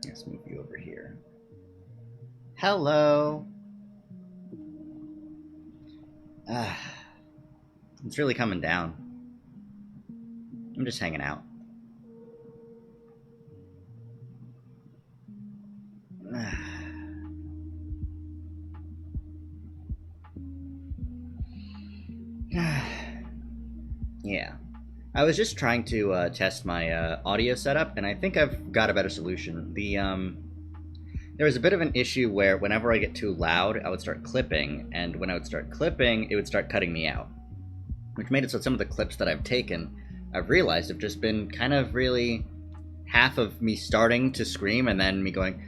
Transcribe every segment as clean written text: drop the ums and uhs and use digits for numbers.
Let's move you over here. Hello. It's really coming down. I'm just hanging out. Yeah. I was just trying to test my audio setup, and I think I've got a better solution. There was a bit of an issue where whenever I get too loud, I would start clipping, and when I would start clipping, it would start cutting me out, which made it so some of the clips that I've taken, I've realized have just been kind of really half of me starting to scream and then me going,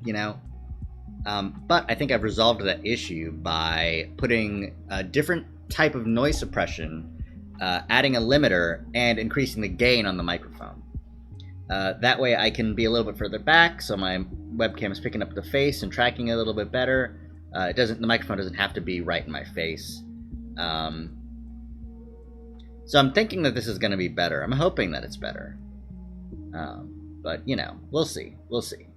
you know. But I think I've resolved that issue by putting a different type of noise suppression, adding a limiter, and increasing the gain on the microphone. That way I can be a little bit further back, so my webcam is picking up the face and tracking it a little bit better. The microphone doesn't have to be right in my face. So I'm thinking that this is going to be better. I'm hoping that it's better. But, you know, we'll see. We'll see.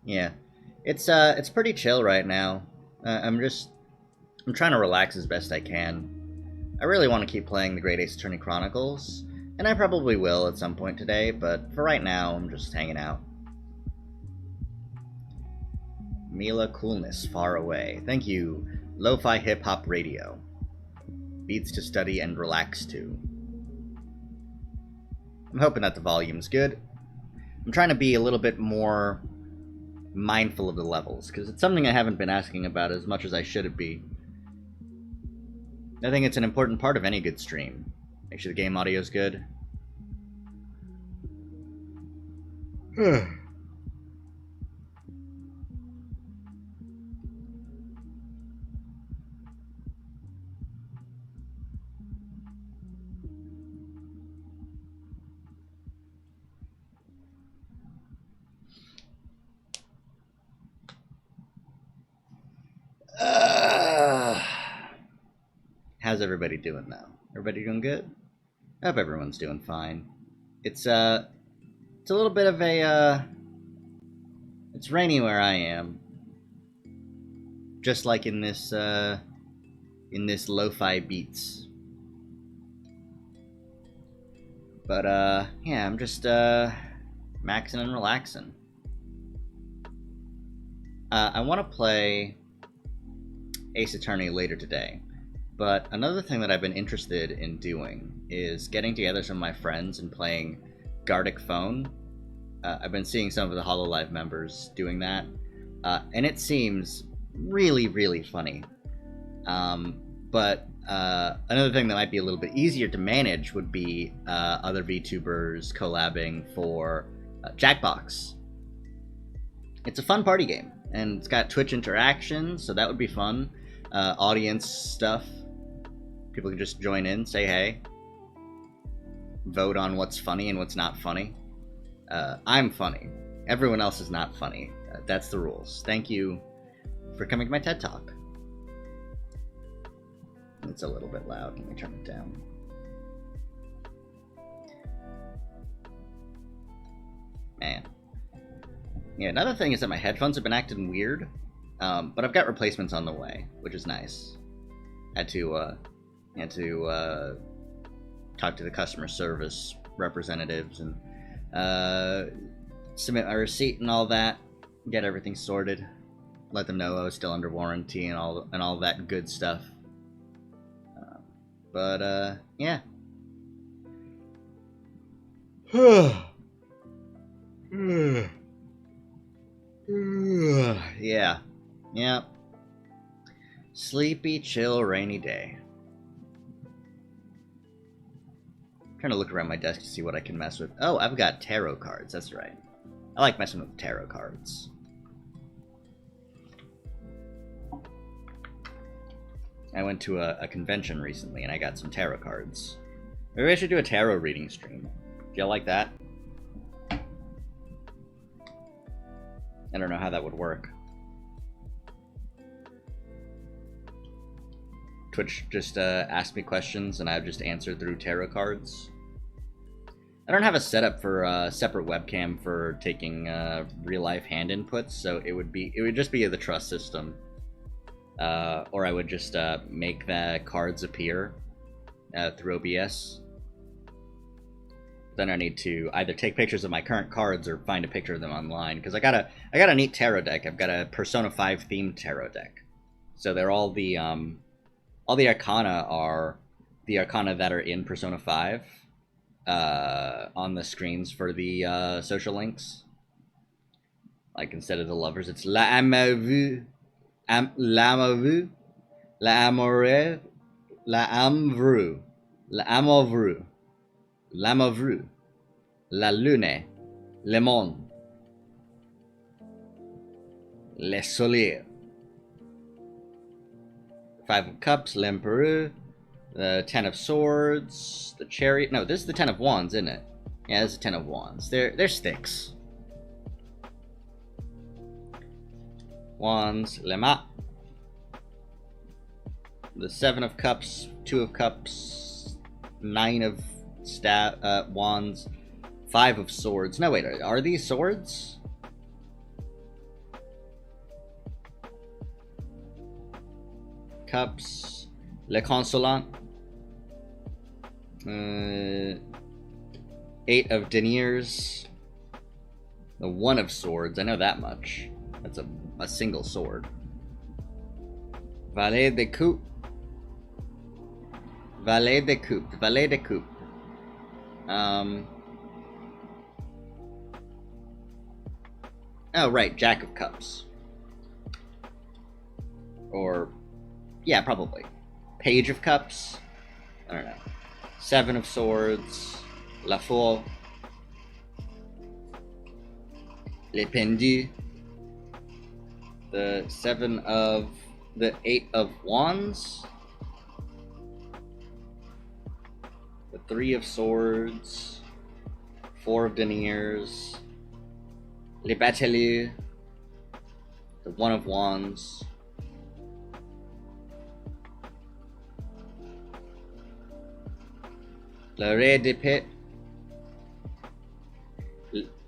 Yeah. It's pretty chill right now. I'm trying to relax as best I can. I really want to keep playing the Great Ace Attorney Chronicles, and I probably will at some point today, but for right now, I'm just hanging out. Mila Coolness, far away. Thank you, Lo-Fi Hip Hop Radio. Beats to study and relax to. I'm hoping that the volume's good. I'm trying to be a little bit more mindful of the levels, because it's something I haven't been asking about as much as I should be. I think it's an important part of any good stream. Make sure the game audio's good. How's everybody doing now? Everybody doing good? I hope everyone's doing fine. It's a little bit of a it's rainy where I am. Just like in this lo-fi beats. But yeah, I'm just maxing and relaxing. I want to play Ace Attorney later today. But another thing that I've been interested in doing is getting together some of my friends and playing Gartic Phone. I've been seeing some of the HoloLive members doing that, and it seems really, really funny. But another thing that might be a little bit easier to manage would be other VTubers collabing for Jackbox. It's a fun party game, and it's got Twitch interaction, so that would be fun. Audience stuff. People can just join in, say hey, vote on what's funny and what's not funny. I'm funny. Everyone else is not funny. That's the rules. Thank you for coming to my TED Talk. It's a little bit loud. Let me turn it down. Man. Yeah, another thing is that my headphones have been acting weird, but I've got replacements on the way, which is nice. Had to talk to the customer service representatives and submit my receipt and all that, get everything sorted, let them know I was still under warranty and all that good stuff. But yeah. Yeah. Sleepy, chill, rainy day. Trying to look around my desk to see what I can mess with. Oh, I've got tarot cards. That's right. I like messing with tarot cards. I went to a convention recently and I got some tarot cards. Maybe I should do a tarot reading stream. Do y'all like that? I don't know how that would work. Twitch just asked me questions, and I would just answer through tarot cards. I don't have a setup for a separate webcam for taking real-life hand inputs, so it would just be the trust system, or I would just make the cards appear through OBS. Then I need to either take pictures of my current cards or find a picture of them online, because I got a neat tarot deck. I've got a Persona 5 themed tarot deck, so they're all the arcana are the arcana that are in Persona 5 on the screens for the social links. Like instead of the lovers, it's l'amoureux, l'amoureux, l'amoureux, l'amoureux, l'amoureux, l'amoureux, la lune, le monde, le soleil. Five of Cups, l'Empereur, the Ten of Swords, the Chariot. No, this is the Ten of Wands, isn't it? Yeah, this is the Ten of Wands. They're sticks. Wands, le mât. The Seven of Cups, Two of Cups, Nine of Wands, Five of Swords. No, wait, are these swords? Cups, Le Consolant, Eight of Deniers, the One of Swords. I know that much. That's a single sword. Valet de Coupe, Valet de Coupe, Valet de Coupe. Oh right, Jack of Cups, or yeah, probably. Page of Cups. I don't know. Seven of Swords. La Four. Les Pendus. The Eight of Wands. The Three of Swords. Four of Deniers. Les Bateleurs. The One of Wands. Le Rei d'Épée,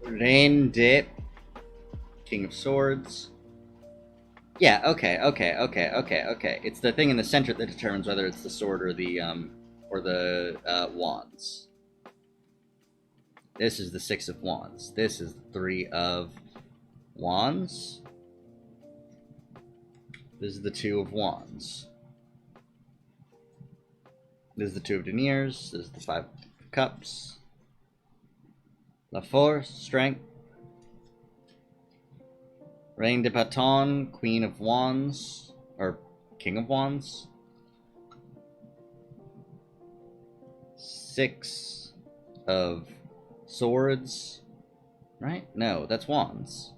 Reine d'Épée, King of Swords. Yeah, okay. It's the thing in the center that determines whether it's the sword or the wands. This is the Six of Wands. This is the Three of Wands. This is the Two of Wands. This is the Two of Deniers. This is the Five of Cups. La Force, Strength. Reine de Bâton, Queen of Wands. Or King of Wands. Six of Swords. Right? No, that's Wands.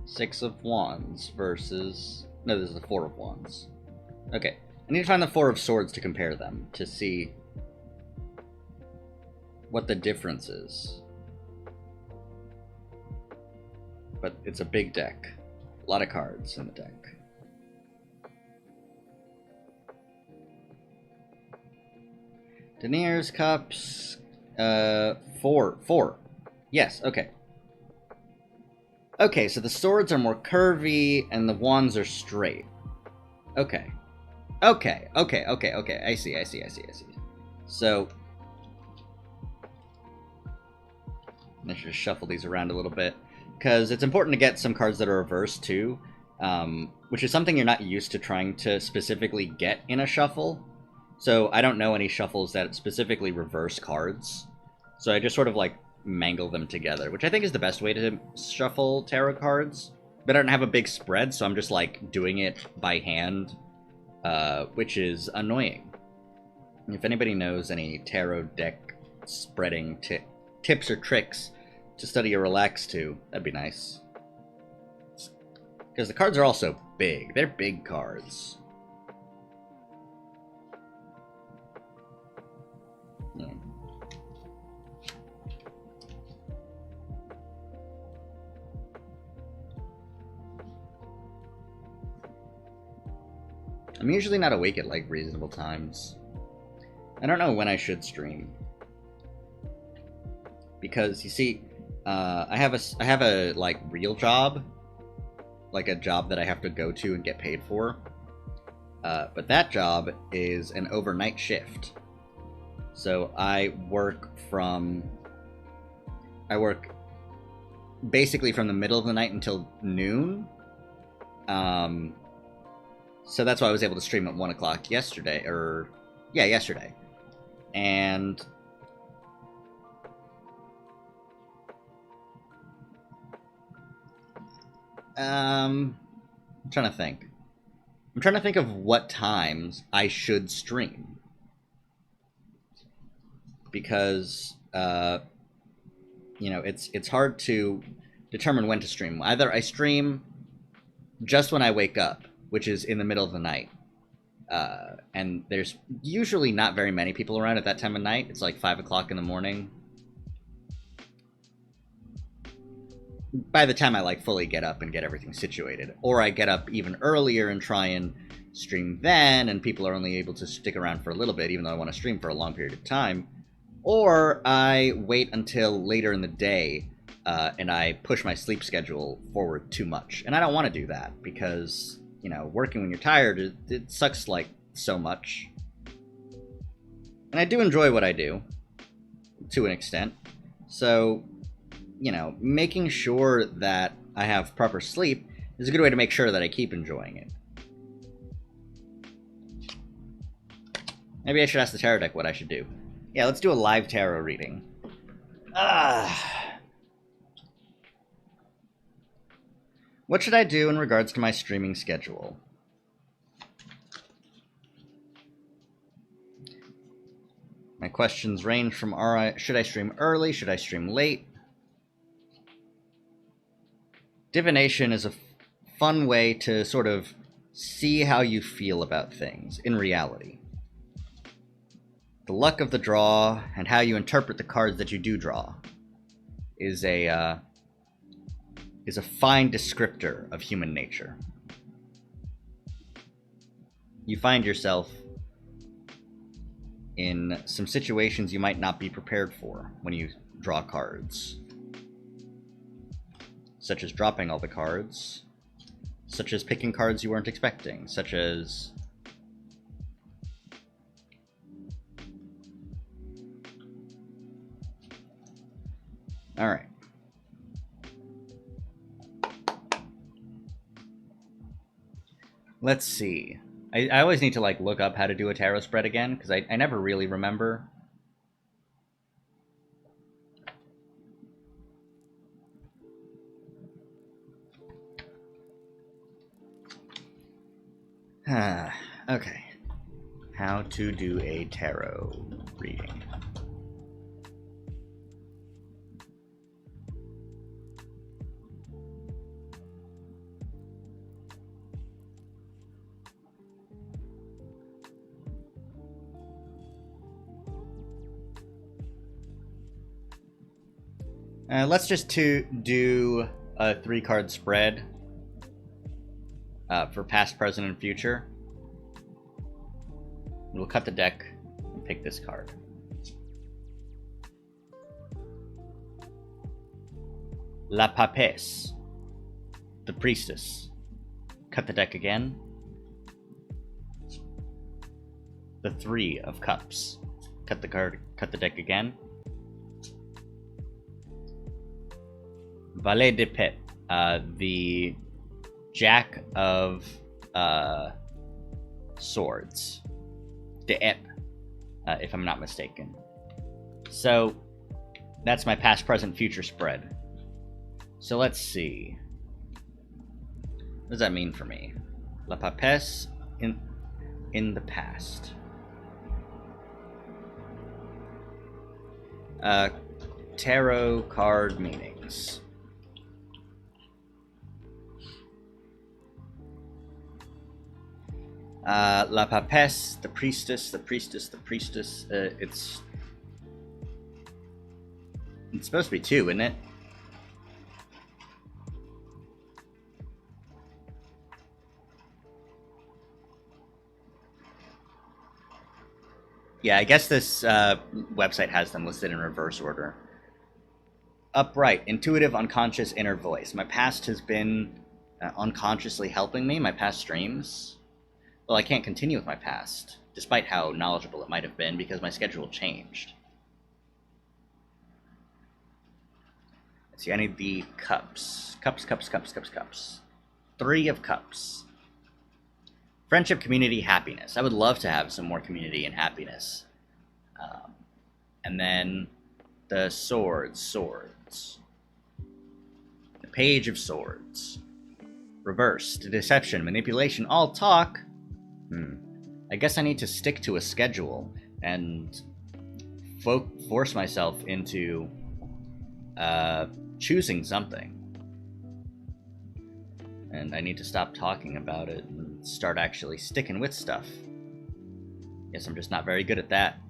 Six of Wands versus... No, this is the Four of Wands. Okay. I need to find the Four of Swords to compare them, to see what the difference is. But it's a big deck. A lot of cards in the deck. Deniers, Cups... Four. Yes, okay. Okay, so the swords are more curvy, and the wands are straight. Okay. I see. So... I should just shuffle these around a little bit, because it's important to get some cards that are reversed, too, which is something you're not used to trying to specifically get in a shuffle. So I don't know any shuffles that specifically reverse cards. So I just sort of, like, mangle them together, which I think is the best way to shuffle tarot cards. But I don't have a big spread, so I'm just like doing it by hand, which is annoying. If anybody knows any tarot deck spreading tips or tricks to study or relax to, that'd be nice. Because the cards are also big. They're big cards. Yeah. I'm usually not awake at, like, reasonable times. I don't know when I should stream. Because, you see, I have a, like, real job. Like, a job that I have to go to and get paid for. But that job is an overnight shift. So I work basically from the middle of the night until noon. So that's why I was able to stream at 1 o'clock yesterday, yesterday. And I'm trying to think. I'm trying to think of what times I should stream. Because, you know, it's hard to determine when to stream. Either I stream just when I wake up, which is in the middle of the night. And there's usually not very many people around at that time of night. It's like 5 o'clock in the morning. By the time I, like, fully get up and get everything situated. Or I get up even earlier and try and stream then, and people are only able to stick around for a little bit, even though I want to stream for a long period of time. Or I wait until later in the day, and I push my sleep schedule forward too much. And I don't want to do that, because, you know, working when you're tired, it sucks, like, so much. And I do enjoy what I do, to an extent. So, you know, making sure that I have proper sleep is a good way to make sure that I keep enjoying it. Maybe I should ask the tarot deck what I should do. Yeah, let's do a live tarot reading. What should I do in regards to my streaming schedule? My questions range from should I stream early? Should I stream late? Divination is a fun way to sort of see how you feel about things in reality. The luck of the draw and how you interpret the cards that you do draw is a fine descriptor of human nature. You find yourself in some situations you might not be prepared for when you draw cards. Such as dropping all the cards, such as picking cards you weren't expecting, such as alright. Let's see. I always need to, like, look up how to do a tarot spread again, because I never really remember. Okay. How to do a tarot reading. Let's just do a 3-card spread for past, present, and future. We'll cut the deck and pick this card. La Papesse, the Priestess. Cut the deck again. The 3 of Cups. Cut the deck again. Valet de Pipe, the Jack of Swords. De Ep, if I'm not mistaken. So, that's my past, present, future spread. So let's see. What does that mean for me? La Papesse in the past. Tarot card meanings. La Papesse, the priestess, the priestess, the priestess. It's supposed to be 2, isn't it? Yeah, I guess this website has them listed in reverse order. Upright, intuitive, unconscious, inner voice. My past has been unconsciously helping me, my past streams. Well, I can't continue with my past, despite how knowledgeable it might have been, because my schedule changed. Let's see, I need the cups. Cups, cups, cups, cups, cups. 3 of cups. Friendship, community, happiness. I would love to have some more community and happiness. And then the swords. The page of swords. Reversed, deception, manipulation, all talk. I guess I need to stick to a schedule and force myself into choosing something. And I need to stop talking about it and start actually sticking with stuff. Guess I'm just not very good at that.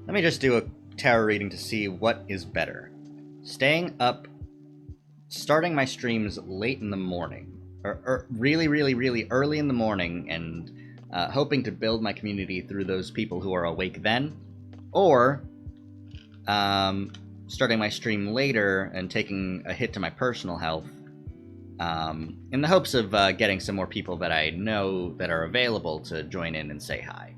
Let me just do a tarot reading to see what is better. Staying up, starting my streams late in the morning, or really, really, really early in the morning, and hoping to build my community through those people who are awake then, or starting my stream later and taking a hit to my personal health in the hopes of getting some more people that I know that are available to join in and say hi.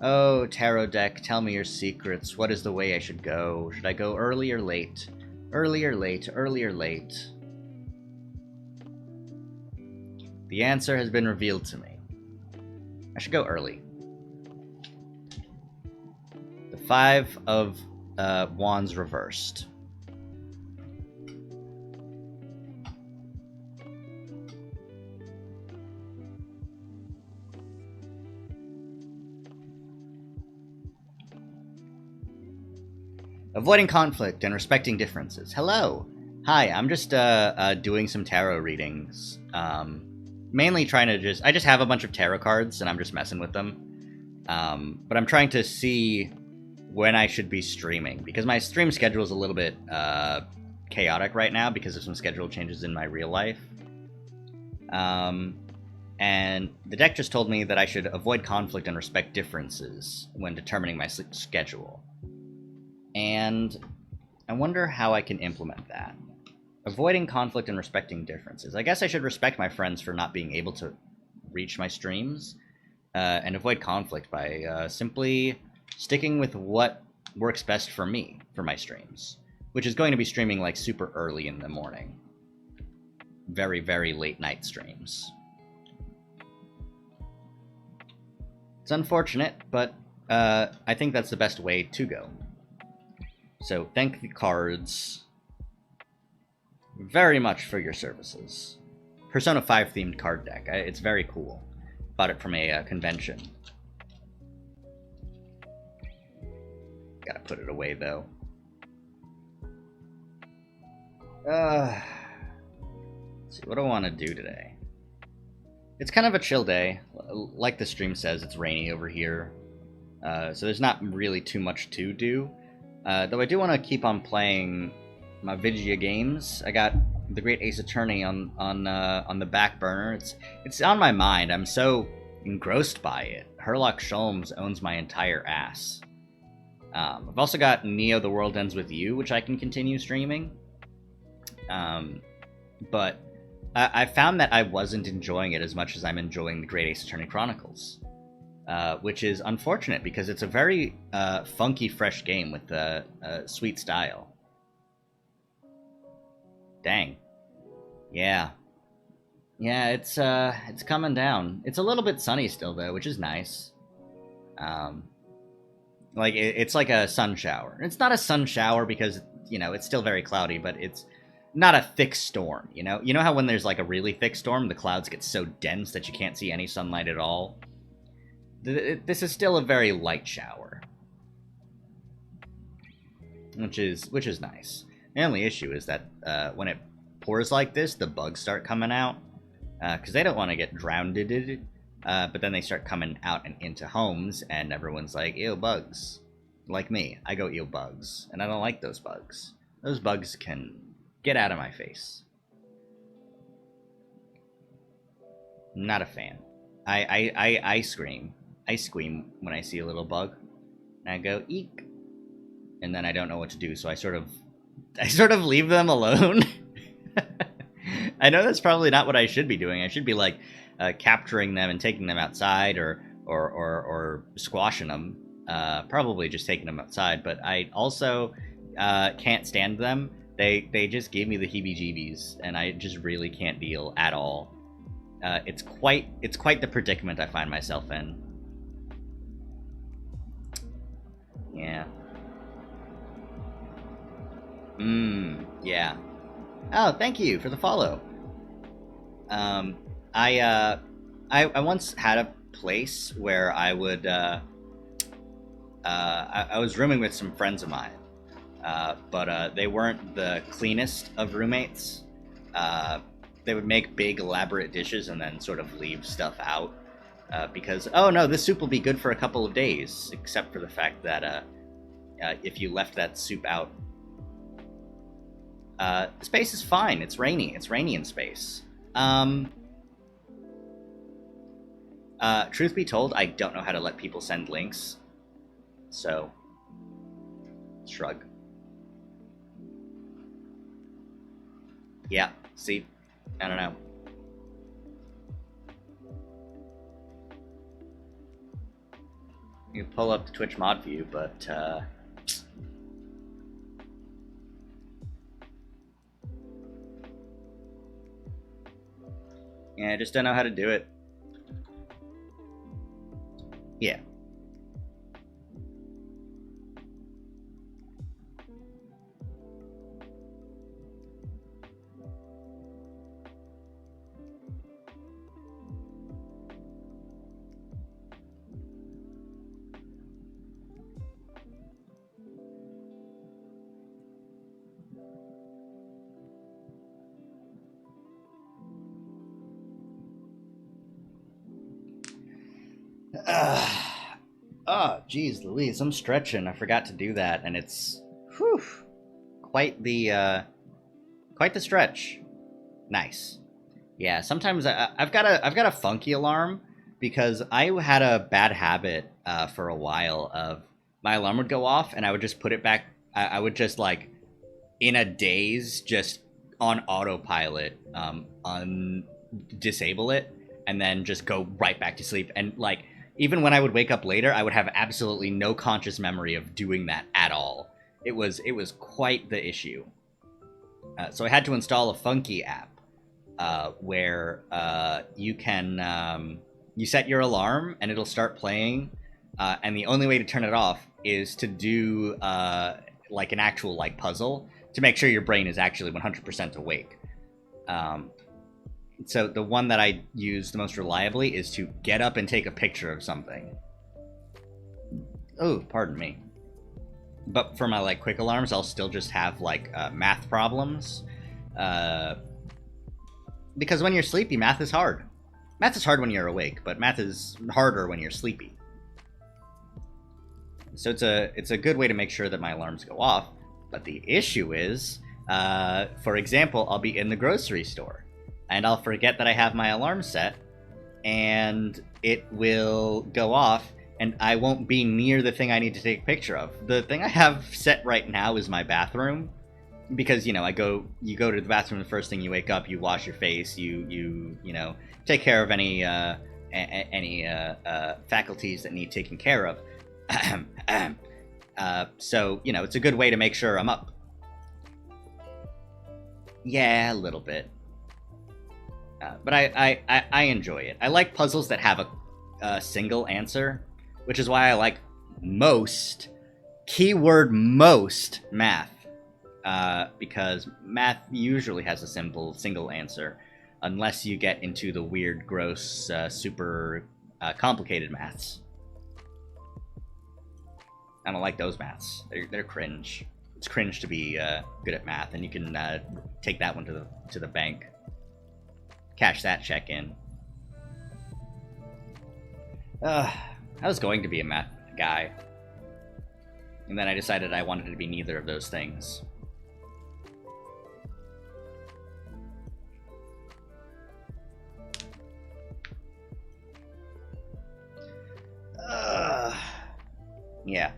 Oh, tarot deck, tell me your secrets. What is the way I should go? Should I go early or late? Early or late? Early or late? The answer has been revealed to me. I should go early. The 5 of Wands reversed. Avoiding conflict and respecting differences. Hello! Hi, I'm just doing some tarot readings. Mainly trying to I just have a bunch of tarot cards and I'm just messing with them. But I'm trying to see when I should be streaming, because my stream schedule is a little bit chaotic right now because of some schedule changes in my real life. And the deck just told me that I should avoid conflict and respect differences when determining my schedule. And I wonder how I can implement that. Avoiding conflict and respecting differences. I guess I should respect my friends for not being able to reach my streams, and avoid conflict by simply sticking with what works best for me for my streams, which is going to be streaming like super early in the morning. Very, very late night streams. It's unfortunate, but I think that's the best way to go. So thank the cards very much for your services. Persona 5 themed card deck. It's very cool. Bought it from a convention. Gotta put it away though. Let's see, what do I want to do today? It's kind of a chill day. Like the stream says, it's rainy over here. So there's not really too much to do. Though I do want to keep on playing my video games. I got the Great Ace Attorney on the back burner. It's on my mind. I'm so engrossed by it. Herlock Sholmes owns my entire ass. I've also got Neo: The World Ends With You, which I can continue streaming. But I found that I wasn't enjoying it as much as I'm enjoying the Great Ace Attorney Chronicles. Which is unfortunate because it's a very funky, fresh game with a sweet style. Dang. Yeah. Yeah, it's coming down. It's a little bit sunny still though, which is nice. Like it's like a sun shower. It's not a sun shower because it's still very cloudy, but it's not a thick storm. You know how when there's like a really thick storm, the clouds get so dense that you can't see any sunlight at all. This is still a very light shower. which is nice. The only issue is that when it pours like this, the bugs start coming out because they don't want to get drowned. But then they start coming out and into homes, and everyone's like, "Ew, bugs." Like me, I go, "Ew, bugs," and I don't like those bugs. Those bugs can get out of my face. Not a fan. I scream. I scream when I see a little bug, and I go, "Eek," and then I don't know what to do, so I sort of leave them alone. I know that's probably not what I should be doing. I should be like capturing them and taking them outside, or squashing them. Probably just taking them outside. But I also can't stand them. They just gave me the heebie-jeebies, and I just really can't deal at all. It's quite the predicament I find myself in. Yeah. Yeah. Oh, thank you for the follow. I once had a place where I would I was rooming with some friends of mine, but they weren't the cleanest of roommates. They would make big elaborate dishes and then sort of leave stuff out because, oh no, this soup will be good for a couple of days, except for the fact that if you left that soup out, space is fine. It's rainy. It's rainy in space. Truth be told, I don't know how to let people send links. So, shrug. Yeah, see? I don't know. You can pull up the Twitch mod view, but, yeah, I just don't know how to do it. Yeah. Oh, geez, Louise, I'm stretching. I forgot to do that, and it's whew, quite the stretch. Nice. Yeah, sometimes I've got a funky alarm because I had a bad habit for a while of my alarm would go off and I would just put it back. I would just like in a daze just on autopilot disable it and then just go right back to sleep, and like even when I would wake up later I would have absolutely no conscious memory of doing that at all. It was quite the issue. So I had to install a funky app where you can you set your alarm and it'll start playing, and the only way to turn it off is to do like an actual like puzzle to make sure your brain is actually 100% awake. So the one that I use the most reliably is to get up and take a picture of something. Oh, pardon me. But for my like quick alarms, I'll still just have like math problems. Because when you're sleepy, math is hard. Math is hard when you're awake, but math is harder when you're sleepy. So it's a good way to make sure that my alarms go off. But the issue is, for example, I'll be in the grocery store, and I'll forget that I have my alarm set, and it will go off, and I won't be near the thing I need to take a picture of. The thing I have set right now is my bathroom, because you go to the bathroom the first thing you wake up, you wash your face, you take care of any faculties that need taken care of. So it's a good way to make sure I'm up. Yeah, a little bit. But I enjoy it. I like puzzles that have a single answer, which is why I like most, keyword most, math. Because math usually has a simple single answer, unless you get into the weird, gross, super complicated maths. I don't like those maths. They're cringe. it's cringe to be good at math, and you can take that one to the bank, cash that check in. I was going to be a math guy, and then I decided I wanted to be neither of those things. Yeah.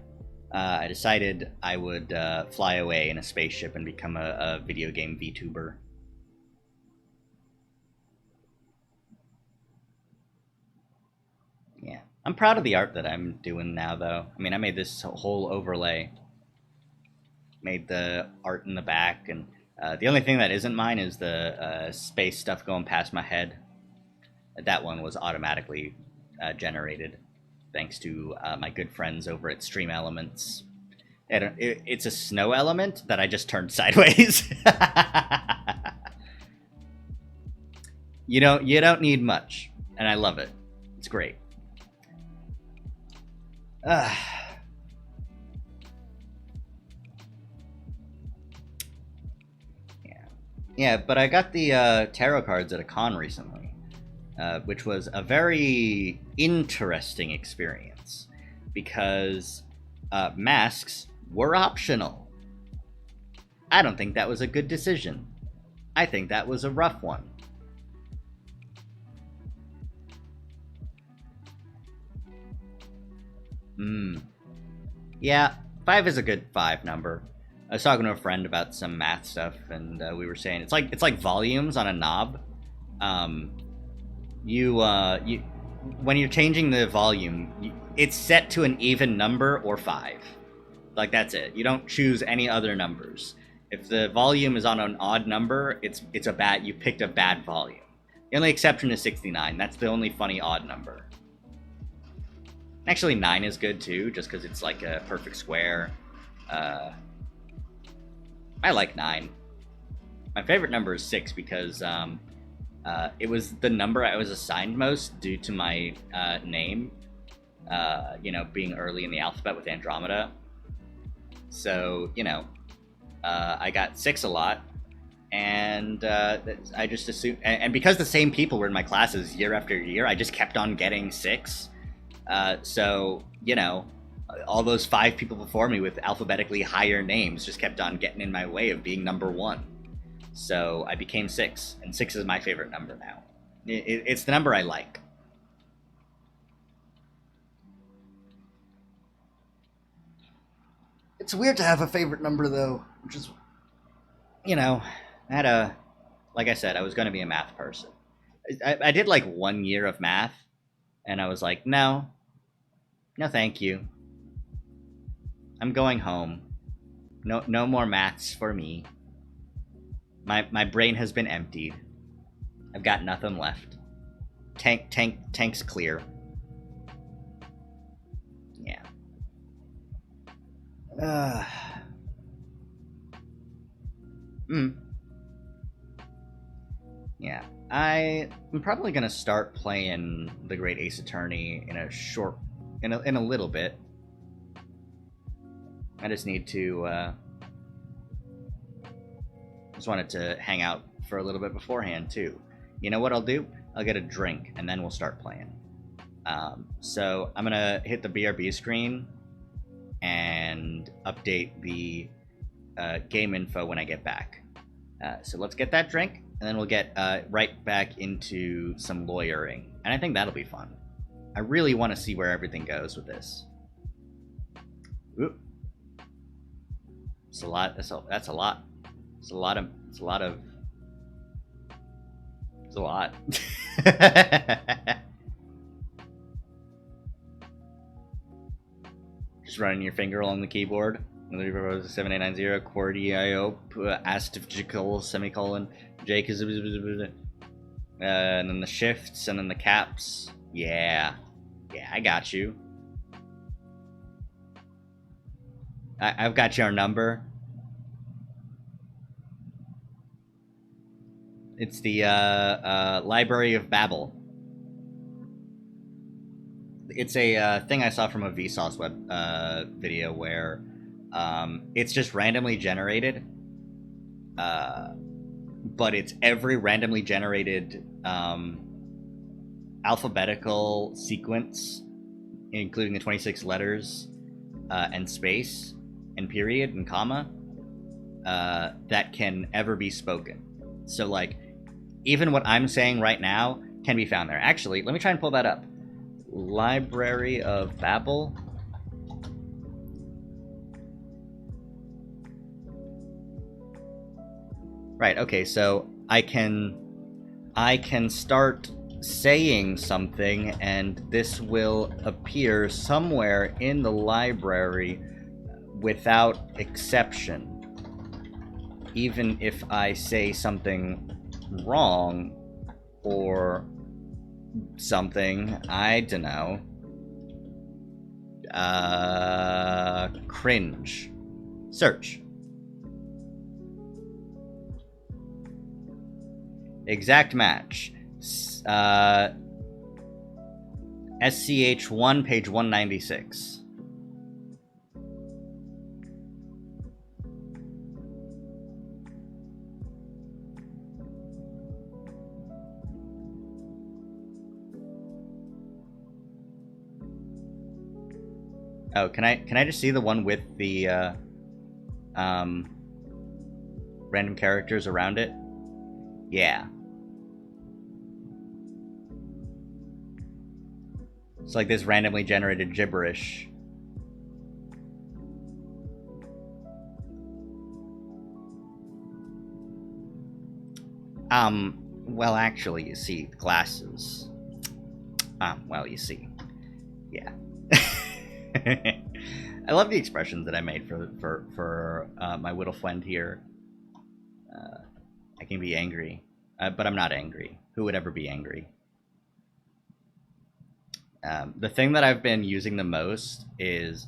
I decided I would fly away in a spaceship and become a video game VTuber. Yeah. I'm proud of the art that I'm doing now, though. I mean, I made this whole overlay. Made the art in the back, and the only thing that isn't mine is the space stuff going past my head. That one was automatically generated, thanks to my good friends over at Stream Elements. It's a snow element that I just turned sideways. You don't need much, and I love it. It's great. Yeah, but I got the tarot cards at a con recently, which was a very interesting experience because masks were optional. I don't think that was a good decision. I think that was a rough one. Yeah, 5 is a good 5 number. I was talking to a friend about some math stuff, and we were saying it's like volumes on a knob. You when you're changing the volume, it's set to an even number or 5. Like, that's it. You don't choose any other numbers. If the volume is on an odd number, it's a bad. You picked a bad volume. The only exception is 69. That's the only funny odd number. Actually, 9 is good too, just because it's like a perfect square. I like 9. My favorite number is 6 because it was the number I was assigned most due to my name, being early in the alphabet with Andromeda. So, I got 6 a lot, and I just assumed, and because the same people were in my classes year after year, I just kept on getting 6. So, all those 5 people before me with alphabetically higher names just kept on getting in my way of being number 1. So I became 6, and 6 is my favorite number now. It's the number I like. It's weird to have a favorite number, though, which is, like I said, I was going to be a math person. I did like 1 year of math, and I was like, no, thank you. I'm going home. No more maths for me. My brain has been emptied. I've got nothing left. Tank's clear. Yeah. Yeah. I'm probably gonna start playing the Great Ace Attorney in a little bit. I just need to just wanted to hang out for a little bit beforehand too. You know what I'll do? I'll get a drink and then we'll start playing. So I'm gonna hit the BRB screen and update the game info when I get back. So let's get that drink, and then we'll get right back into some lawyering, and I think that'll be fun. I really want to see where everything goes with this. Oop. It's a lot. That's a lot. It's a lot. Just running your finger along the keyboard. 7890 Cordio astifical semicolon Jake is and then the shifts and then the caps. Yeah, I got you. I've got your number. It's the Library of Babel. It's a thing I saw from a Vsauce web video where It's just randomly generated, but it's every randomly generated alphabetical sequence, including the 26 letters and space and period and comma that can ever be spoken. So, like, even what I'm saying right now can be found there. Actually, let me try and pull that up. Library of Babel. Right, okay, so I can start saying something and this will appear somewhere in the library without exception. Even if I say something wrong or something, I don't know. Cringe. Search. Exact match. SCH1, page 196. Oh, can I just see the one with the random characters around it? Yeah. It's like this randomly generated gibberish. Well, actually, you see, glasses. Well, you see. Yeah. I love the expressions that I made for my little friend here. I can be angry, but I'm not angry. Who would ever be angry? The thing that I've been using the most is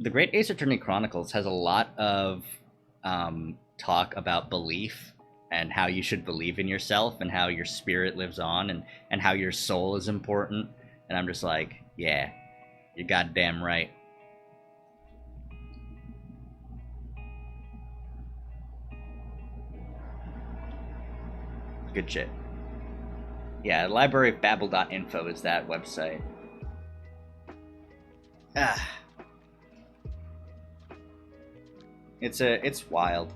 the Great Ace Attorney Chronicles has a lot of talk about belief and how you should believe in yourself and how your spirit lives on and how your soul is important. And I'm just like, yeah, you're goddamn right. Good shit. Yeah, libraryofbabel.info is that website. It's wild.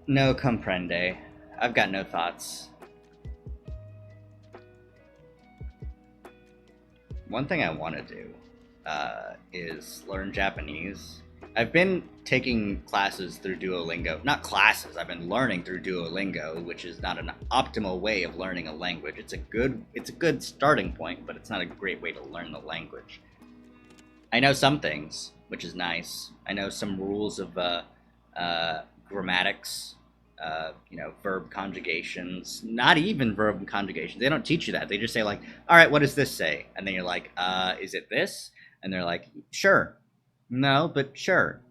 No comprende. I've got no thoughts. One thing I want to do is learn Japanese. I've been taking classes through Duolingo. Not classes, I've been learning through Duolingo, which is not an optimal way of learning a language. It's a good starting point, but it's not a great way to learn the language. I know some things, which is nice. I know some rules of grammatics, verb conjugations. Not even verb conjugations. They don't teach you that. They just say like, all right, what does this say? And then you're like, is it this? And they're like, sure. No, but sure.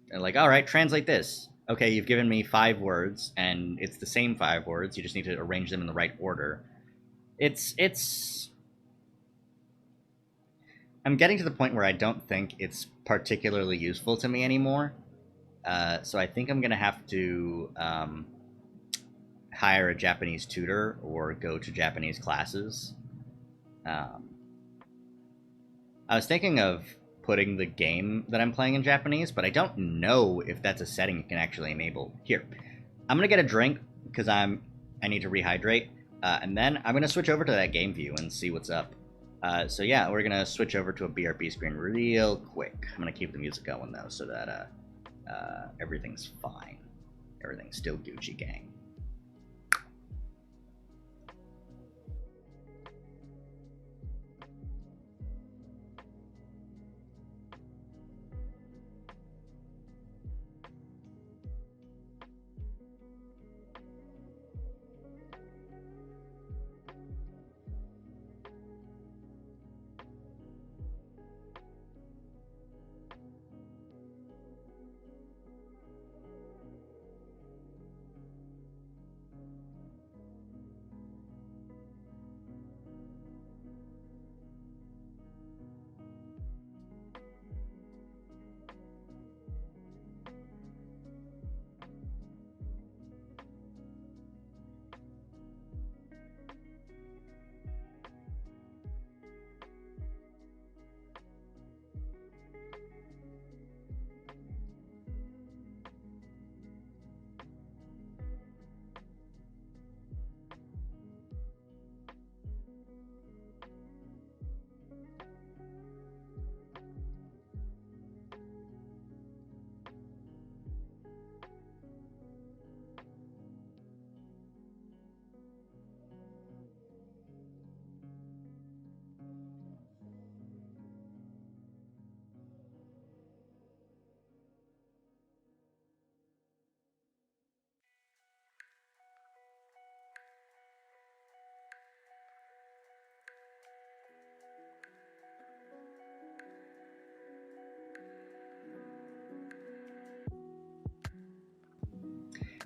They're like, all right, translate this. Okay, you've given me 5 words, and it's the same 5 words. You just need to arrange them in the right order. It's. I'm getting to the point where I don't think it's particularly useful to me anymore. So I think I'm gonna have to hire a Japanese tutor or go to Japanese classes. I was thinking of putting the game that I'm playing in Japanese, but I don't know if that's a setting you can actually enable. Here, I'm gonna get a drink because I need to rehydrate, and then I'm gonna switch over to that game view and see what's up. So yeah, we're gonna switch over to a BRB screen real quick. I'm gonna keep the music going though, so that everything's fine. Everything's still Gucci gang.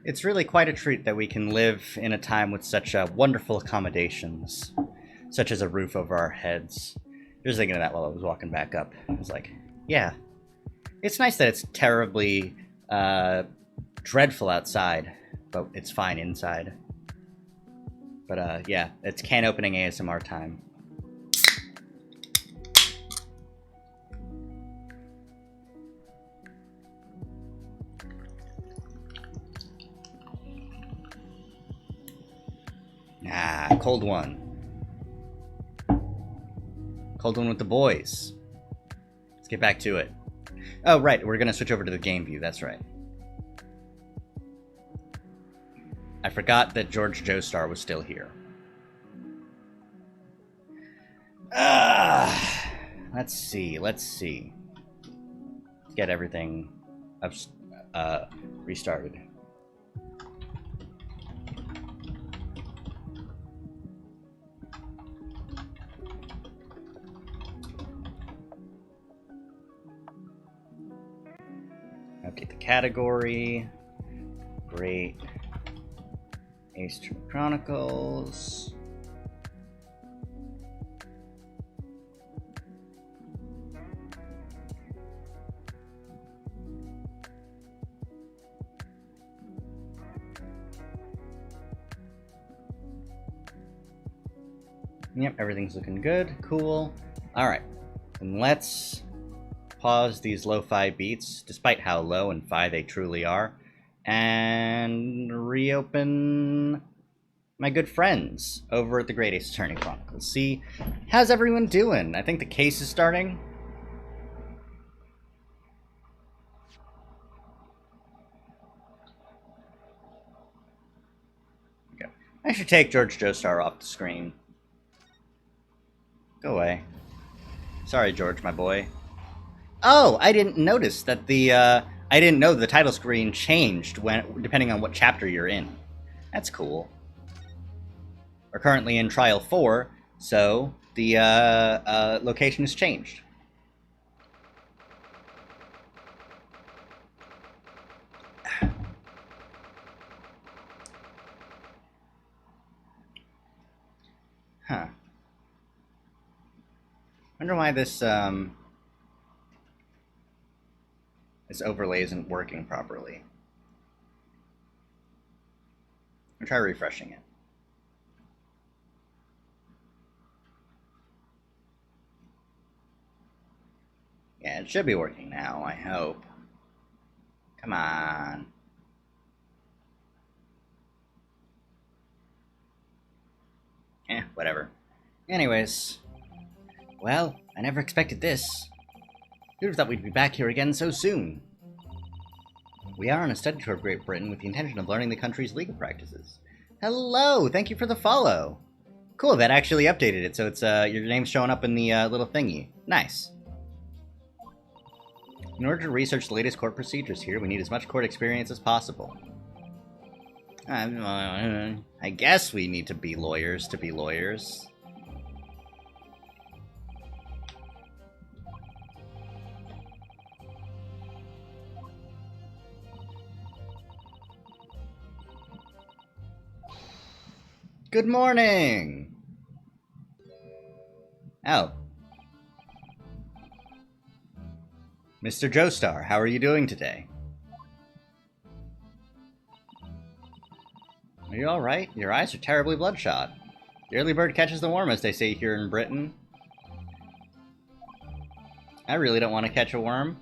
It's really quite a treat that we can live in a time with such wonderful accommodations, such as a roof over our heads. I was thinking of that while I was walking back up. I was like, yeah, it's nice that it's terribly dreadful outside, but it's fine inside. But yeah, it's can opening ASMR time. Ah, cold one. Cold one with the boys. Let's get back to it. Oh, right, we're gonna switch over to the game view, that's right. I forgot that George Joestar was still here. Let's see. Let's get everything restarted. Update the category. Great. Ace Attorney Chronicles. Yep, everything's looking good. Cool. Alright. Then let's pause these lo-fi beats, despite how low and fi they truly are, and reopen my good friends over at the Great Ace Attorney Chronicles. See, how's everyone doing? I think the case is starting. Okay. I should take George Joestar off the screen. Go away. Sorry, George, my boy. Oh, I didn't notice that I didn't know the title screen changed depending on what chapter you're in. That's cool. We're currently in Trial 4, so the location has changed. Huh. Wonder why this overlay isn't working properly. I'll try refreshing it. Yeah, it should be working now, I hope. Come on. Whatever. Anyways. Well, I never expected this. Who'd have thought we'd be back here again so soon? We are on a study tour of Great Britain with the intention of learning the country's legal practices. Hello! Thank you for the follow! Cool, that actually updated it, so it's your name's showing up in the little thingy. Nice. In order to research the latest court procedures here, we need as much court experience as possible. I guess we need to be lawyers to be lawyers. Good morning! Oh. Mr. Joestar, how are you doing today? Are you alright? Your eyes are terribly bloodshot. The early bird catches the worm, as they say here in Britain. I really don't want to catch a worm.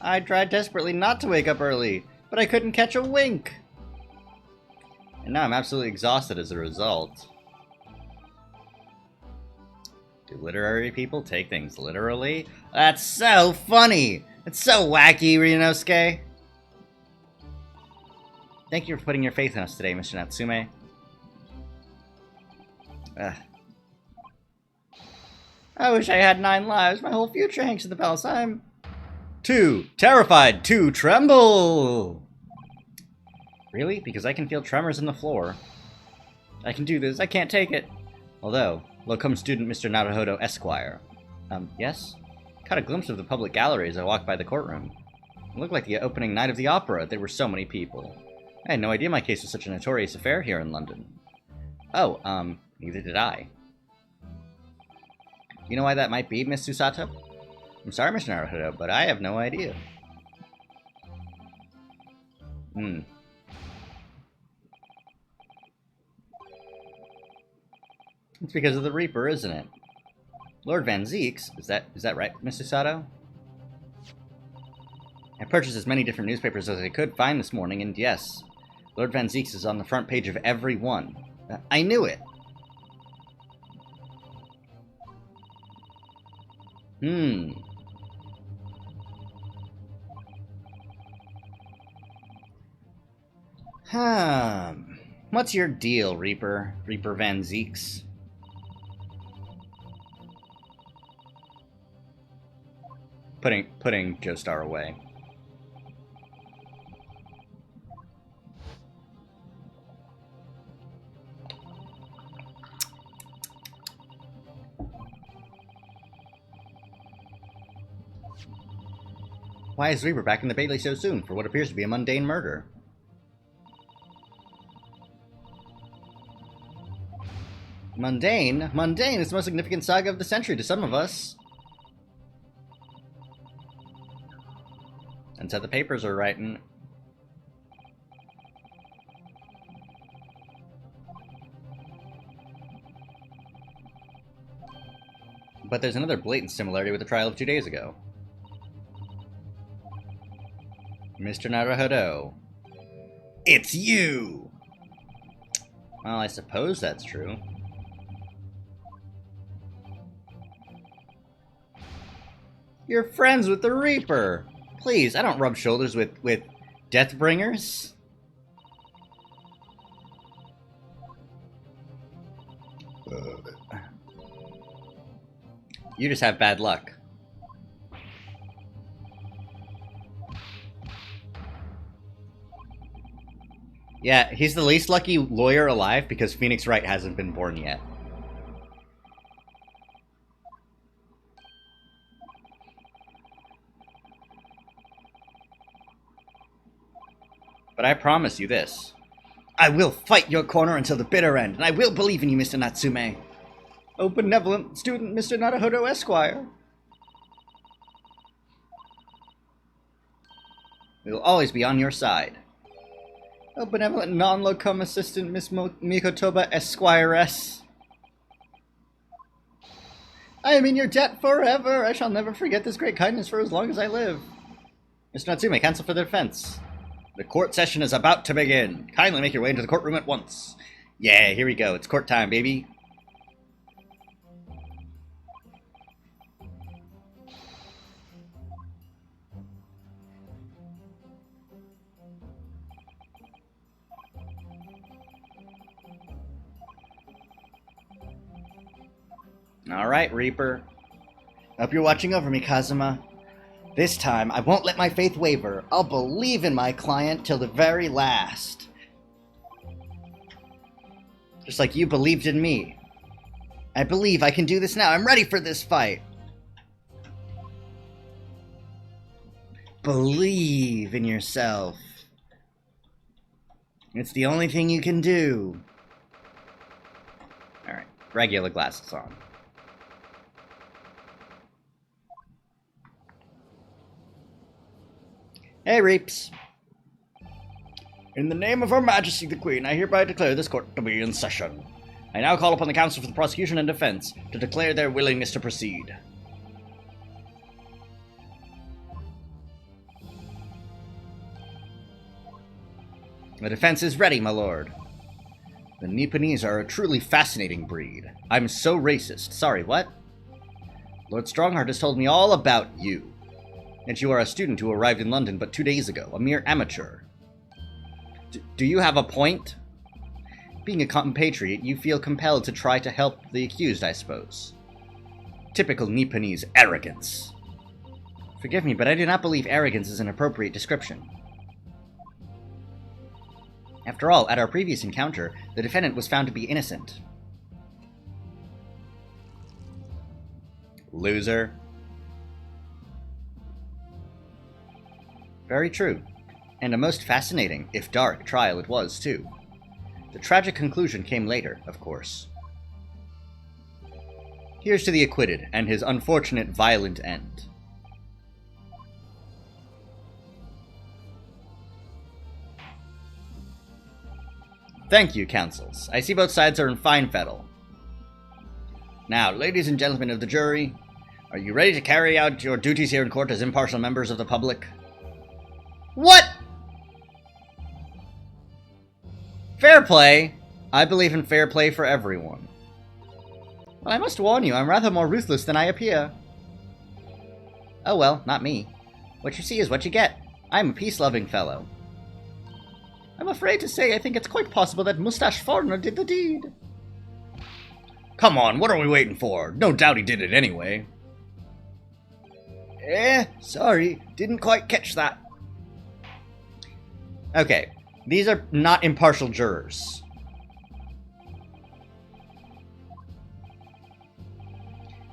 I tried desperately not to wake up early, but I couldn't catch a wink. And now I'm absolutely exhausted as a result. Do literary people take things literally? That's so funny! It's so wacky, Ryunosuke! Thank you for putting your faith in us today, Mr. Natsume. I wish I had 9 lives. My whole future hangs in the balance. I'm too terrified to tremble! Really? Because I can feel tremors in the floor. I can do this. I can't take it. Although, locum student Mr. Naruhodo Esquire. Yes? Caught a glimpse of the public gallery as I walked by the courtroom. It looked like the opening night of the opera. There were so many people. I had no idea my case was such a notorious affair here in London. Oh, neither did I. You know why that might be, Miss Susato? I'm sorry, Mr. Naruhodo, but I have no idea. It's because of the Reaper, isn't it? Lord Van Zeeks? Is that right, Mr. Sato? I purchased as many different newspapers as I could find this morning, and yes, Lord Van Zeeks is on the front page of every one. I knew it! What's your deal, Reaper? Reaper Van Zeeks? Putting Joestar away. Why is Reaper back in the Bailey so soon for what appears to be a mundane murder? Mundane? Mundane is the most significant saga of the century to some of us. And so the papers are writing. But there's another blatant similarity with the trial of 2 days ago. Mr. Naruhodo. It's you! Well, I suppose that's true. You're friends with the Reaper! Please, I don't rub shoulders with Deathbringers. You just have bad luck. Yeah, he's the least lucky lawyer alive because Phoenix Wright hasn't been born yet. But I promise you this. I will fight your corner until the bitter end, and I will believe in you, Mr. Natsume. Oh, benevolent student, Mr. Naruhodo Esquire. We will always be on your side. Oh, benevolent non-locum assistant, Miss Mikotoba Esquiress. I am in your debt forever. I shall never forget this great kindness for as long as I live. Mr. Natsume, counsel for the defense. The court session is about to begin. Kindly make your way into the courtroom at once. Yeah, here we go. It's court time, baby. Alright, Reaper. Hope you're watching over me, Kazuma. This time, I won't let my faith waver. I'll believe in my client till the very last. Just like you believed in me. I believe I can do this now. I'm ready for this fight. Believe in yourself. It's the only thing you can do. Alright, regular glasses on. Hey, Reaps. In the name of Her Majesty the Queen, I hereby declare this court to be in session. I now call upon the counsel for the prosecution and defense to declare their willingness to proceed. The defense is ready, my lord. The Nipponese are a truly fascinating breed. I'm so racist. Sorry, what? Lord Strongheart has told me all about you. And you are a student who arrived in London but 2 days ago, a mere amateur. Do you have a point? Being a compatriot, you feel compelled to try to help the accused, I suppose. Typical Nipponese arrogance. Forgive me, but I do not believe arrogance is an appropriate description. After all, at our previous encounter, the defendant was found to be innocent. Loser. Very true. And a most fascinating, if dark, trial it was, too. The tragic conclusion came later, of course. Here's to the acquitted, and his unfortunate violent end. Thank you, counsels. I see both sides are in fine fettle. Now, ladies and gentlemen of the jury, are you ready to carry out your duties here in court as impartial members of the public? What? Fair play? I believe in fair play for everyone. Well, I must warn you, I'm rather more ruthless than I appear. Oh well, not me. What you see is what you get. I'm a peace-loving fellow. I'm afraid to say I think it's quite possible that Mustache Foreigner did the deed. Come on, what are we waiting for? No doubt he did it anyway. Sorry, didn't quite catch that. Okay, these are not impartial jurors.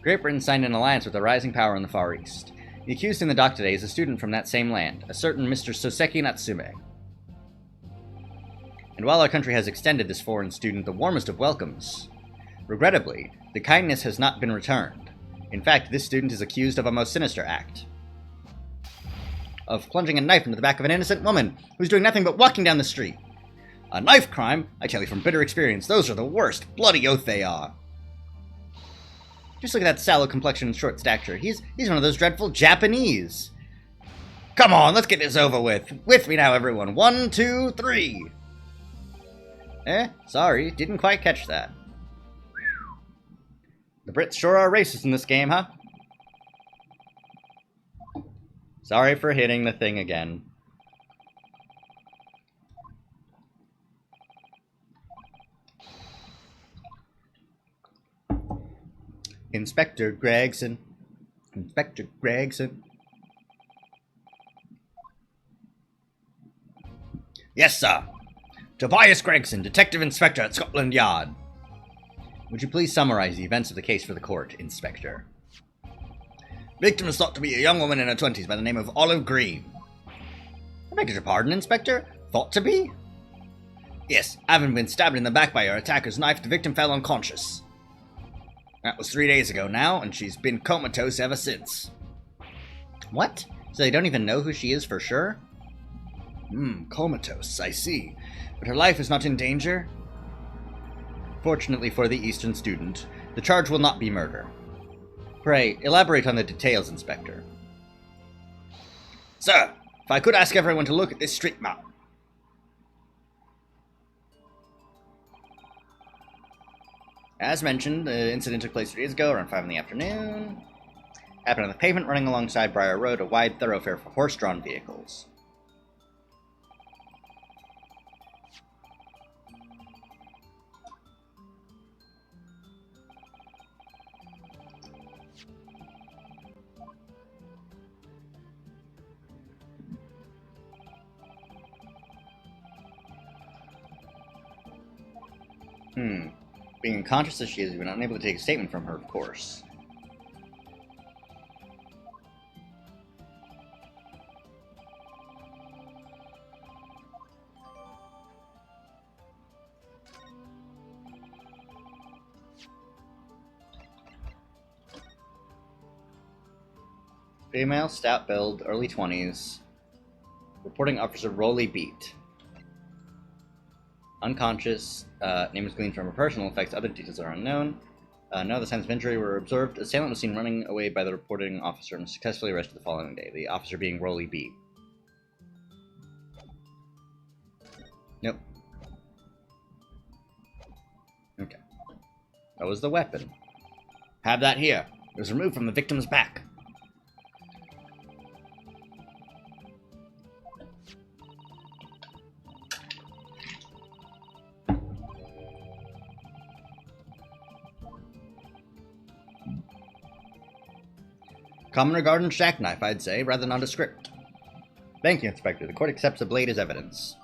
Great Britain signed an alliance with a rising power in the Far East. The accused in the dock today is a student from that same land, a certain Mr. Soseki Natsume. And while our country has extended this foreign student the warmest of welcomes, regrettably, the kindness has not been returned. In fact, this student is accused of a most sinister act. Of plunging a knife into the back of an innocent woman who's doing nothing but walking down the street. A knife crime? I tell you from bitter experience, those are the worst. Bloody oath they are. Just look at that sallow complexion and short stature. He's one of those dreadful Japanese. Come on, let's get this over with. With me now, everyone. 1, 2, 3. Sorry, didn't quite catch that. The Brits sure are racist in this game, huh? Sorry for hitting the thing again. Inspector Gregson. Inspector Gregson. Yes, sir. Tobias Gregson, Detective Inspector at Scotland Yard. Would you please summarize the events of the case for the court, Inspector? Victim is thought to be a young woman in her 20s by the name of Olive Green. I beg your pardon, Inspector? Thought to be? Yes, having been stabbed in the back by her attacker's knife, the victim fell unconscious. That was 3 days ago now, and she's been comatose ever since. What? So they don't even know who she is for sure? Comatose, I see. But her life is not in danger? Fortunately for the Eastern student, the charge will not be murder. Pray, elaborate on the details, Inspector. Sir, if I could ask everyone to look at this street map. As mentioned, the incident took place 3 days ago, around 5 in the afternoon. Happened on the pavement running alongside Briar Road, a wide thoroughfare for horse-drawn vehicles. Being unconscious as she is, we've been unable to take a statement from her, of course. Female, stout build, early 20s. Reporting Officer Rolly Beat. Unconscious. Name is gleaned from her personal effects. Other details are unknown. No other signs of injury were observed. Assailant was seen running away by the reporting officer and successfully arrested the following day. The officer being Rolly B. Nope. Okay. That was the weapon. Have that here. It was removed from the victim's back. Commoner Garden's jackknife, I'd say, rather nondescript. Thank you, Inspector. The court accepts the blade as evidence.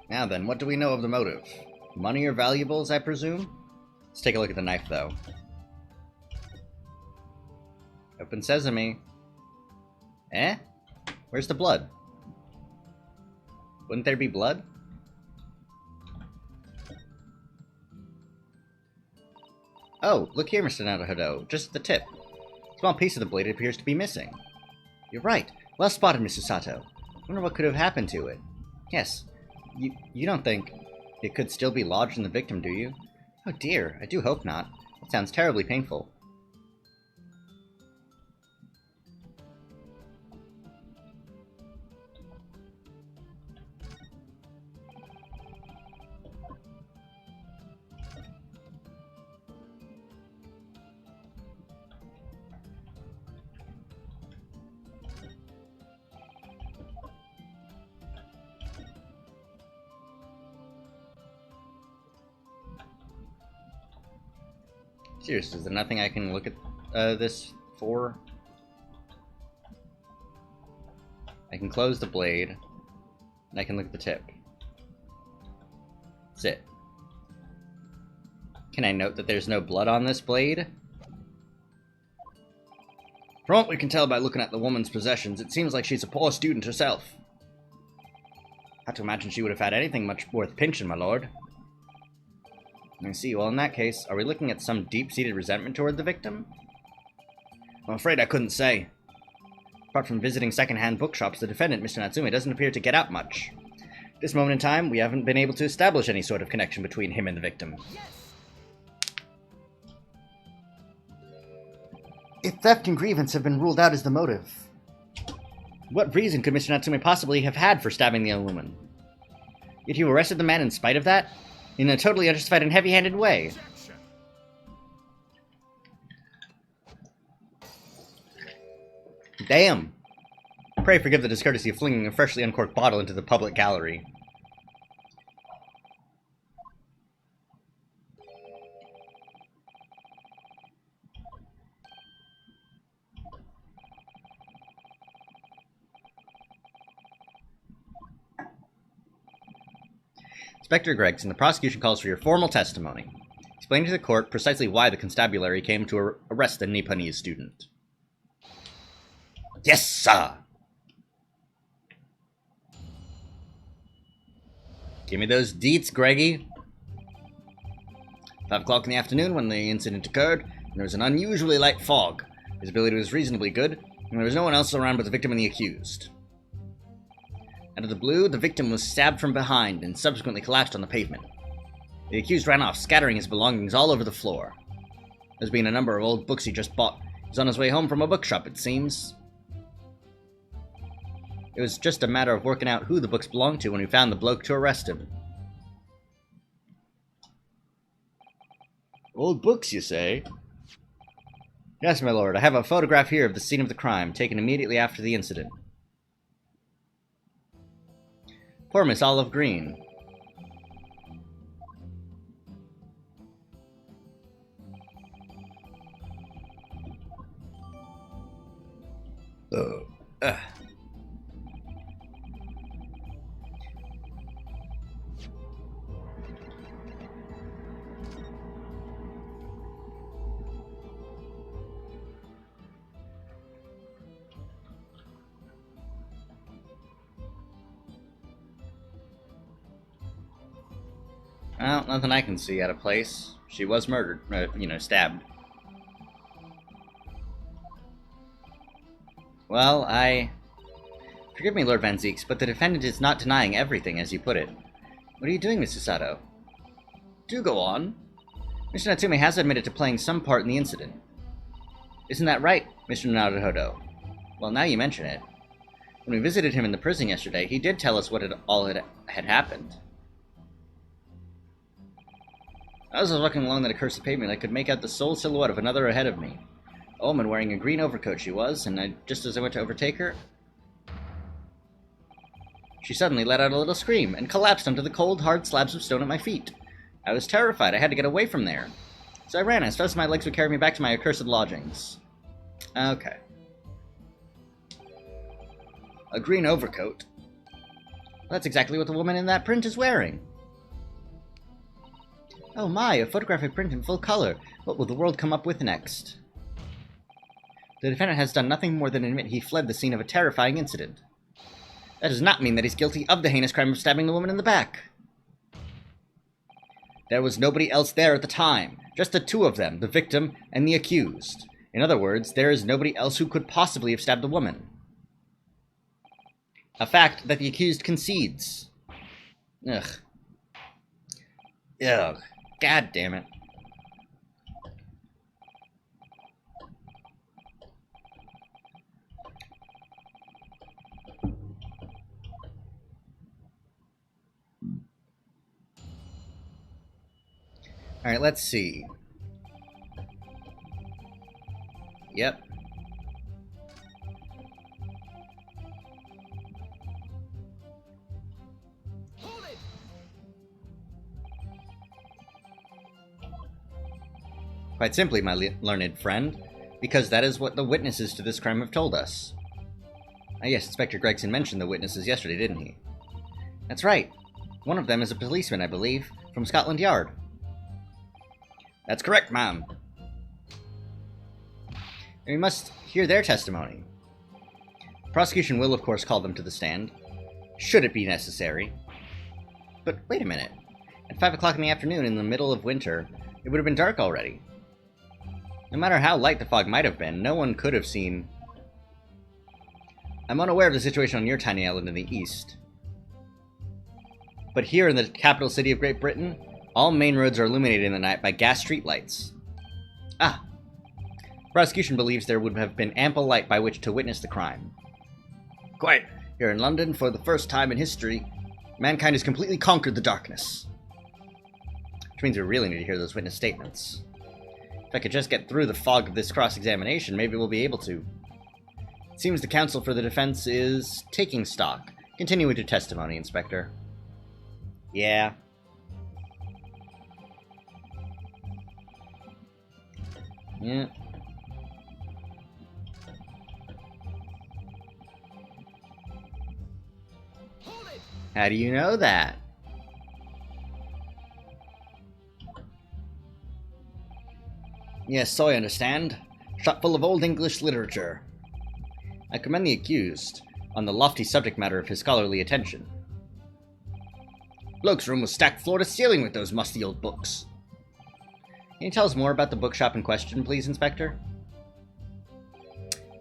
Now then, what do we know of the motive? Money or valuables, I presume? Let's take a look at the knife, though. Open sesame. Eh? Where's the blood? Wouldn't there be blood? Oh, look here, Mr. Naruhodo. Just the tip. A small piece of the blade appears to be missing. You're right. Well spotted, Mr. Sato. Wonder what could have happened to it. Yes. You don't think it could still be lodged in the victim, do you? Oh dear, I do hope not. It sounds terribly painful. Seriously, is there nothing I can look at this for? I can close the blade, and I can look at the tip. That's it. Can I note that there's no blood on this blade? From what we can tell by looking at the woman's possessions, it seems like she's a poor student herself. Had to imagine she would have had anything much worth pinching, my lord. I see. Well, in that case, are we looking at some deep-seated resentment toward the victim? I'm afraid I couldn't say. Apart from visiting second-hand bookshops, the defendant, Mr. Natsume, doesn't appear to get out much. At this moment in time, we haven't been able to establish any sort of connection between him and the victim. If theft and grievance have been ruled out as the motive, what reason could Mr. Natsume possibly have had for stabbing the young woman? Yet you arrested the man in spite of that? In a totally unjustified and heavy-handed way. Damn. Pray forgive the discourtesy of flinging a freshly uncorked bottle into the public gallery. Inspector Gregson, the prosecution calls for your formal testimony. Explain to the court precisely why the constabulary came to arrest the Nipponese student. Yes, sir! Give me those deets, Greggy. 5 o'clock in the afternoon when the incident occurred, and there was an unusually light fog. Visibility was reasonably good, and there was no one else around but the victim and the accused. Out of the blue, the victim was stabbed from behind and subsequently collapsed on the pavement. The accused ran off, scattering his belongings all over the floor. There's been a number of old books he just bought. He's on his way home from a bookshop, it seems. It was just a matter of working out who the books belonged to when we found the bloke to arrest him. Old books, you say? Yes, my lord. I have a photograph here of the scene of the crime, taken immediately after the incident. Poor Miss Olive Green. Ugh. Well, nothing I can see out of place. She was murdered, stabbed. Well, forgive me, Lord Van Zeeks, but the defendant is not denying everything, as you put it. What are you doing, Mr. Sato? Do go on. Mr. Natsume has admitted to playing some part in the incident. Isn't that right, Mr. Naruhodo? Well, now you mention it. When we visited him in the prison yesterday, he did tell us what all had happened. As I was walking along that accursed pavement, I could make out the sole silhouette of another ahead of me. A woman wearing a green overcoat she was, and just as I went to overtake her, she suddenly let out a little scream and collapsed onto the cold, hard slabs of stone at my feet. I was terrified. I had to get away from there. So I ran as fast as my legs would carry me back to my accursed lodgings. Okay. A green overcoat? Well, that's exactly what the woman in that print is wearing. Oh my, a photographic print in full color. What will the world come up with next? The defendant has done nothing more than admit he fled the scene of a terrifying incident. That does not mean that he's guilty of the heinous crime of stabbing the woman in the back. There was nobody else there at the time, just the two of them, the victim and the accused. In other words, there is nobody else who could possibly have stabbed the woman. A fact that the accused concedes. Ugh. Ugh. God damn it. Alright, let's see. Yep. Hold it. Quite simply, my learned friend, because that is what the witnesses to this crime have told us. Ah yes, Inspector Gregson mentioned the witnesses yesterday, didn't he? That's right. One of them is a policeman, I believe, from Scotland Yard. That's correct, ma'am. And we must hear their testimony. Prosecution will, of course, call them to the stand, should it be necessary. But wait a minute. At 5 o'clock in the afternoon in the middle of winter, it would have been dark already. No matter how light the fog might have been, no one could have seen... I'm unaware of the situation on your tiny island in the east. But here in the capital city of Great Britain, all main roads are illuminated in the night by gas streetlights. Ah. Prosecution believes there would have been ample light by which to witness the crime. Quite. Here in London, for the first time in history, mankind has completely conquered the darkness. Which means we really need to hear those witness statements. If I could just get through the fog of this cross-examination, maybe we'll be able to. It seems the counsel for the defense is taking stock. Continue with your testimony, Inspector. Yeah. Yeah. How do you know that? Yes, so I understand. Shop full of old English literature. I commend the accused on the lofty subject matter of his scholarly attention. Bloke's room was stacked floor to ceiling with those musty old books. Can you tell us more about the bookshop in question, please, Inspector?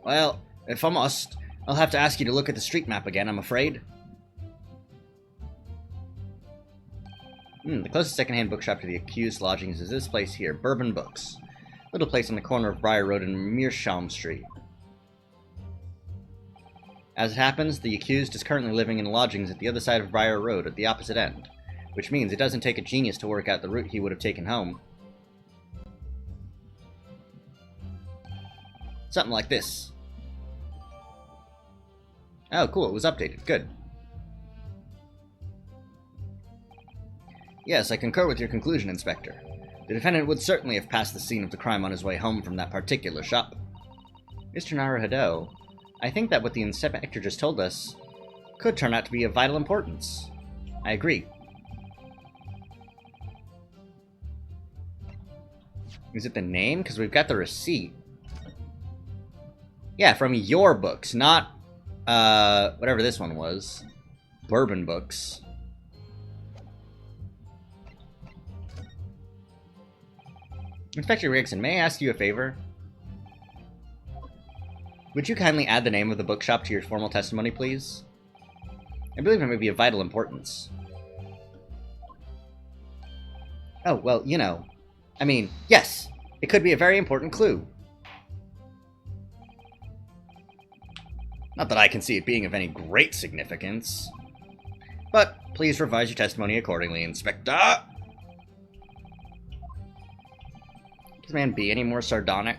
Well, if I must, I'll have to ask you to look at the street map again, I'm afraid. The closest secondhand bookshop to the accused lodgings is this place here, Bourbon Books. Little place on the corner of Briar Road and Meerschaum Street. As it happens, the accused is currently living in lodgings at the other side of Briar Road at the opposite end, which means it doesn't take a genius to work out the route he would have taken home. Something like this. Oh, cool, it was updated. Good. Yes, I concur with your conclusion, Inspector. The defendant would certainly have passed the scene of the crime on his way home from that particular shop. Mr. Naruhodo, I think that what the Inspector just told us could turn out to be of vital importance. I agree. Is it the name? Because we've got the receipt. Yeah, from your books, not, whatever this one was. Bourbon Books. Inspector Gregson, may I ask you a favor? Would you kindly add the name of the bookshop to your formal testimony, please? I believe it may be of vital importance. Oh, well, you know. I mean, yes, it could be a very important clue. Not that I can see it being of any great significance. But please revise your testimony accordingly, Inspector. Can this man be any more sardonic?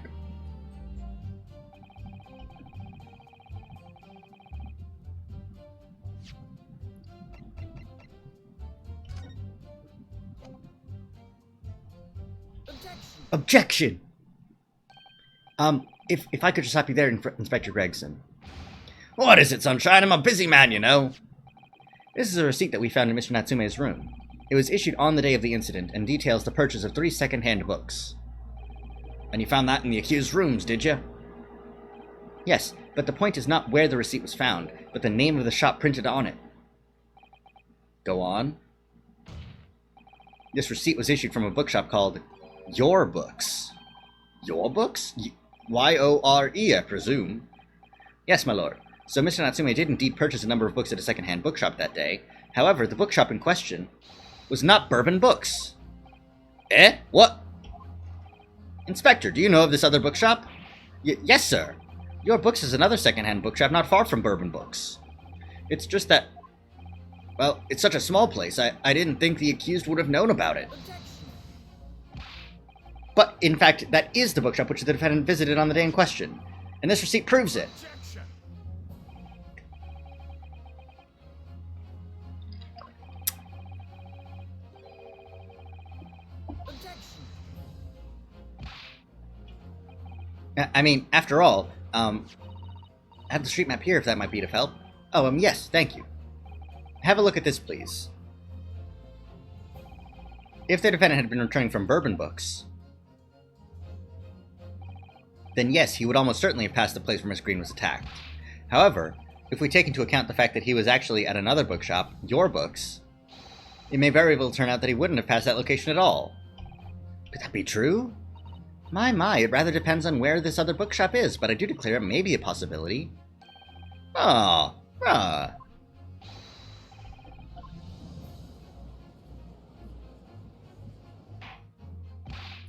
Objection! If I could just stop you there, Inspector Gregson. What is it, Sunshine? I'm a busy man, you know. This is a receipt that we found in Mr. Natsume's room. It was issued on the day of the incident and details the purchase of 3 second-hand books. And you found that in the accused rooms, did you? Yes, but the point is not where the receipt was found, but the name of the shop printed on it. Go on. This receipt was issued from a bookshop called Your Books. Your Books? Y-O-R-E, I presume. Yes, my lord. So Mr. Natsume did indeed purchase a number of books at a second-hand bookshop that day. However, the bookshop in question was not Bourbon Books. Eh? What? Inspector, do you know of this other bookshop? Yes, sir. Your Books is another second-hand bookshop not far from Bourbon Books. It's just that, well, it's such a small place, I didn't think the accused would have known about it. But, in fact, that is the bookshop which the defendant visited on the day in question, and this receipt proves it. I mean, after all, I have the street map here if that might be of help. Oh, yes, thank you. Have a look at this, please. If the defendant had been returning from Bourbon Books, then yes, he would almost certainly have passed the place where Miss Green was attacked. However, if we take into account the fact that he was actually at another bookshop, Your Books, it may very well turn out that he wouldn't have passed that location at all. Could that be true? My, it rather depends on where this other bookshop is, but I do declare it may be a possibility.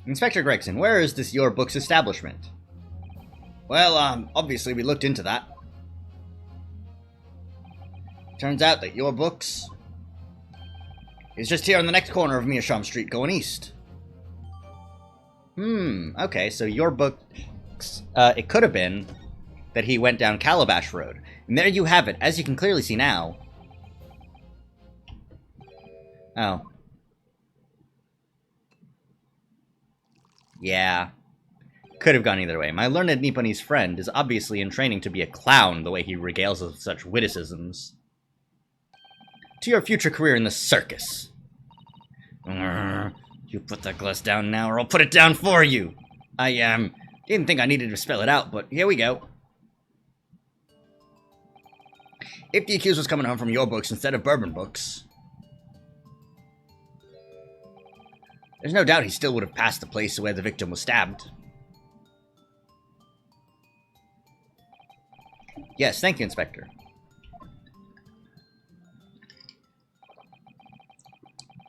Inspector Gregson, where is this Your Books establishment? Well, obviously we looked into that. Turns out that Your Books is just here on the next corner of Meerschaum Street going east. Okay, so Your Books, it could have been that he went down Calabash Road. And there you have it, as you can clearly see now. Oh. Yeah. Could have gone either way. My learned Nipponese friend is obviously in training to be a clown the way he regales us with such witticisms. To your future career in the circus. You put that glass down now, or I'll put it down for you. I, didn't think I needed to spell it out, but here we go. If the accused was coming home from Your Books instead of Bourbon Books, there's no doubt he still would have passed the place where the victim was stabbed. Yes, thank you, Inspector.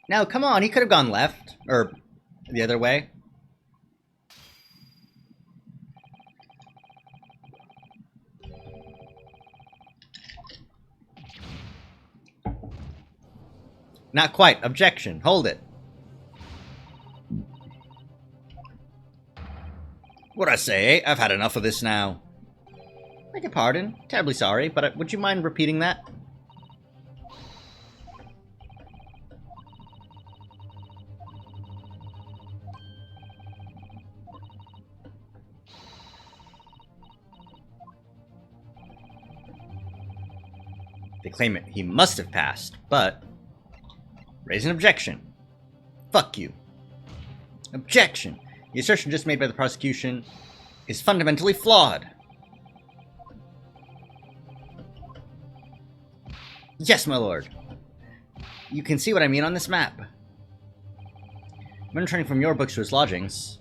Now, come on, he could have gone left, or the other way. Not quite. Objection. Hold it. What'd I say? I've had enough of this now. Beg your pardon. Terribly sorry, but would you mind repeating that? They claim it he must have passed, but raise an objection. Fuck you. Objection. The assertion just made by the prosecution is fundamentally flawed. Yes, my lord. You can see what I mean on this map. When returning from Your Books to his lodgings,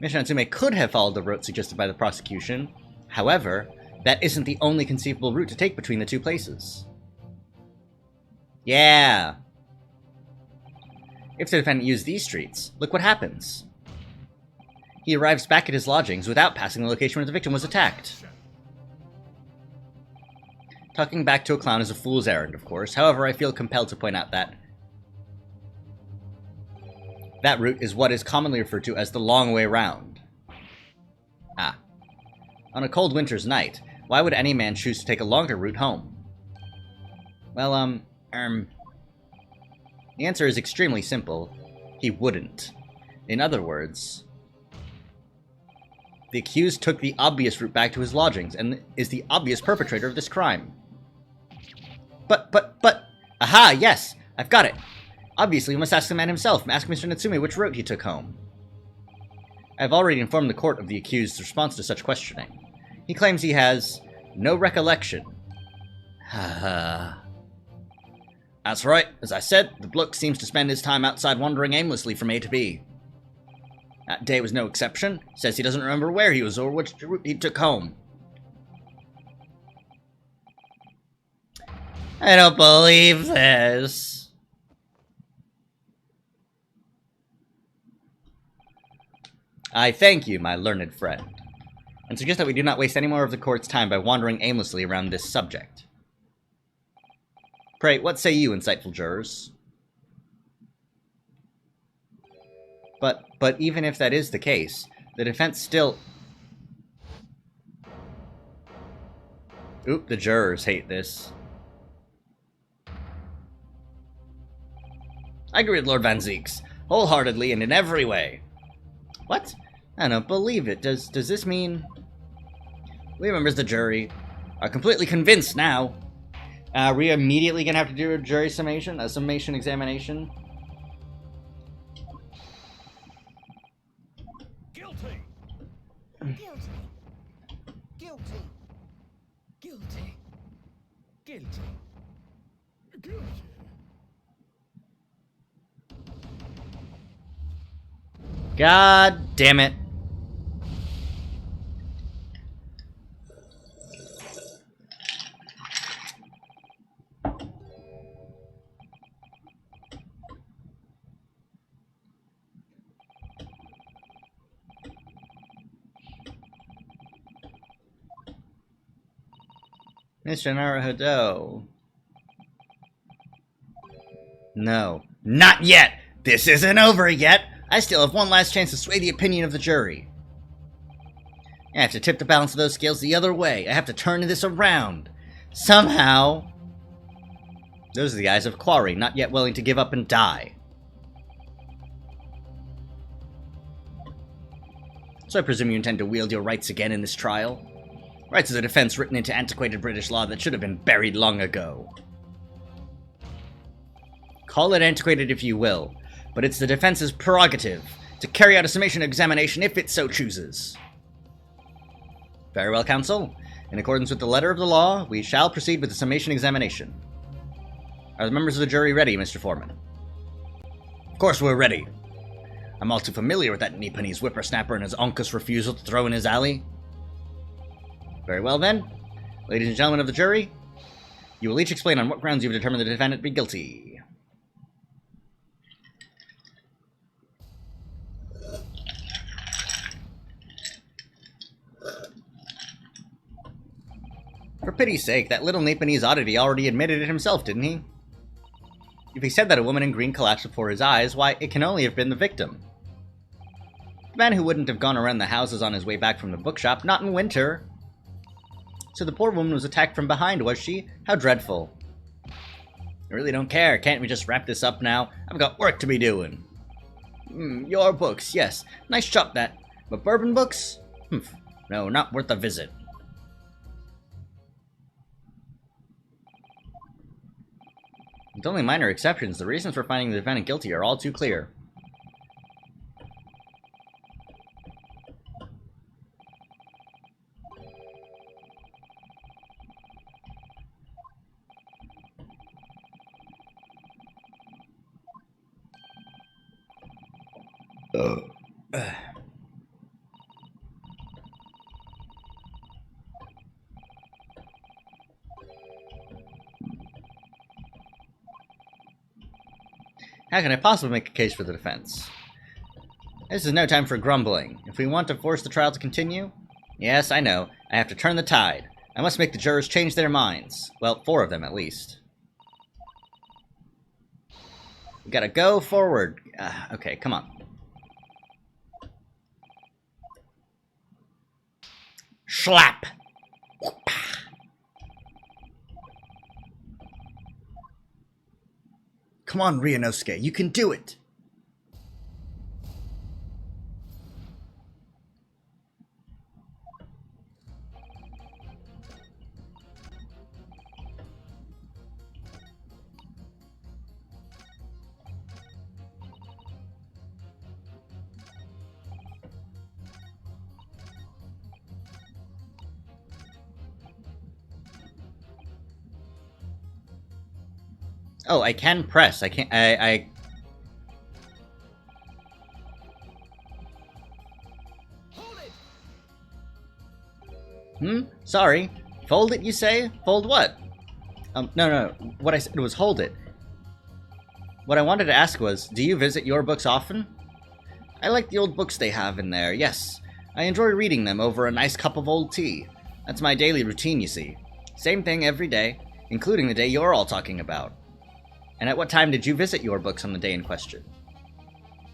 Mr. Natsume could have followed the route suggested by the prosecution. However, that isn't the only conceivable route to take between the two places. Yeah. If the defendant used these streets, look what happens. He arrives back at his lodgings without passing the location where the victim was attacked. Talking back to a clown is a fool's errand, of course. However, I feel compelled to point out that that route is what is commonly referred to as the long way round. Ah. On a cold winter's night, why would any man choose to take a longer route home? Well, the answer is extremely simple. He wouldn't. In other words, the accused took the obvious route back to his lodgings and is the obvious perpetrator of this crime. But, aha, yes, I've got it. Obviously, we must ask the man himself. Ask Mr. Natsume which route he took home. I've already informed the court of the accused's response to such questioning. He claims he has no recollection. That's right. As I said, the bloke seems to spend his time outside wandering aimlessly from A to B. That day was no exception. Says he doesn't remember where he was or which route he took home. I don't believe this. I thank you, my learned friend, and suggest that we do not waste any more of the court's time by wandering aimlessly around this subject. Pray, what say you, insightful jurors? But even if that is the case, the defense still... Oop, the jurors hate this. I agree with Lord Van Zeeks, wholeheartedly and in every way. What? I don't believe it. Does this mean... We members of the jury are completely convinced now. Are we immediately going to have to do a jury summation? A summation examination? Guilty! Guilty! Guilty! Guilty! Guilty! Guilty! God damn it. Mr. Naruhodo. No. Not yet! This isn't over yet! I still have one last chance to sway the opinion of the jury. I have to tip the balance of those scales the other way. I have to turn this around. Somehow. Those are the eyes of Quarry, not yet willing to give up and die. So I presume you intend to wield your rights again in this trial? Rights of the defense written into antiquated British law that should have been buried long ago. Call it antiquated if you will, but it's the defense's prerogative to carry out a summation examination if it so chooses. Very well, counsel. In accordance with the letter of the law, we shall proceed with the summation examination. Are the members of the jury ready, Mr. Foreman? Of course we're ready. I'm all too familiar with that Nipponiese whippersnapper and his uncas refusal to throw in his alley. Very well then. Ladies and gentlemen of the jury, you will each explain on what grounds you have determined the defendant to be guilty. For pity's sake, that little Nipponese oddity already admitted it himself, didn't he? If he said that a woman in green collapsed before his eyes, why, it can only have been the victim. The man who wouldn't have gone around the houses on his way back from the bookshop, not in winter. So the poor woman was attacked from behind, was she? How dreadful. I really don't care. Can't we just wrap this up now? I've got work to be doing. Your books, yes. Nice chop, that. But bourbon books? Humph. No, not worth a visit. With only minor exceptions, the reasons for finding the defendant guilty are all too clear. How can I possibly make a case for the defense? This is no time for grumbling. If we want to force the trial to continue... Yes, I know. I have to turn the tide. I must make the jurors change their minds. Well, 4 of them at least. We gotta go forward. Okay, come on. Schlap! Come on, Ryunosuke, you can do it! Oh, I can press. I can't. Hold it! Sorry. Fold it, you say? Fold what? No. What I said was hold it. What I wanted to ask was, do you visit your books often? I like the old books they have in there, yes. I enjoy reading them over a nice cup of old tea. That's my daily routine, you see. Same thing every day, including the day you're all talking about. And at what time did you visit your books on the day in question?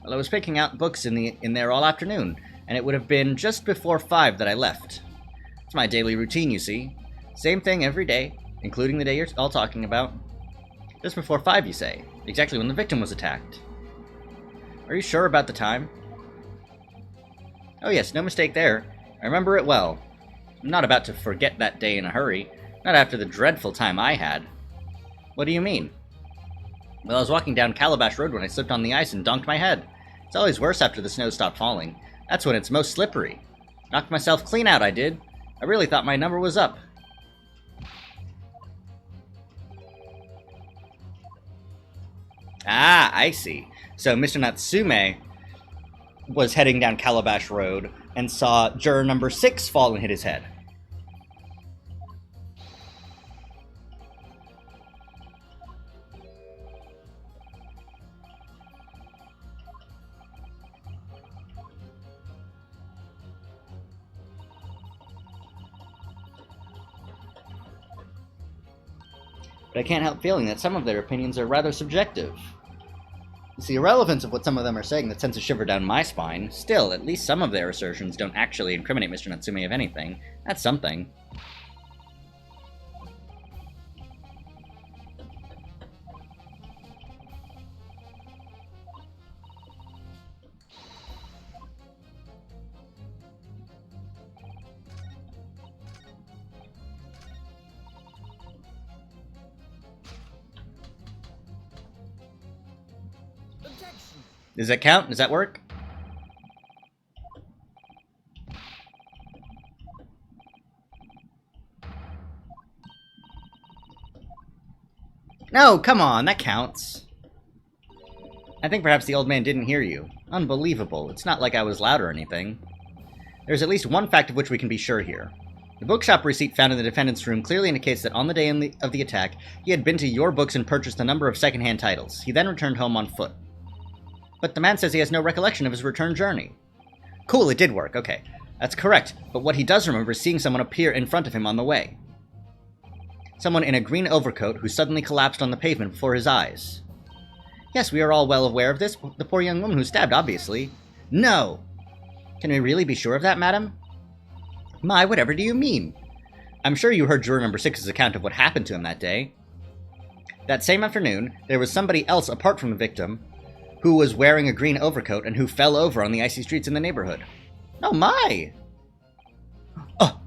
Well, I was picking out books in there all afternoon, and it would have been just before 5 that I left. It's my daily routine, you see. Same thing every day, including the day you're all talking about. Just before 5, you say, exactly when the victim was attacked. Are you sure about the time? Oh yes, no mistake there. I remember it well. I'm not about to forget that day in a hurry, not after the dreadful time I had. What do you mean? Well, I was walking down Calabash Road when I slipped on the ice and donked my head. It's always worse after the snow stopped falling. That's when it's most slippery. Knocked myself clean out, I did. I really thought my number was up. Ah, I see. So Mr. Natsume was heading down Calabash Road and saw juror number 6 fall and hit his head. But I can't help feeling that some of their opinions are rather subjective. It's the irrelevance of what some of them are saying that sends a shiver down my spine. Still, at least some of their assertions don't actually incriminate Mr. Natsume of anything. That's something. Objection! Does that count? Does that work? No, come on, that counts. I think perhaps the old man didn't hear you. Unbelievable. It's not like I was loud or anything. There's at least one fact of which we can be sure here. The bookshop receipt found in the defendant's room clearly indicates that on the day of the attack, he had been to your books and purchased a number of secondhand titles. He then returned home on foot. But the man says he has no recollection of his return journey. Cool, it did work, okay. That's correct, but what he does remember is seeing someone appear in front of him on the way. Someone in a green overcoat who suddenly collapsed on the pavement before his eyes. Yes, we are all well aware of this. The poor young woman who stabbed, obviously. No! Can we really be sure of that, madam? My, whatever do you mean? I'm sure you heard juror number 6's account of what happened to him that day. That same afternoon, there was somebody else apart from the victim who was wearing a green overcoat and who fell over on the icy streets in the neighborhood. Oh my! Oh!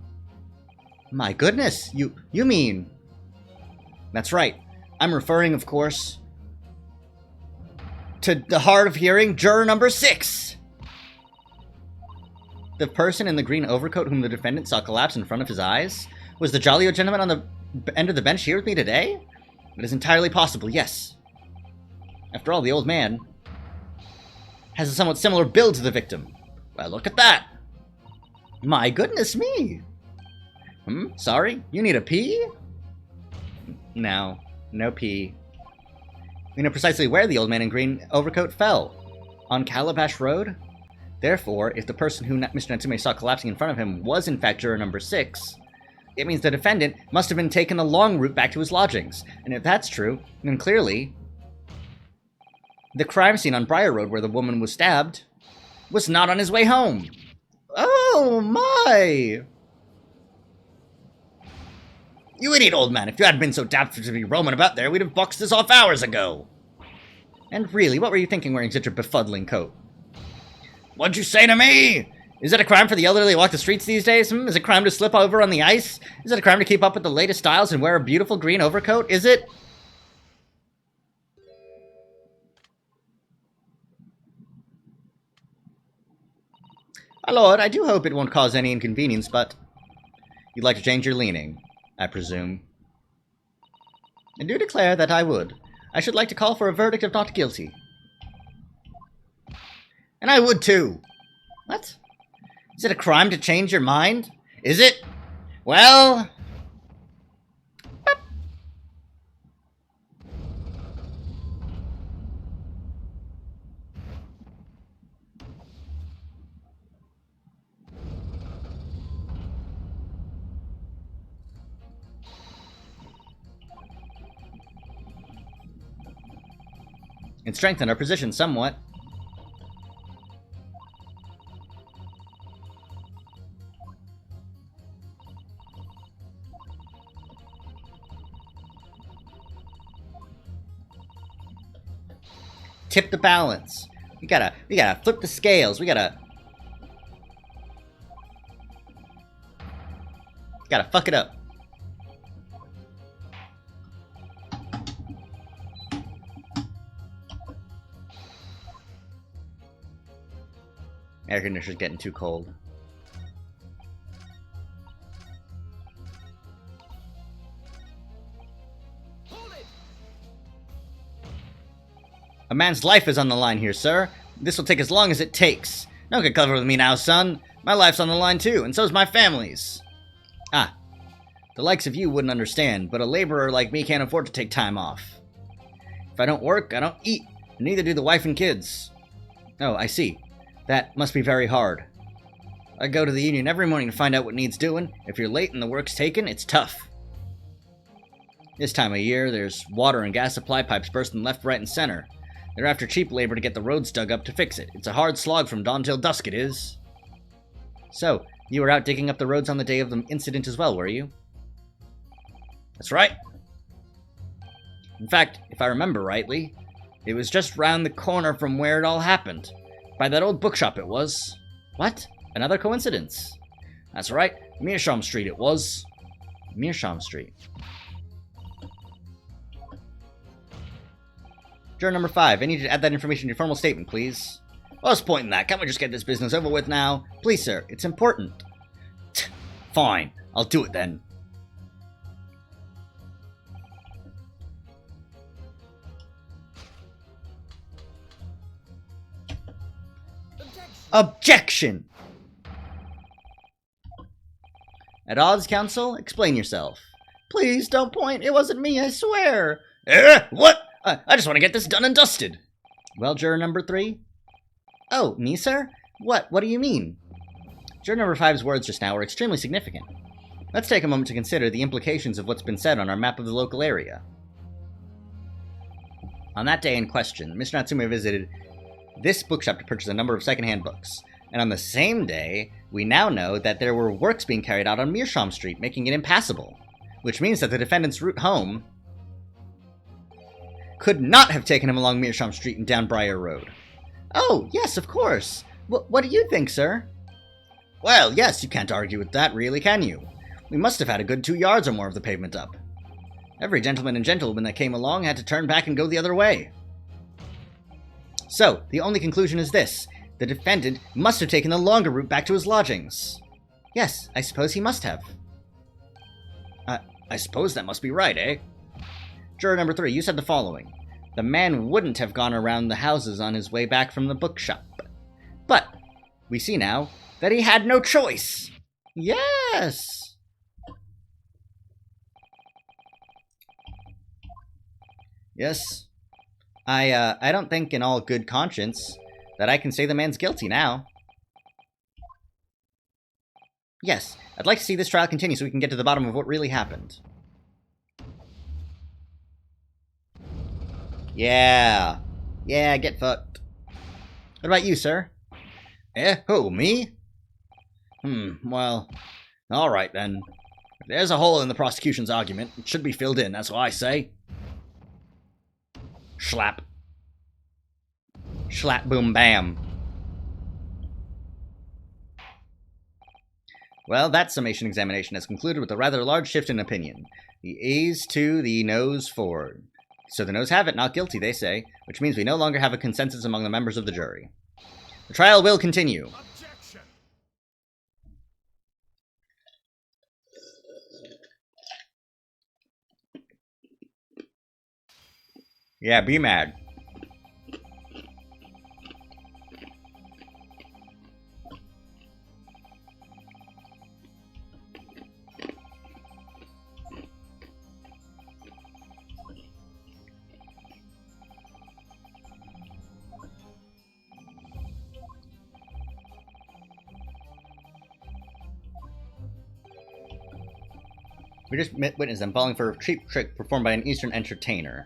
My goodness! You mean... That's right. I'm referring, of course, to the hard of hearing juror number 6! The person in the green overcoat whom the defendant saw collapse in front of his eyes was the jolly old gentleman on the end of the bench here with me today? It is entirely possible, yes. After all, the old man has a somewhat similar build to the victim. Well, look at that! My goodness me! Sorry? You need a pee? No. No pee. We know precisely where the old man in green overcoat fell. On Calabash Road? Therefore, if the person who Mr. Natsume saw collapsing in front of him was in fact juror number 6, it means the defendant must have been taking the long route back to his lodgings. And if that's true, then clearly the crime scene on Briar Road where the woman was stabbed was not on his way home. Oh my! You idiot, old man. If you hadn't been so daft to be roaming about there, we'd have boxed this off hours ago. And really, what were you thinking wearing such a befuddling coat? What'd you say to me? Is it a crime for the elderly to walk the streets these days? Is it a crime to slip over on the ice? Is it a crime to keep up with the latest styles and wear a beautiful green overcoat? Is it? My lord, I do hope it won't cause any inconvenience, but you'd like to change your leaning, I presume. I do declare that I would. I should like to call for a verdict of not guilty. And I would too. What? Is it a crime to change your mind? Is it? Well... and strengthen our position somewhat. Tip the balance. We gotta flip the scales. We gotta fuck it up. Air conditioner's getting too cold. Hold it! A man's life is on the line here, sir. This will take as long as it takes. Don't get clever with me now, son. My life's on the line too, and so's my family's. Ah, the likes of you wouldn't understand, but a laborer like me can't afford to take time off. If I don't work, I don't eat, and neither do the wife and kids. Oh, I see. That must be very hard. I go to the union every morning to find out what needs doing. If you're late and the work's taken, it's tough. This time of year, there's water and gas supply pipes bursting left, right, and center. They're after cheap labor to get the roads dug up to fix it. It's a hard slog from dawn till dusk, it is. So, you were out digging up the roads on the day of the incident as well, were you? That's right. In fact, if I remember rightly, it was just round the corner from where it all happened. By that old bookshop it was. What? Another coincidence? That's right, Meerschaum Street it was. Meerschaum Street. Juror number 5, I need you to add that information in your formal statement, please. What's the point in that? Can't we just get this business over with now? Please, sir, it's important. Fine, I'll do it then. Objection! At odds, counsel? Explain yourself. Please, don't point. It wasn't me, I swear. What? I just want to get this done and dusted. Well, juror number 3? Oh, me, sir? What do you mean? Juror number 5's words just now were extremely significant. Let's take a moment to consider the implications of what's been said on our map of the local area. On that day in question, Mr. Natsume visited this bookshop to purchase a number of secondhand books. And on the same day, we now know that there were works being carried out on Meerschaum Street, making it impassable. Which means that the defendant's route home could not have taken him along Meerschaum Street and down Briar Road. Oh, yes, of course. What do you think, sir? Well, yes, you can't argue with that, really, can you? We must have had a good 2 yards or more of the pavement up. Every gentleman and gentlewoman that came along had to turn back and go the other way. So, the only conclusion is this. The defendant must have taken the longer route back to his lodgings. Yes, I suppose he must have. I suppose that must be right, eh? Juror number 3, you said the following. The man wouldn't have gone around the houses on his way back from the bookshop. But we see now that he had no choice. Yes! Yes. I don't think in all good conscience that I can say the man's guilty now. Yes, I'd like to see this trial continue so we can get to the bottom of what really happened. Yeah. Yeah, get fucked. What about you, sir? Who, me? Well, alright then. If there's a hole in the prosecution's argument, it should be filled in, that's what I say. Schlap. Schlap, boom, bam. Well, that summation examination has concluded with a rather large shift in opinion. The A's to the no's 4. So the no's have it, not guilty, they say, which means we no longer have a consensus among the members of the jury. The trial will continue. Objection! Yeah, be mad. We just witnessed them falling for a cheap trick performed by an Eastern entertainer.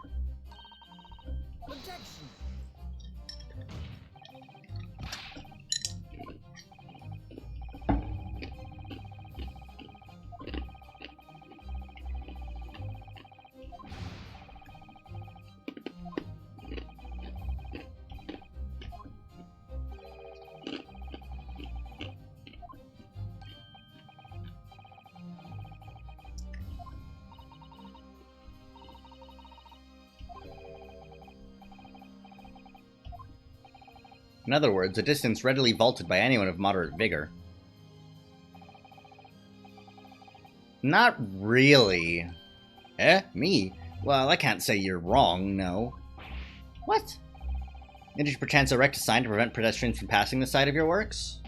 Objection. In other words, a distance readily vaulted by anyone of moderate vigor. Not really. Eh? Me? Well, I can't say you're wrong, no. What? Did you perchance erect a sign to prevent pedestrians from passing the site of your works?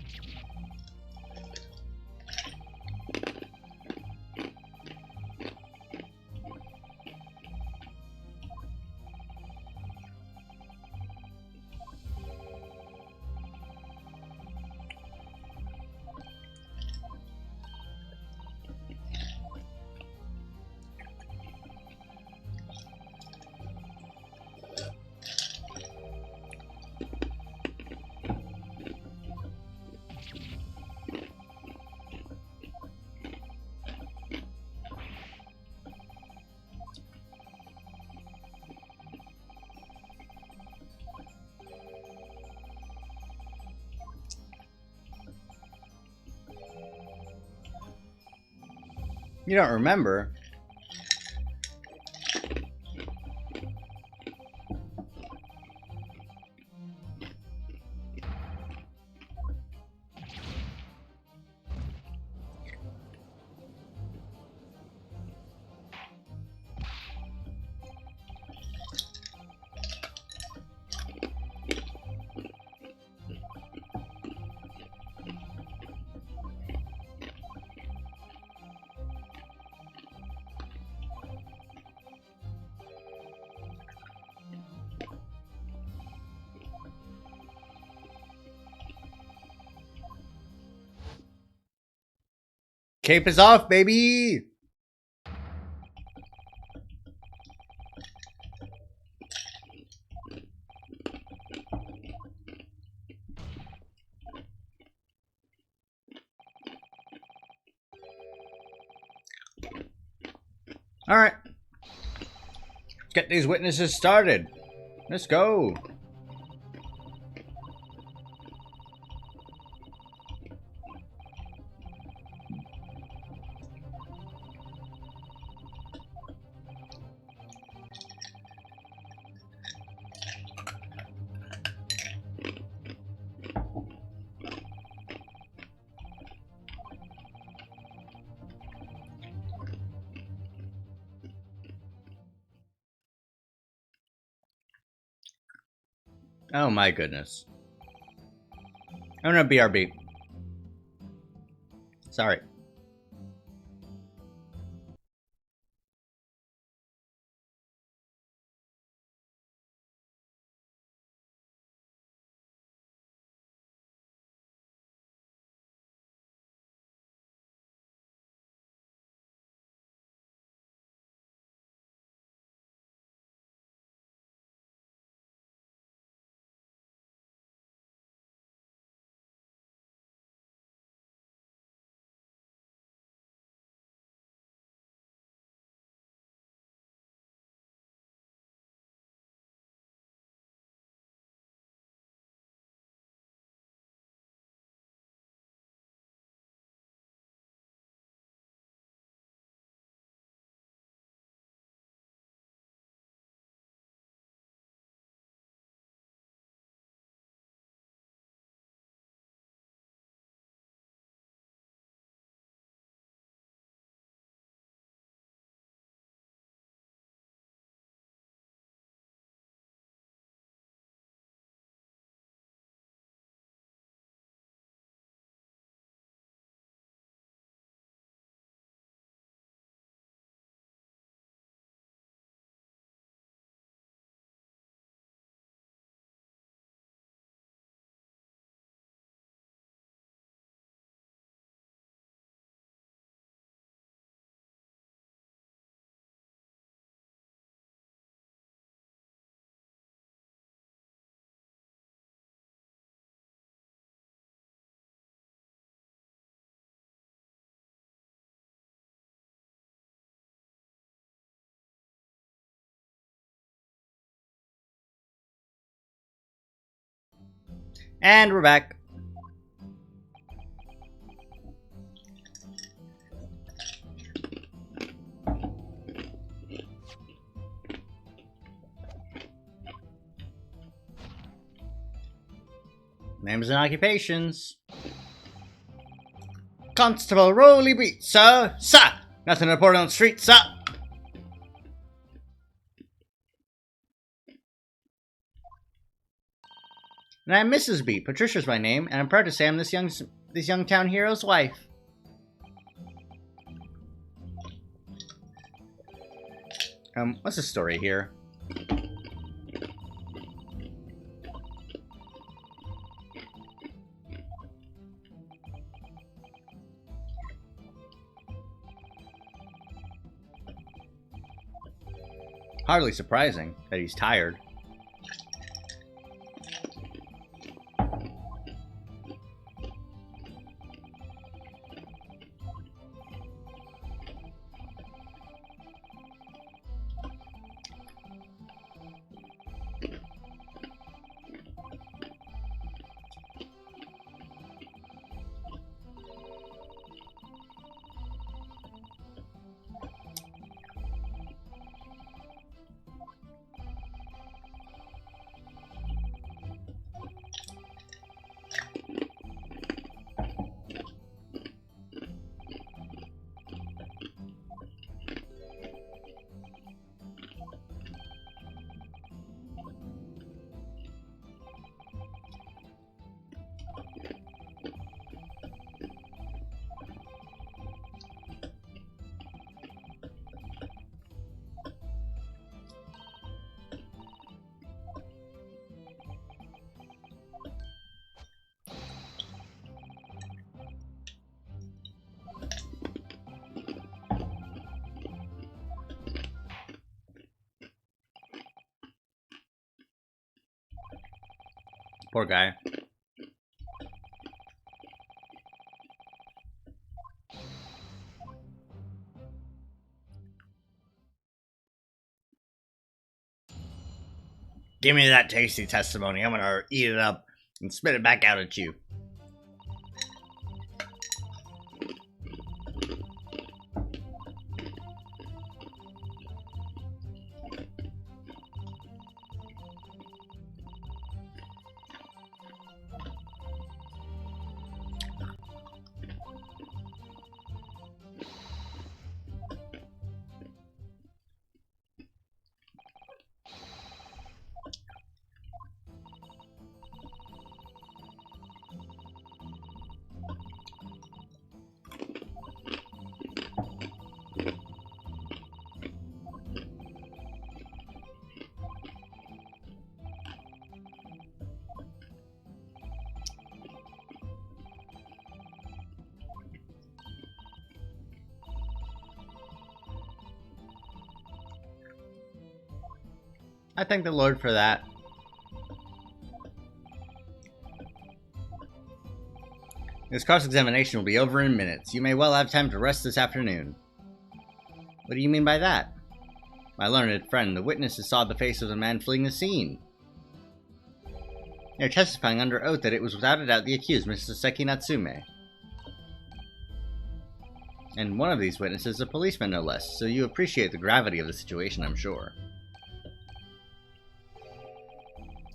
You don't remember? Cape is off, baby! Alright. Let's get these witnesses started. Let's go. Oh my goodness. I'm gonna BRB. Sorry. And we're back. Names and occupations. Constable Rolly Beat, sir. Sir! Nothing to report on the street, sir. And I'm Mrs. Beat. Patricia's my name, and I'm proud to say I'm this young town hero's wife. What's the story here? Hardly surprising that he's tired. Poor guy. Give me that tasty testimony. I'm gonna eat it up and spit it back out at you. I thank the Lord for that. This cross-examination will be over in minutes. You may well have time to rest this afternoon. What do you mean by that? My learned friend, the witnesses saw the face of the man fleeing the scene. They're testifying under oath that it was without a doubt the accused, Mr. Seki Natsume. And one of these witnesses is a policeman, no less, so you appreciate the gravity of the situation, I'm sure.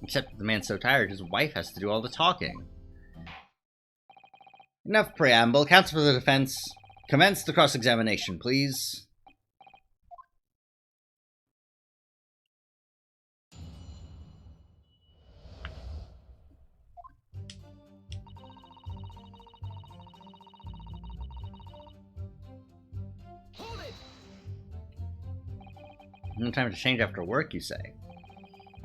Except the man's so tired, his wife has to do all the talking. Enough preamble. Counsel for the defense. Commence the cross-examination, please. Hold it! No time to change after work, you say.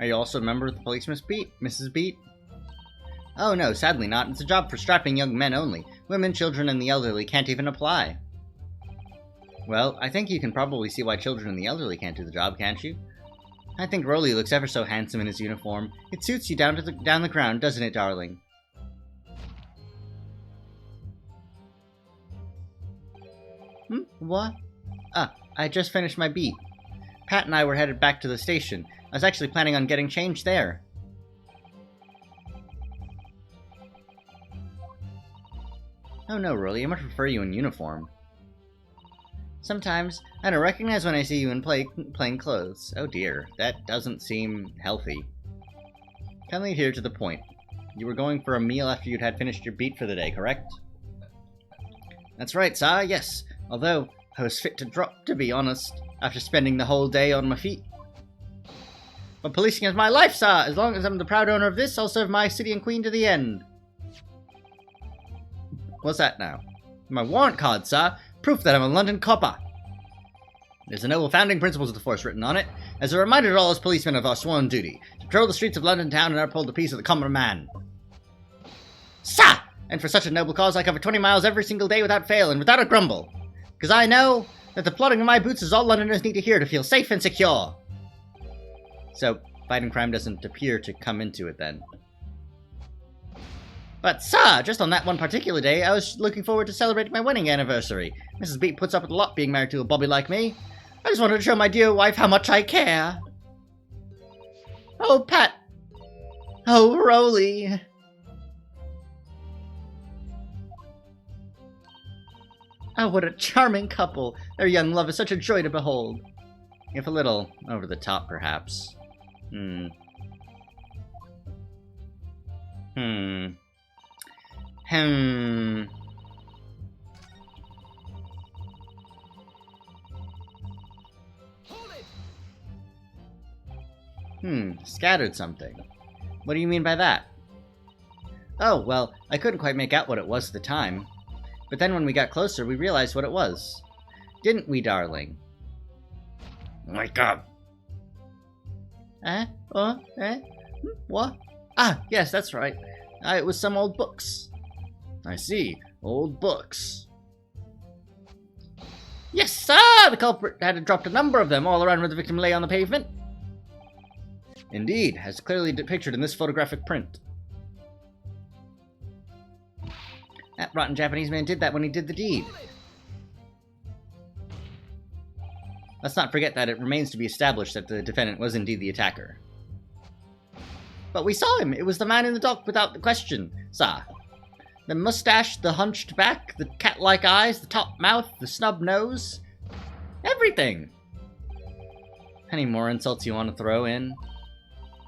Are you also a member of the police, Mrs. Beat? Oh no, sadly not. It's a job for strapping young men only. Women, children, and the elderly can't even apply. Well, I think you can probably see why children and the elderly can't do the job, can't you? I think Rolly looks ever so handsome in his uniform. It suits you down the ground, doesn't it, darling? What? Ah, I just finished my beat. Pat and I were headed back to the station. I was actually planning on getting changed there. Oh no, Rolly, I much prefer you in uniform. Sometimes, I don't recognize when I see you in plain clothes. Oh dear, that doesn't seem healthy. Coming here to the point. You were going for a meal after you'd had finished your beat for the day, correct? That's right, sir, yes. Although, I was fit to drop, to be honest, after spending the whole day on my feet. But policing is my life, sir. As long as I'm the proud owner of this, I'll serve my city and queen to the end. What's that now? My warrant card, sir. Proof that I'm a London copper. There's the noble founding principles of the force written on it, as a reminder to all us policemen of our sworn duty, to patrol the streets of London town and uphold the peace of the common man. Sir! And for such a noble cause I cover 20 miles every single day without fail and without a grumble. Because I know that the plodding of my boots is all Londoners need to hear to feel safe and secure. So, fighting crime doesn't appear to come into it then. But, sir, just on that one particular day, I was looking forward to celebrating my wedding anniversary. Mrs. Beat puts up with a lot being married to a bobby like me. I just wanted to show my dear wife how much I care. Oh, Pat. Oh, Rolly. Oh, what a charming couple. Their young love is such a joy to behold. If a little over the top, perhaps. Hmm. Scattered something. What do you mean by that? Oh, well, I couldn't quite make out what it was at the time. But then when we got closer, we realized what it was. Didn't we, darling? Wake up! What? Ah, yes, that's right. It was some old books. I see. Old books. Yes, sir! The culprit had dropped a number of them all around where the victim lay on the pavement. Indeed, as clearly depicted in this photographic print. That rotten Japanese man did that when he did the deed. Let's not forget that it remains to be established that the defendant was indeed the attacker. But we saw him! It was the man in the dock without the question, sir. The mustache, the hunched back, the cat-like eyes, the top mouth, the snub nose. Everything! Any more insults you want to throw in?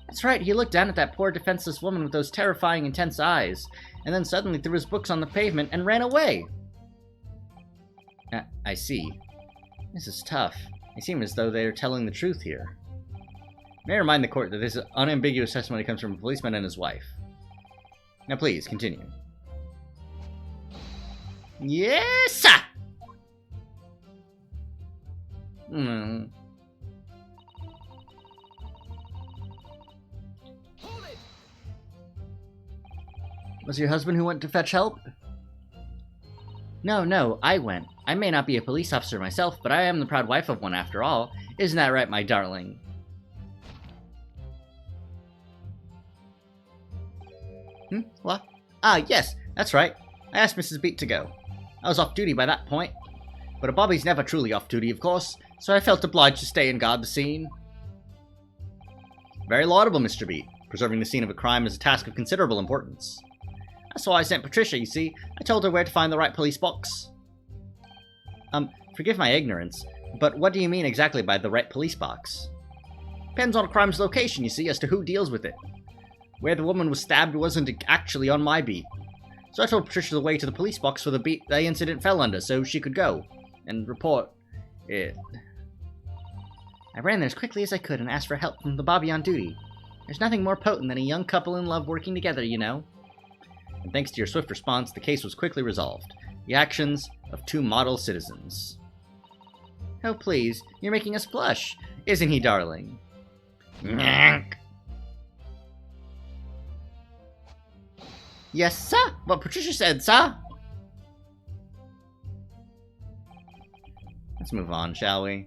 That's right, he looked down at that poor defenseless woman with those terrifying, intense eyes, and then suddenly threw his books on the pavement and ran away. I see. This is tough. They seem as though they are telling the truth here. May I remind the court that this unambiguous testimony comes from a policeman and his wife. Now please, continue. Yes, sir! Was your husband who went to fetch help? No, I went. I may not be a police officer myself, but I am the proud wife of one after all. Isn't that right, my darling? What? Ah, yes, that's right. I asked Mrs. Beat to go. I was off duty by that point. But a bobby's never truly off duty, of course, so I felt obliged to stay and guard the scene. Very laudable, Mr. Beat. Preserving the scene of a crime is a task of considerable importance. That's why I sent Patricia, you see. I told her where to find the right police box. Forgive my ignorance, but what do you mean exactly by the right police box? Depends on a crime's location, you see, as to who deals with it. Where the woman was stabbed wasn't actually on my beat. So I told Patricia the way to the police box for the beat the incident fell under, so she could go and report it. I ran there as quickly as I could and asked for help from the bobby on duty. There's nothing more potent than a young couple in love working together, you know. And thanks to your swift response, the case was quickly resolved. The actions of two model citizens. Oh, please, you're making us blush. Isn't he, darling? Yes, sir. What Patricia said, sir. Let's move on, shall we?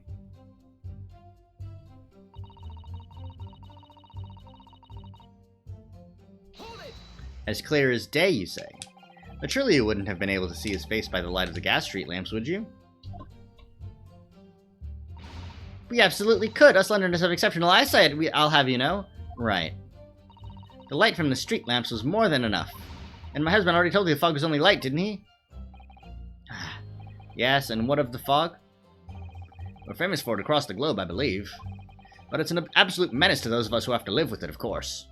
As clear as day, you say. But surely you wouldn't have been able to see his face by the light of the gas street lamps, would you? We absolutely could. Us Londoners have exceptional eyesight, I'll have you know. Right. The light from the street lamps was more than enough. And my husband already told you the fog was only light, didn't he? Yes, and what of the fog? We're famous for it across the globe, I believe. But it's an absolute menace to those of us who have to live with it, of course.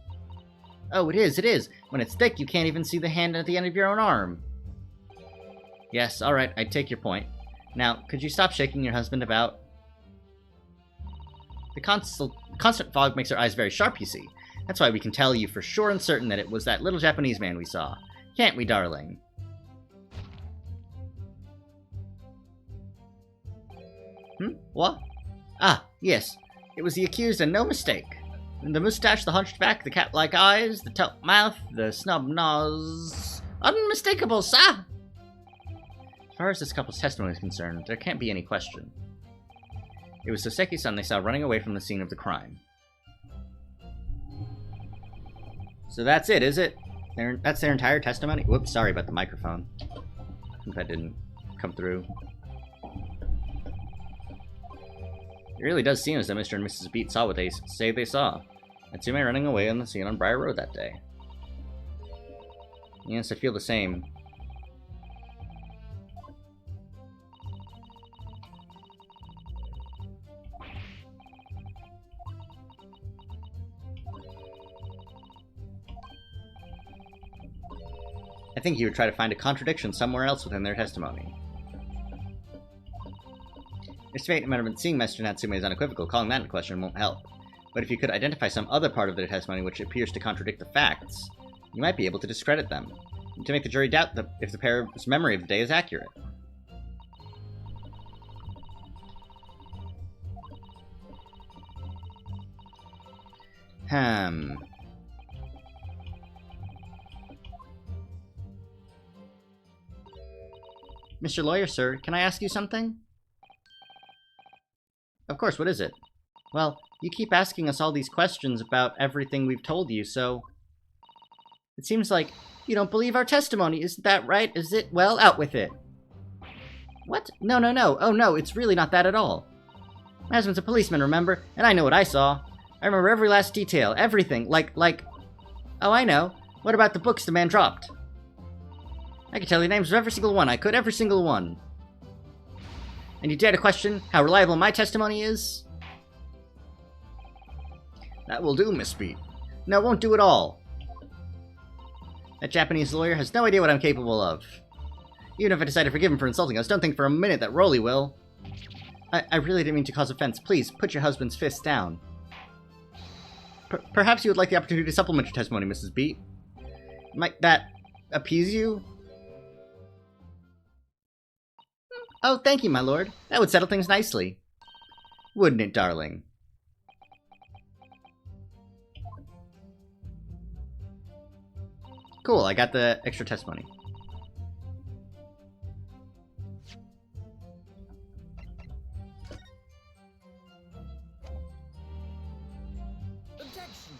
Oh, it is, it is. When it's thick, you can't even see the hand at the end of your own arm. Yes, alright, I take your point. Now, could you stop shaking your husband about? The constant fog makes our eyes very sharp, you see. That's why we can tell you for sure and certain that it was that little Japanese man we saw. Can't we, darling? What? Ah, yes. It was the accused and no mistake. The moustache, the hunched back, the cat-like eyes, the top mouth, the snub nose... Unmistakable, sir! As far as this couple's testimony is concerned, there can't be any question. It was Soseki's-san they saw running away from the scene of the crime. So that's it, is it? That's their entire testimony? Whoops, sorry about the microphone. If that didn't come through. It really does seem as though Mr. and Mrs. Beat saw what they say they saw. Natsume running away on the scene on Briar Road that day. Yes, I feel the same. I think he would try to find a contradiction somewhere else within their testimony. Mr. Bateman seeing Mr. Natsume is unequivocal, calling that into question won't help. But if you could identify some other part of their testimony which appears to contradict the facts, you might be able to discredit them, and to make the jury doubt if the pair's memory of the day is accurate. Mr. Lawyer, sir, can I ask you something? Of course, what is it? Well, you keep asking us all these questions about everything we've told you, so... It seems like you don't believe our testimony, isn't that right? Is it? Well, out with it. What? No, no, no. Oh, no, it's really not that at all. My husband's a policeman, remember? And I know what I saw. I remember every last detail, everything, like... Oh, I know. What about the books the man dropped? I could tell you names of every single one. I could, every single one. And you dare to question how reliable my testimony is? That will do, Miss Beat. No, it won't do at all. That Japanese lawyer has no idea what I'm capable of. Even if I decide to forgive him for insulting us, don't think for a minute that Rolly will. I really didn't mean to cause offense. Please, put your husband's fist down. Perhaps you would like the opportunity to supplement your testimony, Mrs. Beat. Might that appease you? Oh, thank you, my lord. That would settle things nicely. Wouldn't it, darling? Cool, I got the extra testimony.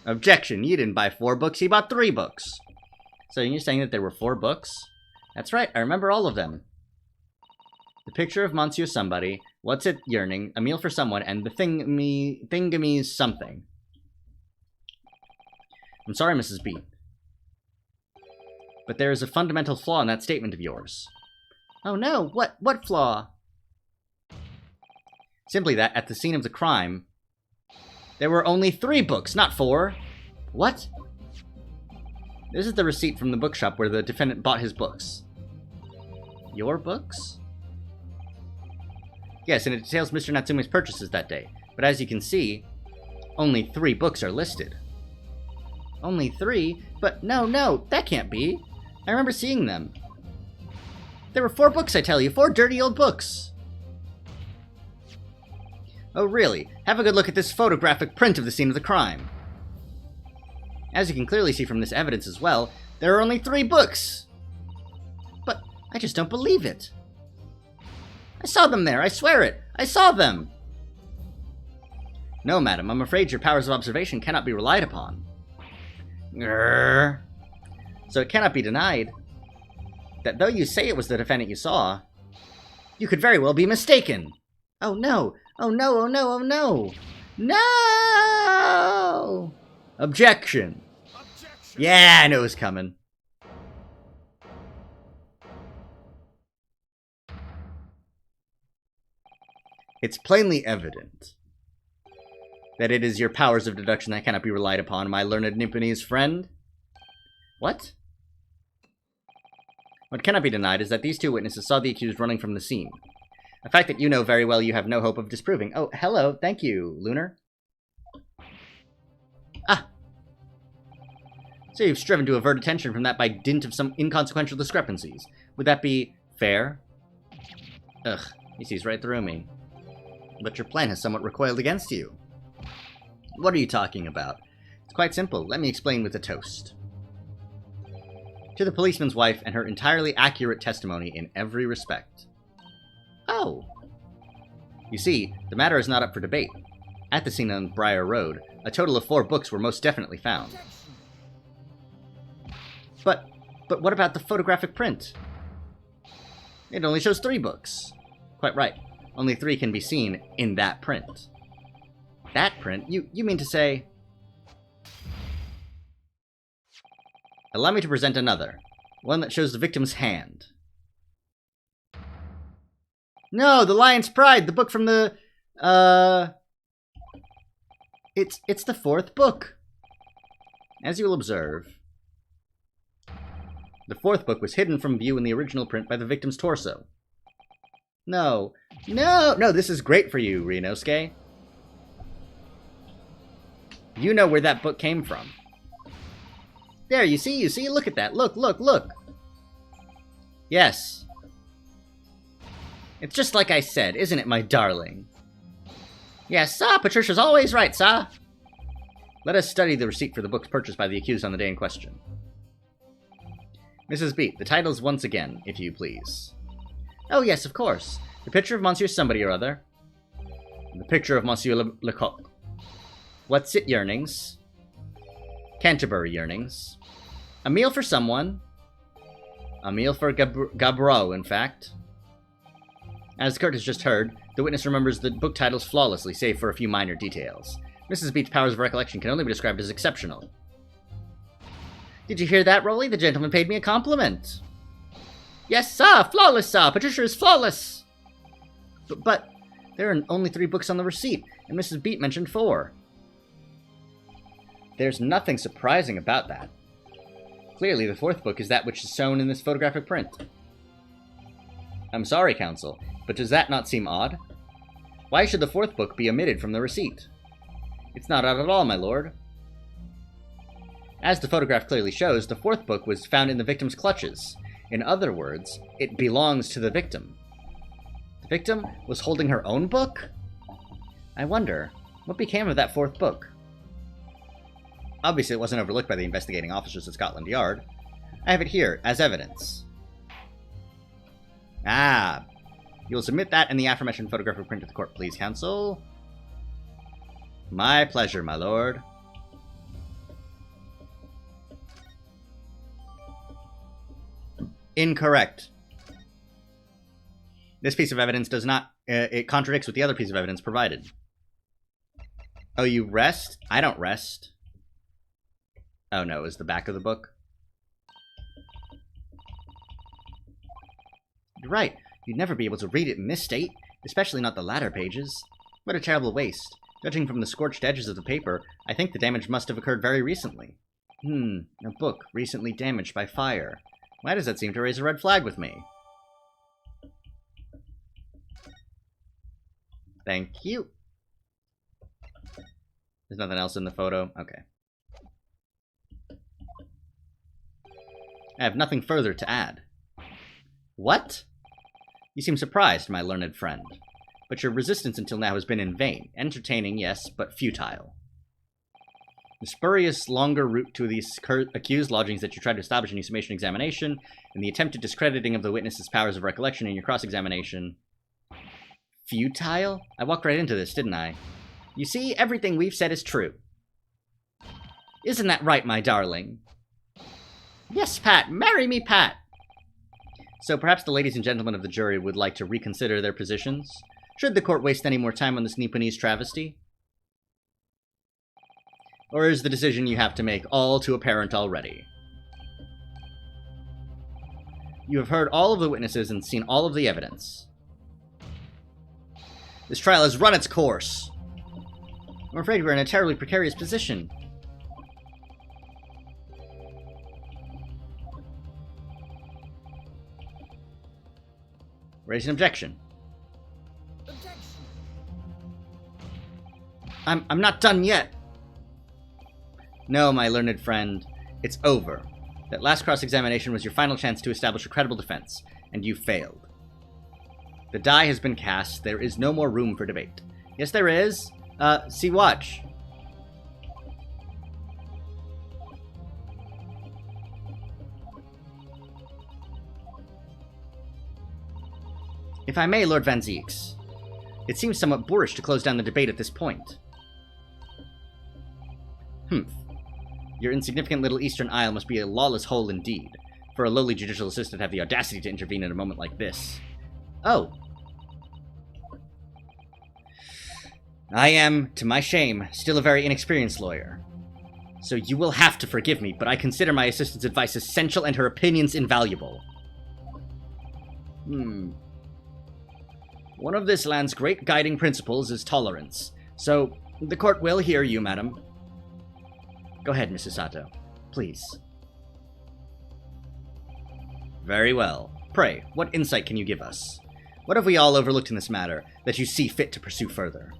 Objection! You didn't buy 4 books, you bought 3 books. So you're saying that there were 4 books? That's right, I remember all of them. The Picture of Monsieur Somebody, What's It Yearning, A Meal for Someone, and the Thingamy's Something. I'm sorry, Mrs. B. But there is a fundamental flaw in that statement of yours. Oh no, what flaw? Simply that, at the scene of the crime, there were only 3 books, not 4. What? This is the receipt from the bookshop where the defendant bought his books. Your books? Yes, and it details Mr. Natsume's purchases that day. But as you can see, only 3 books are listed. Only 3? But no, that can't be. I remember seeing them. There were 4 books, I tell you. 4 dirty old books. Oh, really? Have a good look at this photographic print of the scene of the crime. As you can clearly see from this evidence as well, there are only 3 books. But I just don't believe it. I saw them there, I swear it. I saw them. No, madam, I'm afraid your powers of observation cannot be relied upon. Grrr. So it cannot be denied that though you say it was the defendant you saw, you could very well be mistaken. Oh no, oh no, oh no, oh no. No! Objection. Yeah, I knew it was coming. It's plainly evident that it is your powers of deduction that cannot be relied upon, my learned Nipponese friend. What? What cannot be denied is that these two witnesses saw the accused running from the scene. A fact that you know very well you have no hope of disproving. Oh, hello. Thank you, Lunar. Ah. So you've striven to avert attention from that by dint of some inconsequential discrepancies. Would that be fair? Ugh, he sees right through me. But your plan has somewhat recoiled against you. What are you talking about? It's quite simple. Let me explain with a toast. To the policeman's wife and her entirely accurate testimony in every respect. Oh. You see, the matter is not up for debate. At the scene on Briar Road, a total of 4 books were most definitely found. But what about the photographic print? It only shows 3 books. Quite right. Only 3 can be seen in that print. That print? You mean to say... Allow me to present another. One that shows the victim's hand. No, The Lion's Pride, the book from the... It's the 4th book. As you will observe, the 4th book was hidden from view in the original print by the victim's torso. No, this is great for you, Rinosuke. You know where that book came from. There, you see, look at that, look. Yes. It's just like I said, isn't it, my darling? Yes, sir, Patricia's always right, sir. Let us study the receipt for the books purchased by the accused on the day in question. Mrs. Beat, the titles once again, if you please. Oh, yes, of course. The picture of Monsieur Somebody or Other. The picture of Monsieur Lecoq. What's It Yearnings. Canterbury Yearnings. A Meal for Someone. A Meal for Gabreau, in fact. As Kurt has just heard, the witness remembers the book titles flawlessly, save for a few minor details. Mrs. Beat's powers of recollection can only be described as exceptional. Did you hear that, Rolly? The gentleman paid me a compliment. Yes, sir! Flawless, sir! Patricia is flawless! But there are only 3 books on the receipt, and Mrs. Beat mentioned 4. There's nothing surprising about that. Clearly, the 4th book is that which is shown in this photographic print. I'm sorry, counsel, but does that not seem odd? Why should the 4th book be omitted from the receipt? It's not odd at all, my lord. As the photograph clearly shows, the 4th book was found in the victim's clutches. In other words, it belongs to the victim. The victim was holding her own book? I wonder, what became of that 4th book? Obviously, it wasn't overlooked by the investigating officers at Scotland Yard. I have it here, as evidence. Ah, you will submit that and the aforementioned photographic print to the court, please, counsel. My pleasure, my lord. Incorrect. This piece of evidence does not... it contradicts with the other piece of evidence provided. Oh, you rest? I don't rest. Oh no, it was the back of the book? You're right. You'd never be able to read it in this state, especially not the latter pages. What a terrible waste. Judging from the scorched edges of the paper, I think the damage must have occurred very recently. A book recently damaged by fire. Why does that seem to raise a red flag with me? Thank you. There's nothing else in the photo? Okay. I have nothing further to add. What? You seem surprised, my learned friend. But your resistance until now has been in vain. Entertaining, yes, but futile. The spurious, longer route to the accused lodgings that you tried to establish in your summation examination, and the attempted discrediting of the witness's powers of recollection in your cross-examination. Futile? I walked right into this, didn't I? You see, everything we've said is true. Isn't that right, my darling? Yes, Pat! Marry me, Pat! So perhaps the ladies and gentlemen of the jury would like to reconsider their positions? Should the court waste any more time on this Nipponese travesty? Or is the decision you have to make all too apparent already? You have heard all of the witnesses and seen all of the evidence. This trial has run its course. I'm afraid we're in a terribly precarious position. Raise an objection. Objection. I'm not done yet. No, my learned friend. It's over. That last cross-examination was your final chance to establish a credible defense, and you failed. The die has been cast. There is no more room for debate. Yes, there is. See, watch. If I may, Lord Van Zieks, it seems somewhat boorish to close down the debate at this point. Humph. Your insignificant little Eastern Isle must be a lawless hole indeed, for a lowly judicial assistant to have the audacity to intervene in a moment like this. Oh. I am, to my shame, still a very inexperienced lawyer. So you will have to forgive me, but I consider my assistant's advice essential and her opinions invaluable. One of this land's great guiding principles is tolerance, so the court will hear you, madam. Go ahead, Mrs. Sato. Please. Very well. Pray, what insight can you give us? What have we all overlooked in this matter that you see fit to pursue further?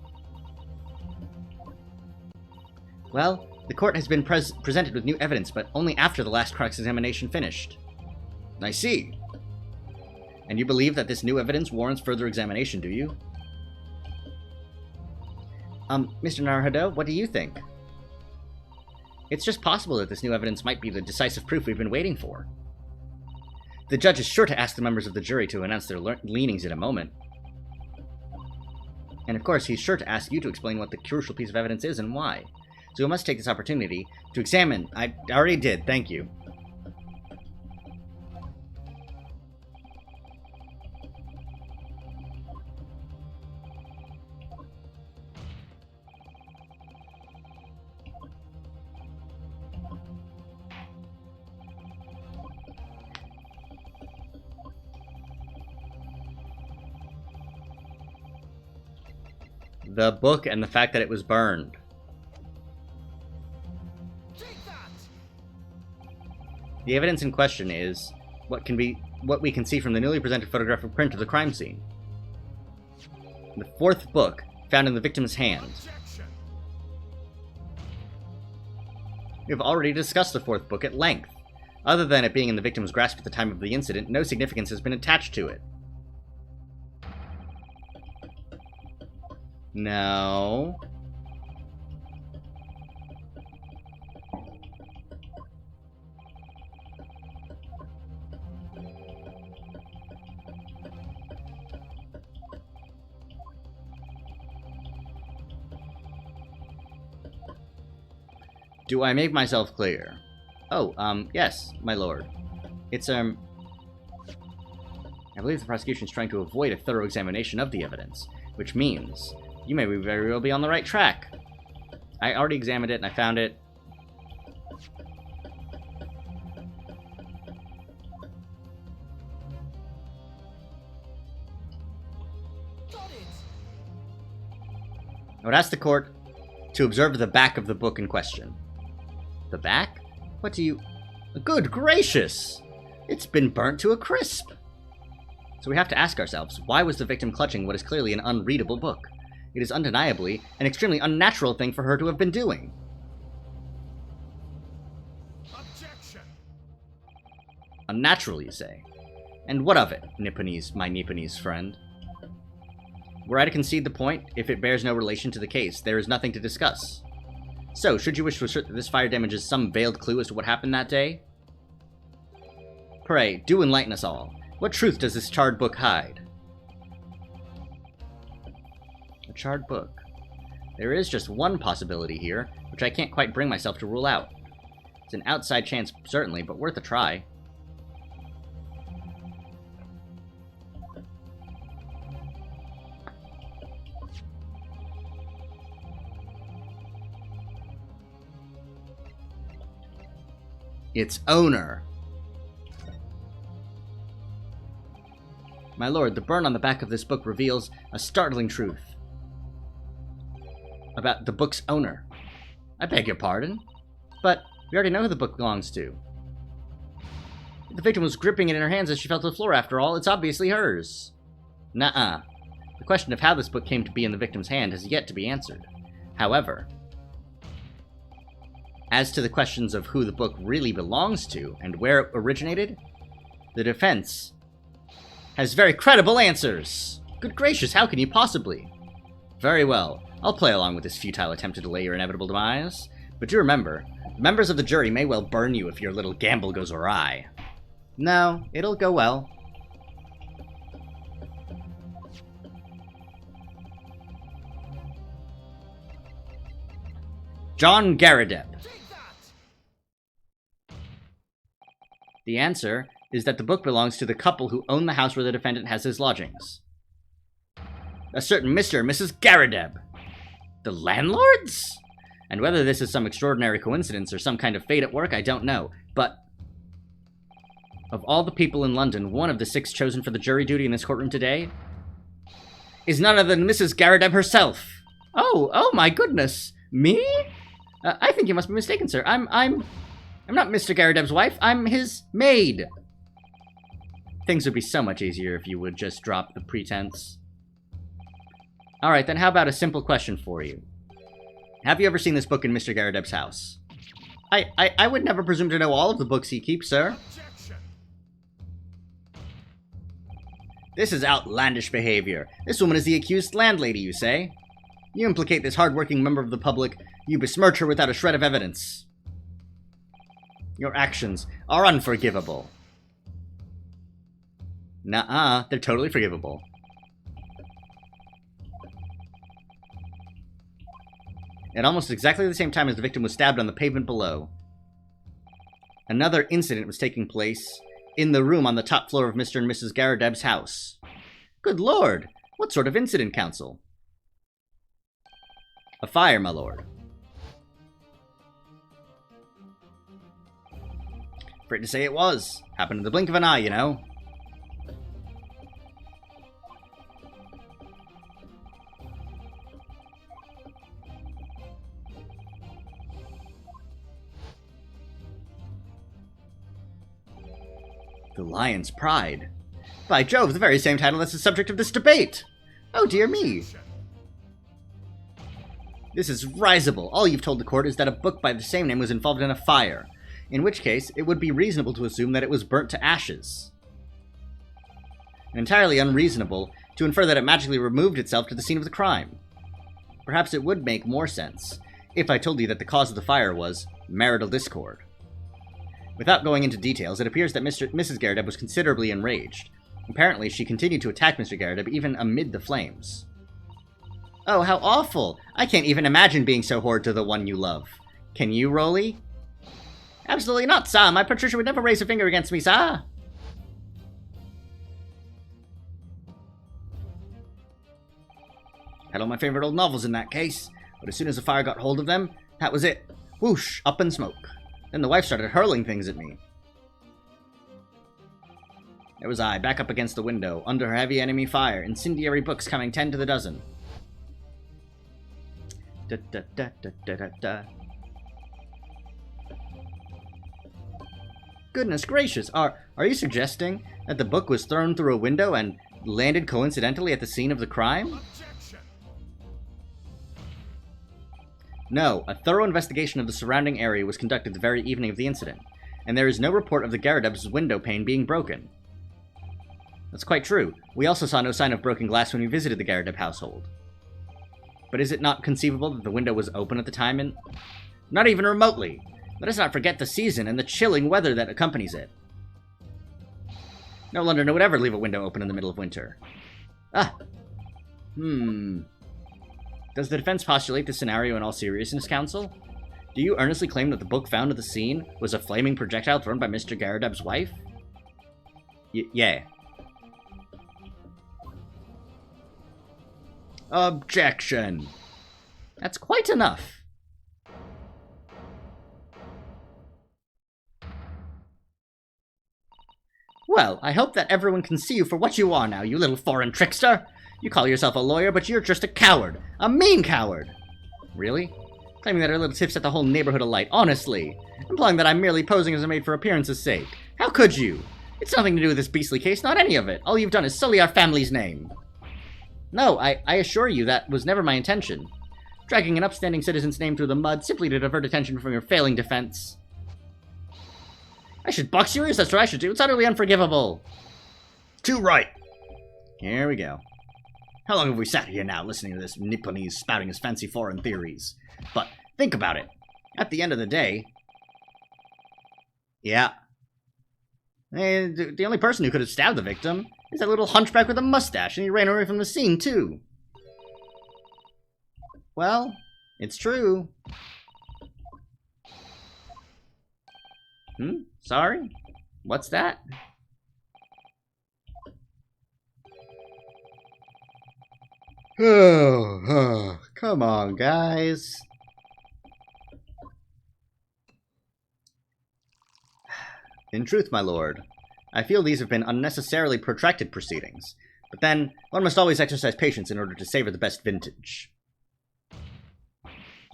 Well, the court has been presented with new evidence, but only after the last cross-examination finished. I see. And you believe that this new evidence warrants further examination, do you? Mr. Naruhodo, what do you think? It's just possible that this new evidence might be the decisive proof we've been waiting for. The judge is sure to ask the members of the jury to announce their leanings in a moment. And of course, he's sure to ask you to explain what the crucial piece of evidence is and why. So we must take this opportunity to examine... I already did, thank you. The book and the fact that it was burned. Take that! The evidence in question is what we can see from the newly presented photographic print of the crime scene. The fourth book found in the victim's hand. Objection. We have already discussed the fourth book at length. Other than it being in the victim's grasp at the time of the incident, no significance has been attached to it. No. Do I make myself clear? Oh, yes, my lord. It's, I believe the prosecution is trying to avoid a thorough examination of the evidence, which means you may very well be on the right track. I already examined it and I found it. Got it! I would ask the court to observe the back of the book in question. The back? What do you... Good gracious! It's been burnt to a crisp! So we have to ask ourselves, why was the victim clutching what is clearly an unreadable book? It is undeniably an extremely unnatural thing for her to have been doing. Objection! Unnatural, you say? And what of it, my Nipponese friend? Were I to concede the point, if it bears no relation to the case, there is nothing to discuss. So, should you wish to assert that this fire damages some veiled clue as to what happened that day? Pray, do enlighten us all. What truth does this charred book hide? A charred book. There is just one possibility here, which I can't quite bring myself to rule out. It's an outside chance, certainly, but worth a try. Its owner. My lord, the burn on the back of this book reveals a startling truth. about the book's owner. I beg your pardon, but we already know who the book belongs to. The victim was gripping it in her hands as she fell to the floor. After all, it's obviously hers. Nuh-uh. The question of how this book came to be in the victim's hand has yet to be answered. However, as to the questions of who the book really belongs to and where it originated, the defense has very credible answers. Good gracious, how can you possibly? Very well, I'll play along with this futile attempt to delay your inevitable demise. But do remember, members of the jury may well burn you if your little gamble goes awry. No, it'll go well. John Garadeb. The answer is that the book belongs to the couple who own the house where the defendant has his lodgings. A certain Mr. and Mrs. Garadeb. The landlords? And whether this is some extraordinary coincidence or some kind of fate at work, I don't know. But of all the people in London, one of the 6 chosen for the jury duty in this courtroom today is none other than Mrs. Garadeb herself. Oh my goodness. Me? I think you must be mistaken, sir. I'm not Mr. Garadeb's wife. I'm his maid. Things would be so much easier if you would just drop the pretense. Alright, then how about a simple question for you? Have you ever seen this book in Mr. Garadeb's house? I would never presume to know all of the books he keeps, sir. Objection. This is outlandish behavior. This woman is the accused landlady, you say? You implicate this hard-working member of the public. You besmirch her without a shred of evidence. Your actions are unforgivable. Nuh-uh, they're totally forgivable. At almost exactly the same time as the victim was stabbed on the pavement below, another incident was taking place in the room on the top floor of Mr. and Mrs. Garadeb's house. Good lord! What sort of incident, counsel? A fire, my lord. Afraid to say it was. Happened in the blink of an eye, you know. The Lion's Pride. By Jove, the very same title that's the subject of this debate. Oh, dear me. This is risible. All you've told the court is that a book by the same name was involved in a fire, in which case it would be reasonable to assume that it was burnt to ashes. And entirely unreasonable to infer that it magically removed itself to the scene of the crime. Perhaps it would make more sense if I told you that the cause of the fire was marital discord. Without going into details, it appears that Mrs. Garadeb was considerably enraged. Apparently, she continued to attack Mr. Garadeb even amid the flames. Oh, how awful! I can't even imagine being so horrid to the one you love. Can you, Rolly? Absolutely not, sir. My Patricia would never raise a finger against me, sir. Had all my favorite old novels in that case, but as soon as the fire got hold of them, that was it. Whoosh, up in smoke. Then the wife started hurling things at me. There was I, back up against the window, under her heavy enemy fire, incendiary books coming 10 to the dozen. Da, da, da, da, da, da, da. Goodness gracious, are you suggesting that the book was thrown through a window and landed coincidentally at the scene of the crime? Objection. No, a thorough investigation of the surrounding area was conducted the very evening of the incident, and there is no report of the Garadeb's window pane being broken. That's quite true. We also saw no sign of broken glass when we visited the Garadeb household. But is it not conceivable that the window was open at the time and... Not even remotely! Let us not forget the season and the chilling weather that accompanies it. No Londoner would ever leave a window open in the middle of winter. Does the defense postulate this scenario in all seriousness, counsel? Do you earnestly claim that the book found at the scene was a flaming projectile thrown by Mr. Garadeb's wife? Yeah. Objection! That's quite enough. Well, I hope that everyone can see you for what you are now, you little foreign trickster. You call yourself a lawyer, but you're just a coward. A mean coward. Really? Claiming that her little tip set the whole neighborhood alight, honestly. Implying that I'm merely posing as a maid for appearance's sake. How could you? It's nothing to do with this beastly case, not any of it. All you've done is sully our family's name. No, I assure you that was never my intention. Dragging an upstanding citizen's name through the mud simply to divert attention from your failing defense. I should box your ears, that's what I should do. It's utterly unforgivable. Too right. Here we go. How long have we sat here now listening to this Nipponese spouting his fancy foreign theories? But think about it. At the end of the day... Yeah. The only person who could have stabbed the victim is that little hunchback with a mustache, and he ran away from the scene, too. Well, it's true. Sorry? What's that? Oh, come on, guys. In truth, my lord, I feel these have been unnecessarily protracted proceedings. But then, one must always exercise patience in order to savor the best vintage.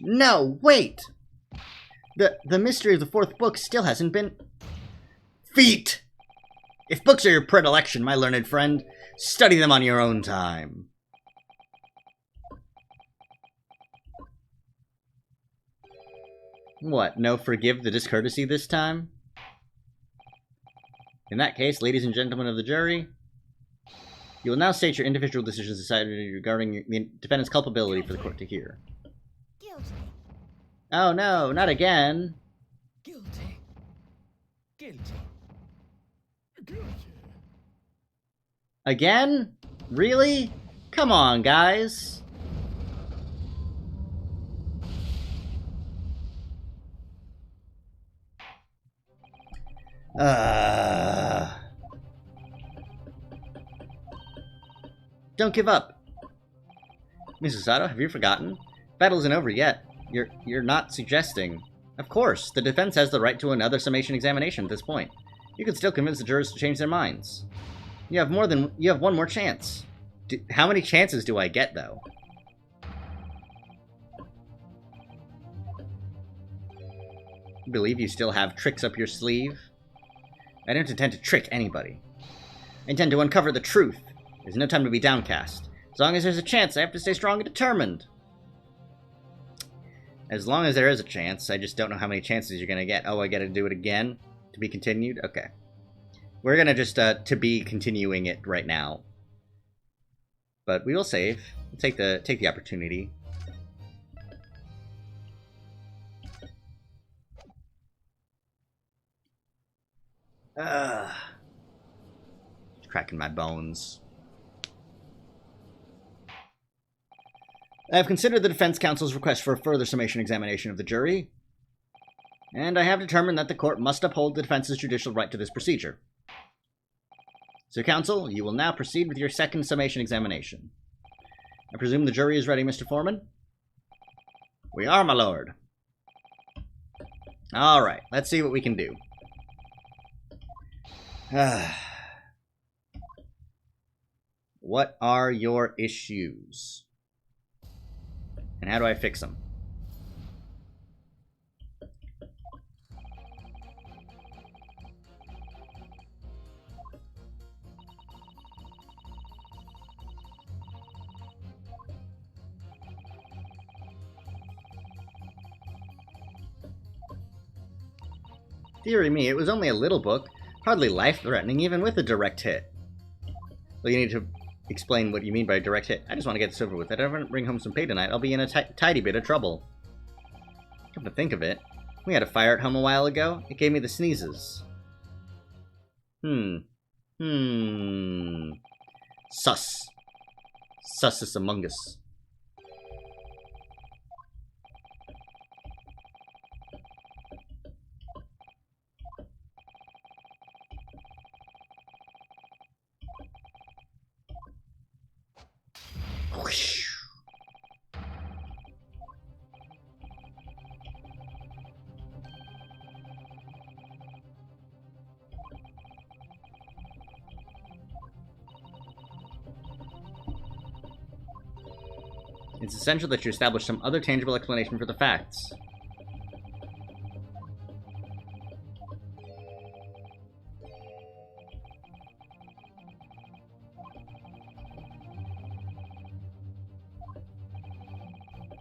No, wait! The mystery of the fourth book still hasn't been... Feet! If books are your predilection, my learned friend, study them on your own time. What, no forgive the discourtesy this time? In that case, ladies and gentlemen of the jury, you will now state your individual decisions decided regarding the defendant's culpability for the court to hear. Guilty. Oh no, not again. Guilty. Guilty. Guilty. Again? Really? Come on, guys. Don't give up. Mrs. Sato, have you forgotten? Battle isn't over yet. You're not suggesting. Of course, the defense has the right to another summation examination at this point. You can still convince the jurors to change their minds. You have one more chance. How many chances do I get, though? I believe you still have tricks up your sleeve? I don't intend to trick anybody. I intend to uncover the truth. There's no time to be downcast. As long as there's a chance, I have to stay strong and determined. As long as there is a chance, I just don't know how many chances you're gonna get. Oh, I gotta do it again? To be continued? Okay. We're gonna just, to be continuing it right now. But we will save. We'll take the opportunity. Cracking my bones. I have considered the defense counsel's request for a further summation examination of the jury, and I have determined that the court must uphold the defense's judicial right to this procedure. So, counsel, you will now proceed with your second summation examination. I presume the jury is ready, Mr. Foreman? We are, my lord. All right, let's see what we can do. What are your issues? And how do I fix them? Deary me, it was only a little book. Hardly life-threatening, even with a direct hit. Well, you need to explain what you mean by a direct hit. I just want to get this over with. If I don't bring home some pay tonight, I'll be in a tidy bit of trouble. Come to think of it, we had a fire at home a while ago. It gave me the sneezes. Sus. Sussus among us. Whoosh. It's essential that you establish some other tangible explanation for the facts.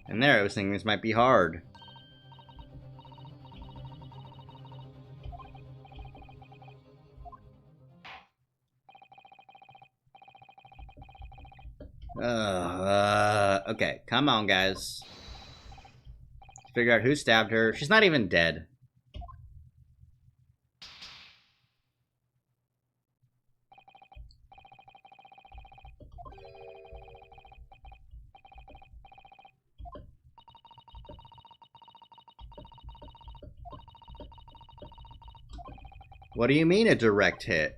And there, I was thinking this might be hard. Okay, come on, guys. Figure out who stabbed her. She's not even dead. What do you mean a direct hit?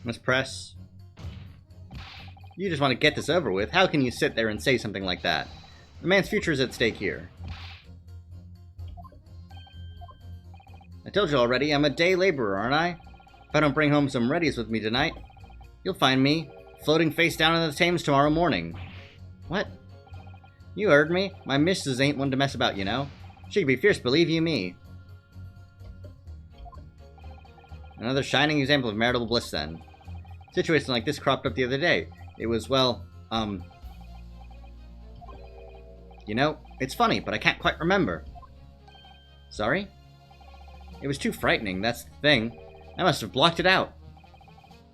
Must press. You just want to get this over with. How can you sit there and say something like that? The man's future is at stake here. I told you already, I'm a day laborer, aren't I? If I don't bring home some Reddies with me tonight, you'll find me floating face down in the Thames tomorrow morning. What? You heard me. My missus ain't one to mess about, you know. She can be fierce, believe you me. Another shining example of marital bliss, then. Situation like this cropped up the other day. It was, well, you know, it's funny, but I can't quite remember. Sorry? It was too frightening, that's the thing. I must have blocked it out.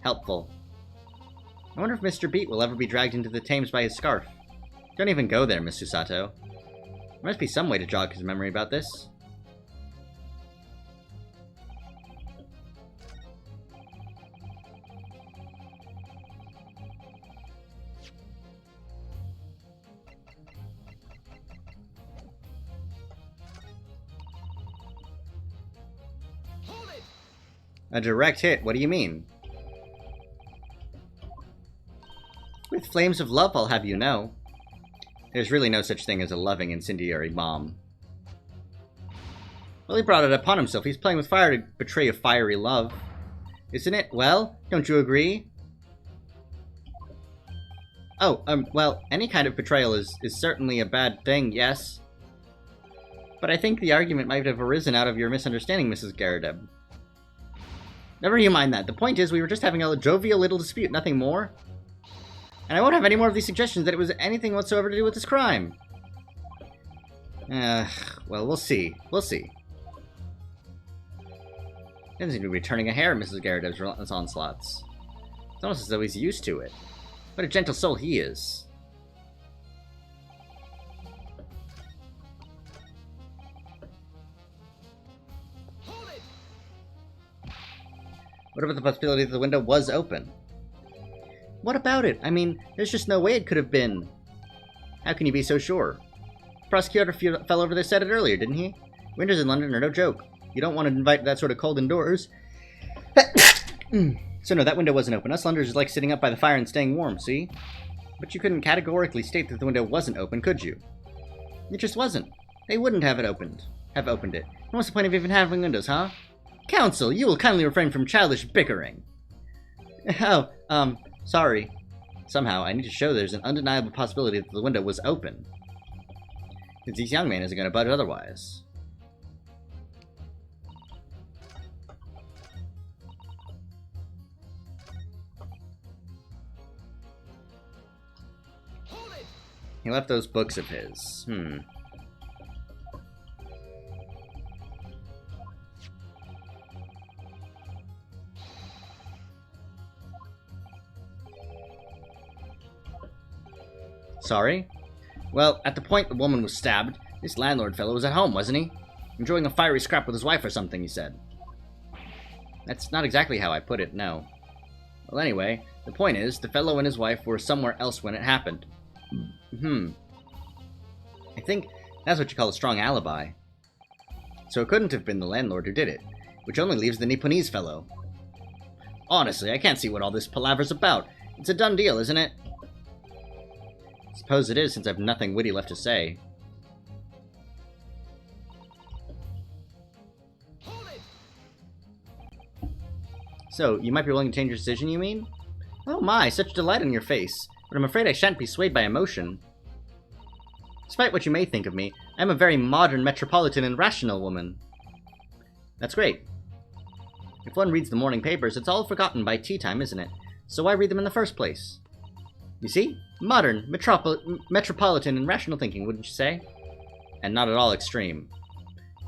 Helpful. I wonder if Mr. Beat will ever be dragged into the Thames by his scarf. Don't even go there, Miss Susato. There must be some way to jog his memory about this. A direct hit? What do you mean? With flames of love, I'll have you know. There's really no such thing as a loving incendiary bomb. Well, he brought it upon himself. He's playing with fire to betray a fiery love. Isn't it? Well, don't you agree? Oh, well, any kind of betrayal is certainly a bad thing, yes. But I think the argument might have arisen out of your misunderstanding, Mrs. Garadeb. Never you mind that. The point is, we were just having a jovial little dispute, nothing more. And I won't have any more of these suggestions that it was anything whatsoever to do with this crime. Well, we'll see. We'll see. He doesn't seem to be turning a hair at Mrs. Garadeb's relentless onslaughts. It's almost as though he's used to it. What a gentle soul he is. What about the possibility that the window was open? What about it? I mean, there's just no way it could have been. How can you be so sure? The prosecutor fell over this, said it earlier, didn't he? Winters in London are no joke. You don't want to invite that sort of cold indoors. So no, that window wasn't open. Us Londoners is like sitting up by the fire and staying warm, see? But you couldn't categorically state that the window wasn't open, could you? It just wasn't. They wouldn't have opened it. And what's the point of even having windows, huh? Counsel, you will kindly refrain from childish bickering. Oh, sorry. Somehow, I need to show there's an undeniable possibility that the window was open. Because this young man isn't going to budge otherwise. He left those books of his. Sorry? Well, at the point the woman was stabbed, this landlord fellow was at home, wasn't he? Enjoying a fiery scrap with his wife or something, he said. That's not exactly how I put it, no. Well, anyway, the point is, the fellow and his wife were somewhere else when it happened. I think that's what you call a strong alibi. So it couldn't have been the landlord who did it, which only leaves the Nipponese fellow. Honestly, I can't see what all this palaver's about. It's a done deal, isn't it? Suppose it is, since I've nothing witty left to say. Hold it! So, you might be willing to change your decision, you mean? Oh my, such delight on your face. But I'm afraid I shan't be swayed by emotion. Despite what you may think of me, I'm a very modern, metropolitan, and rational woman. That's great. If one reads the morning papers, it's all forgotten by tea time, isn't it? So why read them in the first place? You see? Modern, metropolitan, and rational thinking, wouldn't you say? And not at all extreme.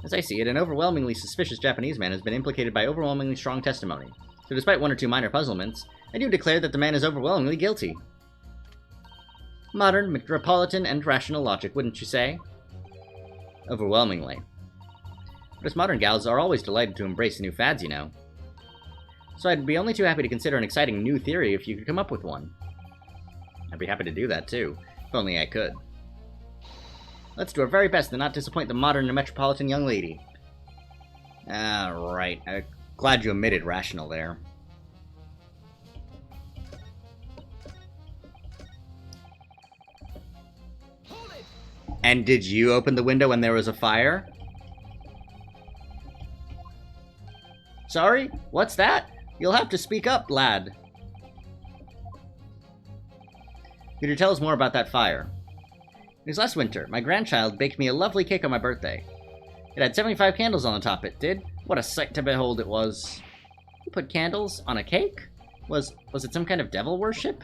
As I see it, an overwhelmingly suspicious Japanese man has been implicated by overwhelmingly strong testimony. So despite one or two minor puzzlements, I do declare that the man is overwhelmingly guilty. Modern, metropolitan, and rational logic, wouldn't you say? Overwhelmingly. But us modern gals are always delighted to embrace new fads, you know. So I'd be only too happy to consider an exciting new theory if you could come up with one. I'd be happy to do that, too, if only I could. Let's do our very best to not disappoint the modern and metropolitan young lady. Ah, right. I'm glad you omitted rational there. Hold it! And did you open the window when there was a fire? Sorry? What's that? You'll have to speak up, lad. Could you tell us more about that fire? It was last winter. My grandchild baked me a lovely cake on my birthday. It had 75 candles on the top, it did. What a sight to behold it was. You put candles on a cake? Was it some kind of devil worship?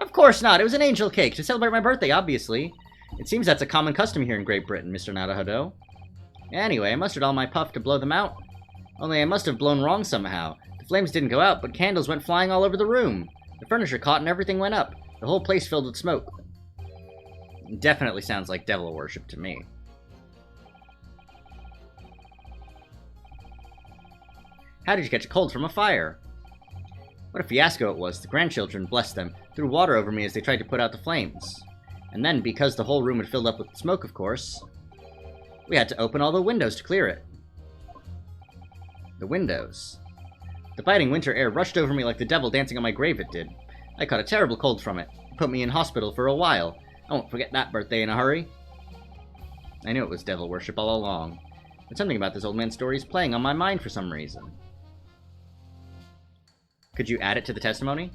Of course not! It was an angel cake, to celebrate my birthday, obviously. It seems that's a common custom here in Great Britain, Mr. Naruhodo. Anyway, I mustered all my puff to blow them out. Only I must have blown wrong somehow. The flames didn't go out, but candles went flying all over the room. The furniture caught and everything went up. The whole place filled with smoke. It definitely sounds like devil worship to me. How did you catch a cold from a fire? What a fiasco it was. The grandchildren, bless them, threw water over me as they tried to put out the flames. And then, because the whole room had filled up with smoke, of course, we had to open all the windows to clear it. The windows. The biting winter air rushed over me like the devil dancing on my grave, it did. I caught a terrible cold from it. It put me in hospital for a while. I won't forget that birthday in a hurry. I knew it was devil worship all along. But something about this old man's story is playing on my mind for some reason. Could you add it to the testimony?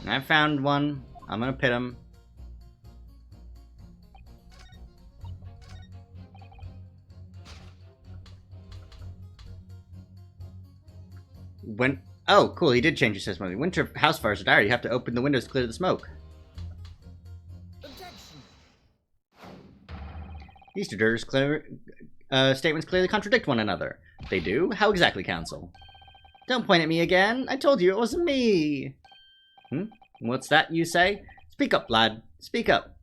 I found one. I'm gonna pit him. Oh, cool, he did change his testimony. Winter house fires are dire. You have to open the windows to clear the smoke. Objection! These two jurors' statements clearly contradict one another. They do? How exactly, counsel? Don't point at me again. I told you it wasn't me. What's that you say? Speak up, lad. Speak up.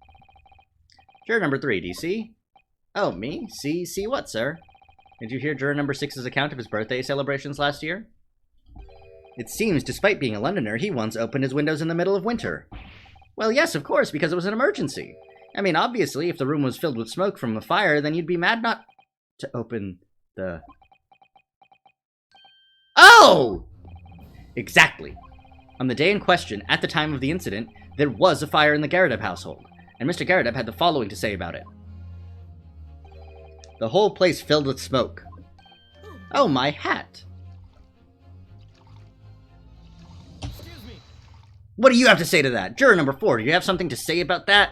Juror number 3, DC. Oh, me? See what, sir? Did you hear juror number 6's account of his birthday celebrations last year? It seems, despite being a Londoner, he once opened his windows in the middle of winter. Well, yes, of course, because it was an emergency. I mean, obviously, if the room was filled with smoke from a fire, then you'd be mad not to open the... Oh! Exactly. On the day in question, at the time of the incident, there was a fire in the Garadeb household, and Mr. Garadeb had the following to say about it. The whole place filled with smoke. Oh, my hat! Excuse me! What do you have to say to that? Juror number 4, do you have something to say about that?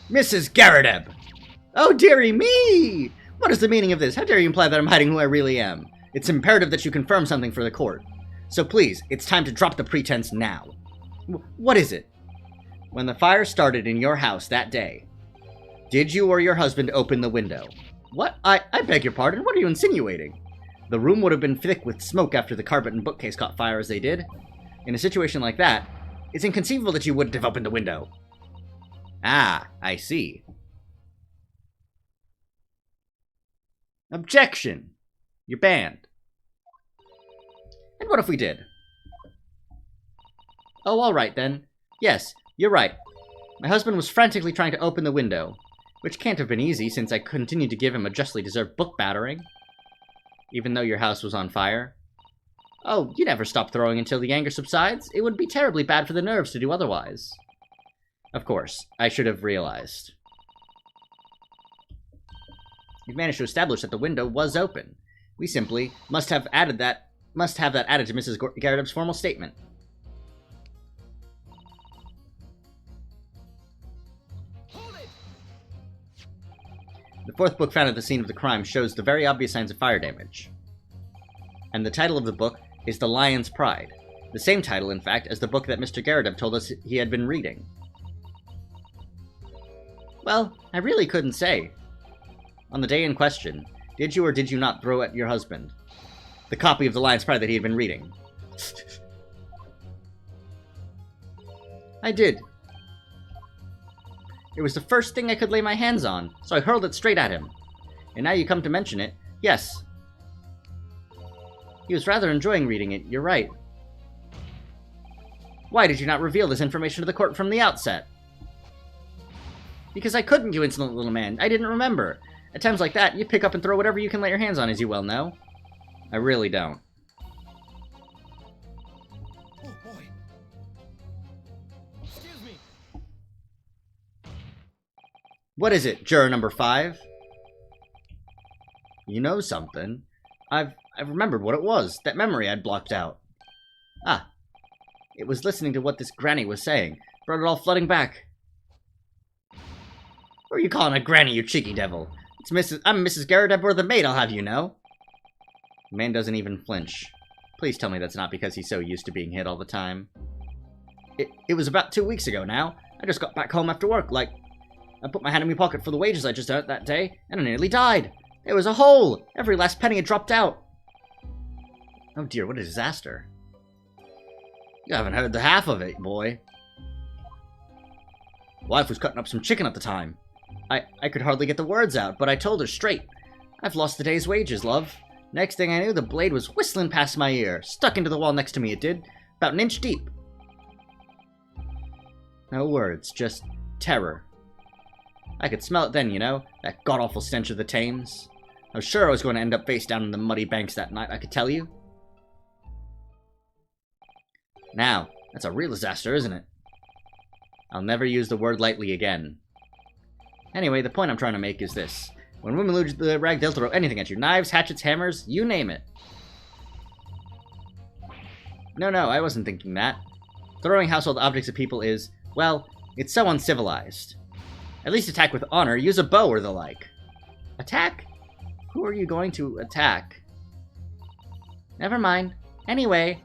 Mrs. Garadeb! Oh, dearie me! What is the meaning of this? How dare you imply that I'm hiding who I really am? It's imperative that you confirm something for the court. So please, it's time to drop the pretense now. What is it? When the fire started in your house that day, did you or your husband open the window? What? I beg your pardon? What are you insinuating? The room would have been thick with smoke after the carpet and bookcase caught fire as they did. In a situation like that, it's inconceivable that you wouldn't have opened the window. Ah, I see. Objection! You're banned. And what if we did? Oh, alright then. Yes, you're right. My husband was frantically trying to open the window, which can't have been easy since I continued to give him a justly deserved book battering, even though your house was on fire. Oh, you never stop throwing until the anger subsides. It would be terribly bad for the nerves to do otherwise. Of course, I should have realized. We've managed to establish that the window was open. We simply must have that added to Mrs. Garrett's formal statement. Hold it! The fourth book found at the scene of the crime shows the very obvious signs of fire damage. And the title of the book is The Lion's Pride. The same title, in fact, as the book that Mr. Garredev told us he had been reading. Well, I really couldn't say. On the day in question, did you or did you not throw at your husband the copy of The Lion's Pride that he had been reading? I did. It was the first thing I could lay my hands on, so I hurled it straight at him. And now you come to mention it, yes. He was rather enjoying reading it, you're right. Why did you not reveal this information to the court from the outset? Because I couldn't, you insolent little man. I didn't remember. At times like that, you pick up and throw whatever you can lay your hands on, as you well know. I really don't. Oh boy. Excuse me. What is it, juror number 5? You know something. I've remembered what it was. That memory I'd blocked out. Ah. It was listening to what this granny was saying. Brought it all flooding back. What are you calling a granny, you cheeky devil? I'm Mrs. Garredev or the maid, I'll have you know. The man doesn't even flinch. Please tell me that's not because he's so used to being hit all the time. It was about 2 weeks ago now. I just got back home after work, I put my hand in my pocket for the wages I just earned that day, and I nearly died. There was a hole! Every last penny had dropped out. Oh dear, what a disaster. You haven't heard the half of it, boy. Wife was cutting up some chicken at the time. I could hardly get the words out, but I told her straight. I've lost the day's wages, love. Next thing I knew, the blade was whistling past my ear. Stuck into the wall next to me, it did. About an inch deep. No words, just terror. I could smell it then, you know, that god-awful stench of the Thames. I was sure I was going to end up face down in the muddy banks that night, I could tell you. Now, that's a real disaster, isn't it? I'll never use the word lightly again. Anyway, the point I'm trying to make is this. When women lose the rag, they'll throw anything at you. Knives, hatchets, hammers, you name it. No, I wasn't thinking that. Throwing household objects at people is, well, it's so uncivilized. At least attack with honor. Use a bow or the like. Attack? Who are you going to attack? Never mind. Anyway.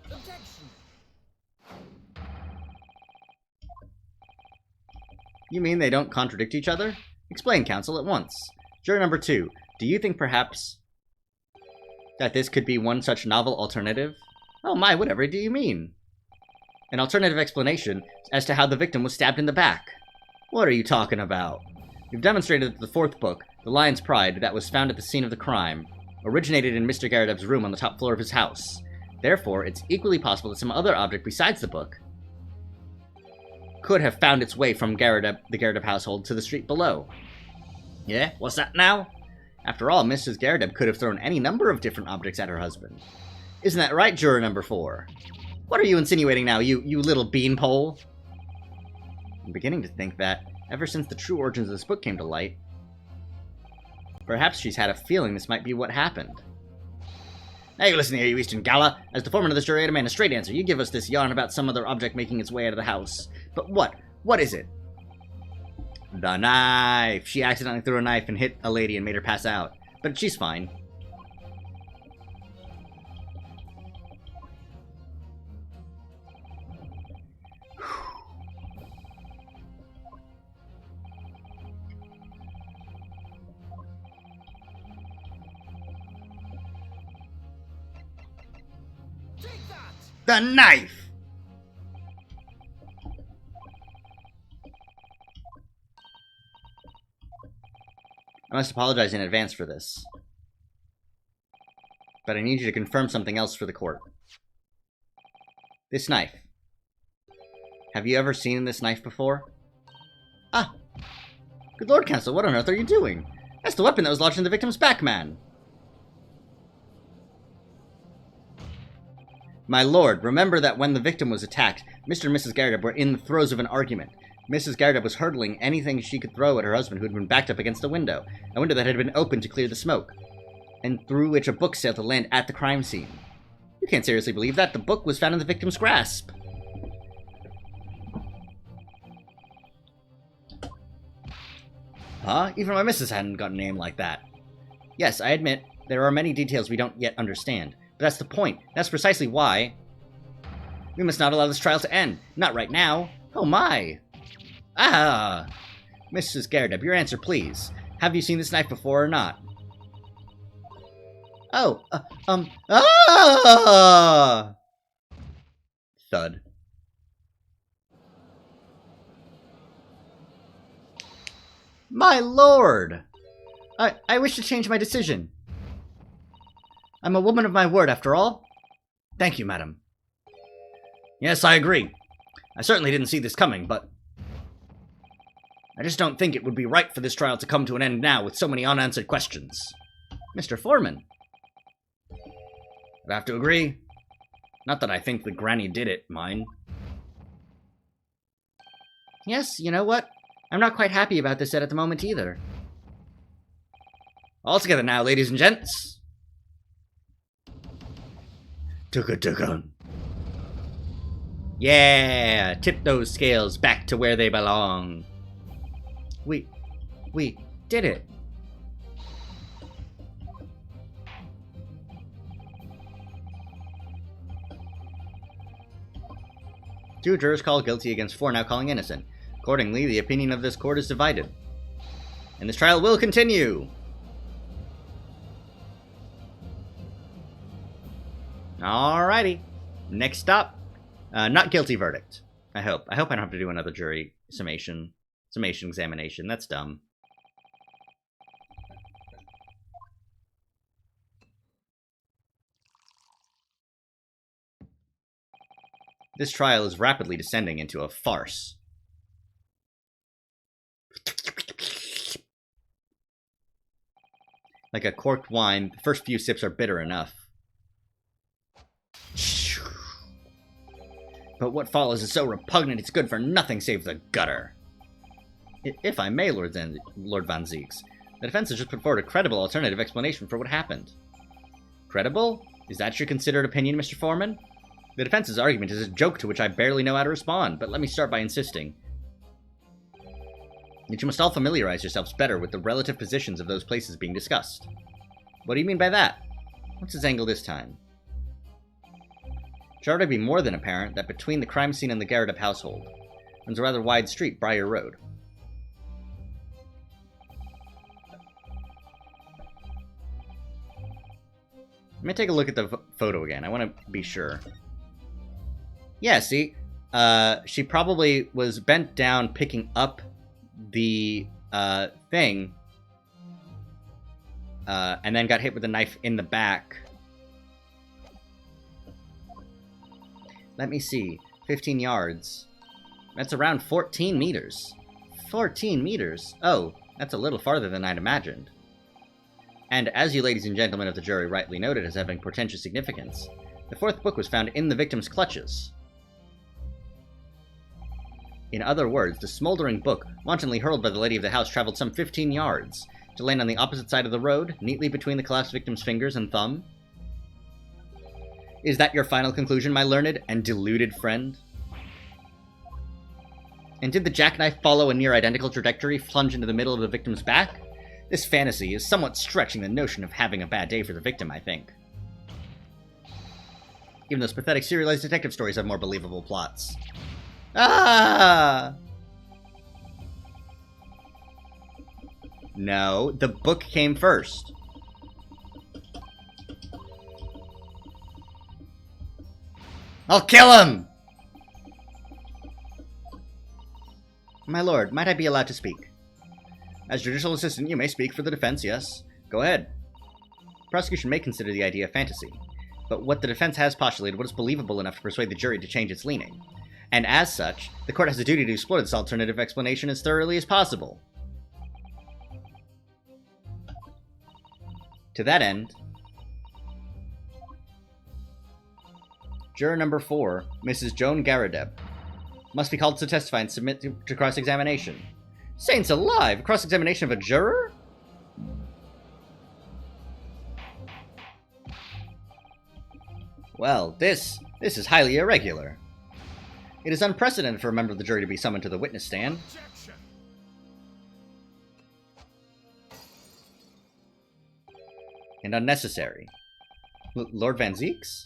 Objection. You mean they don't contradict each other? Explain, counsel, at once. Juror number 2, do you think perhaps that this could be one such novel alternative? Oh my, whatever do you mean? An alternative explanation as to how the victim was stabbed in the back. What are you talking about? You've demonstrated that the fourth book, The Lion's Pride, that was found at the scene of the crime, originated in Mr. Garredev's room on the top floor of his house. Therefore, it's equally possible that some other object besides the book could have found its way from the Garredev household to the street below. Yeah, what's that now? After all, Mrs. Garredev could have thrown any number of different objects at her husband. Isn't that right, juror number 4? What are you insinuating now, you little beanpole? I'm beginning to think that, ever since the true origins of this book came to light, perhaps she's had a feeling this might be what happened. Now you listen here, you Eastern Gala. As the foreman of this jury, I demand a straight answer. You give us this yarn about some other object making its way out of the house. But what? What is it? The knife! She accidentally threw a knife and hit a lady and made her pass out. But she's fine. Take that! The knife! I must apologize in advance for this. But I need you to confirm something else for the court. This knife. Have you ever seen this knife before? Ah! Good Lord, Counsel, what on earth are you doing? That's the weapon that was lodged in the victim's back, man! My lord, remember that when the victim was attacked, Mr. and Mrs. Garrett were in the throes of an argument. Mrs. Garrett was hurtling anything she could throw at her husband, who had been backed up against a window that had been opened to clear the smoke, and through which a book sailed to land at the crime scene. You can't seriously believe that. The book was found in the victim's grasp. Huh? Even my missus hadn't got a name like that. Yes, I admit, there are many details we don't yet understand. But that's the point. That's precisely why we must not allow this trial to end. Not right now. Oh my! Ah! Mrs. Garrett, your answer, please. Have you seen this knife before or not? Oh, ah! Thud. My lord! I wish to change my decision. I'm a woman of my word, after all. Thank you, madam. Yes, I agree. I certainly didn't see this coming, but I just don't think it would be right for this trial to come to an end now with so many unanswered questions. Mr. Foreman. I'd have to agree. Not that I think the granny did it, mind. Yes, you know what? I'm not quite happy about this at the moment either. All together now, ladies and gents. Tuka-tuka. Yeah, tip those scales back to where they belong. We did it. Two jurors called guilty against four now calling innocent. Accordingly, the opinion of this court is divided. And this trial will continue. Alrighty. Next up. Not guilty verdict. I hope. I don't have to do another jury summation examination. That's dumb. This trial is rapidly descending into a farce. Like a corked wine, the first few sips are bitter enough. But what follows is so repugnant it's good for nothing save the gutter. If I may, Lord Van Zieks, the defense has just put forward a credible alternative explanation for what happened. Credible? Is that your considered opinion, Mr. Foreman? The defense's argument is a joke to which I barely know how to respond, but let me start by insisting that you must all familiarize yourselves better with the relative positions of those places being discussed. What do you mean by that? What's his angle this time? It should already be more than apparent that between the crime scene and the Garrett household runs a rather wide street, Briar Road. Let me take a look at the photo again. I want to be sure. Yeah, see? She probably was bent down picking up the thing and then got hit with a knife in the back. Let me see. 15 yards. That's around 14 meters. 14 meters? Oh, that's a little farther than I'd imagined. And as you ladies and gentlemen of the jury rightly noted as having portentous significance, the fourth book was found in the victim's clutches. In other words, the smoldering book, wantonly hurled by the lady of the house, traveled some 15 yards, to land on the opposite side of the road, neatly between the collapsed victim's fingers and thumb. Is that your final conclusion, my learned and deluded friend? And did the jackknife follow a near-identical trajectory, plunge into the middle of the victim's back? This fantasy is somewhat stretching the notion of having a bad day for the victim, I think. Even those pathetic serialized detective stories have more believable plots. Ah! No, the book came first. I'll kill him! My lord, might I be allowed to speak? As judicial assistant, you may speak for the defense, yes. Go ahead. The prosecution may consider the idea fantasy, but what the defense has postulated was believable enough to persuade the jury to change its leaning. And as such, the court has a duty to explore this alternative explanation as thoroughly as possible. To that end, juror number 4, Mrs. Joan Garadeb, must be called to testify and submit to cross-examination. Saints alive! Cross-examination of a juror? Well, this is highly irregular. It is unprecedented for a member of the jury to be summoned to the witness stand. Objection. And unnecessary. Lord Van Zeeks?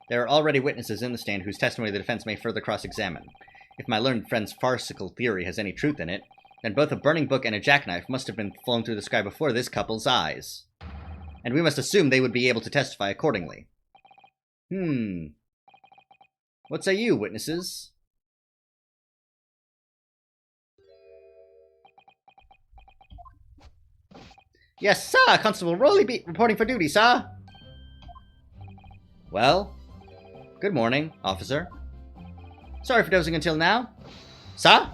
There are already witnesses in the stand whose testimony the defense may further cross-examine. If my learned friend's farcical theory has any truth in it, then both a burning book and a jackknife must have been flown through the sky before this couple's eyes. And we must assume they would be able to testify accordingly. What say you, witnesses? Yes, sir! Constable Rowley Beat reporting for duty, sir! Well, good morning, officer. Sorry for dozing until now. Sir?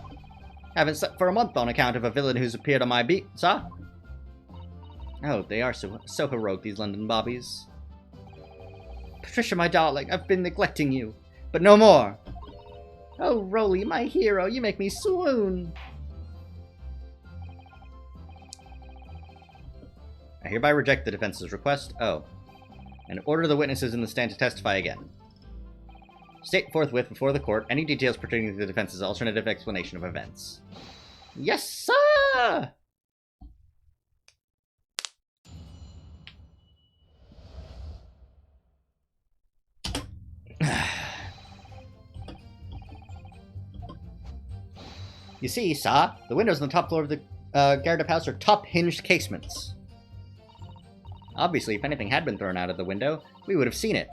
Haven't slept for a month on account of a villain who's appeared on my beat, sir. Oh, they are so heroic, these London bobbies. Patricia, my darling, I've been neglecting you. But no more. Oh, Rowley, my hero, you make me swoon. I hereby reject the defense's request. Oh. And order the witnesses in the stand to testify again. State forthwith before the court any details pertaining to the defense's alternative explanation of events. Yes, sir! You see, sir, the windows on the top floor of the Garadeb house are top-hinged casements. Obviously, if anything had been thrown out of the window, we would have seen it.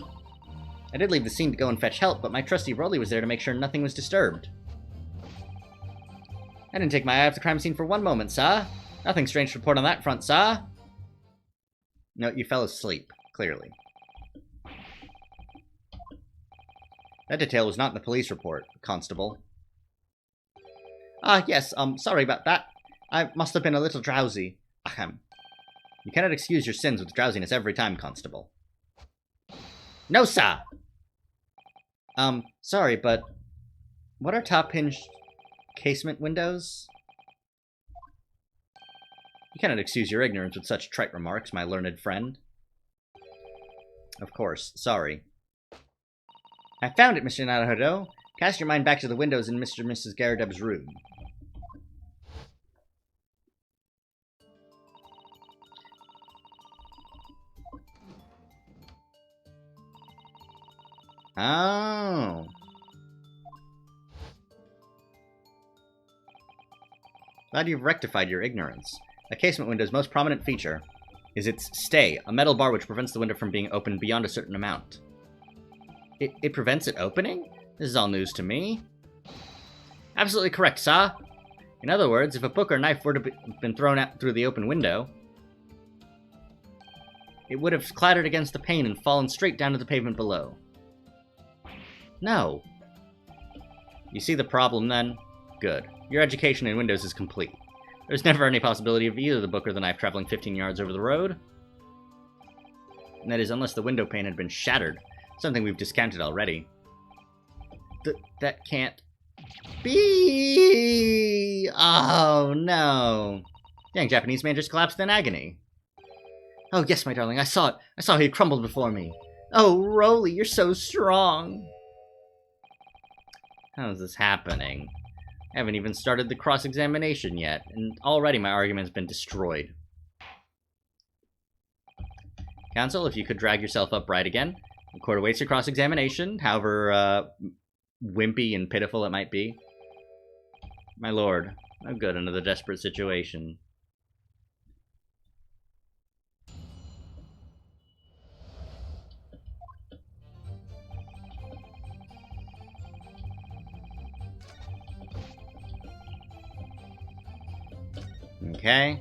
I did leave the scene to go and fetch help, but my trusty Rowley was there to make sure nothing was disturbed. I didn't take my eye off the crime scene for one moment, sir. Nothing strange to report on that front, sir. No, you fell asleep, clearly. That detail was not in the police report, Constable. Ah, yes, sorry about that. I must have been a little drowsy. Ahem. You cannot excuse your sins with drowsiness every time, Constable. No, sir! Sorry, but what are top-hinged casement windows? You cannot excuse your ignorance with such trite remarks, my learned friend. Of course, sorry. I found it, Mr. Naruhodo. Cast your mind back to the windows in Mr. and Mrs. Garadeb's room. Oh. Glad you've rectified your ignorance. A casement window's most prominent feature is its stay, a metal bar which prevents the window from being opened beyond a certain amount. It prevents it opening? This is all news to me. Absolutely correct, sir. In other words, if a book or knife were to have been thrown out through the open window, it would have clattered against the pane and fallen straight down to the pavement below. No. You see the problem, then? Good. Your education in windows is complete. There's never any possibility of either the book or the knife traveling 15 yards over the road. And that is, unless the window pane had been shattered, something we've discounted already. That can't be! Oh, no. The young Japanese man just collapsed in agony. Oh, yes, my darling, I saw it. I saw how he crumbled before me. Oh, Rowley, you're so strong. How is this happening? I haven't even started the cross-examination yet, and already my argument's been destroyed. Counsel, if you could drag yourself upright again. The court awaits your cross-examination, however wimpy and pitiful it might be. My lord, I'm good under the desperate situation. Okay.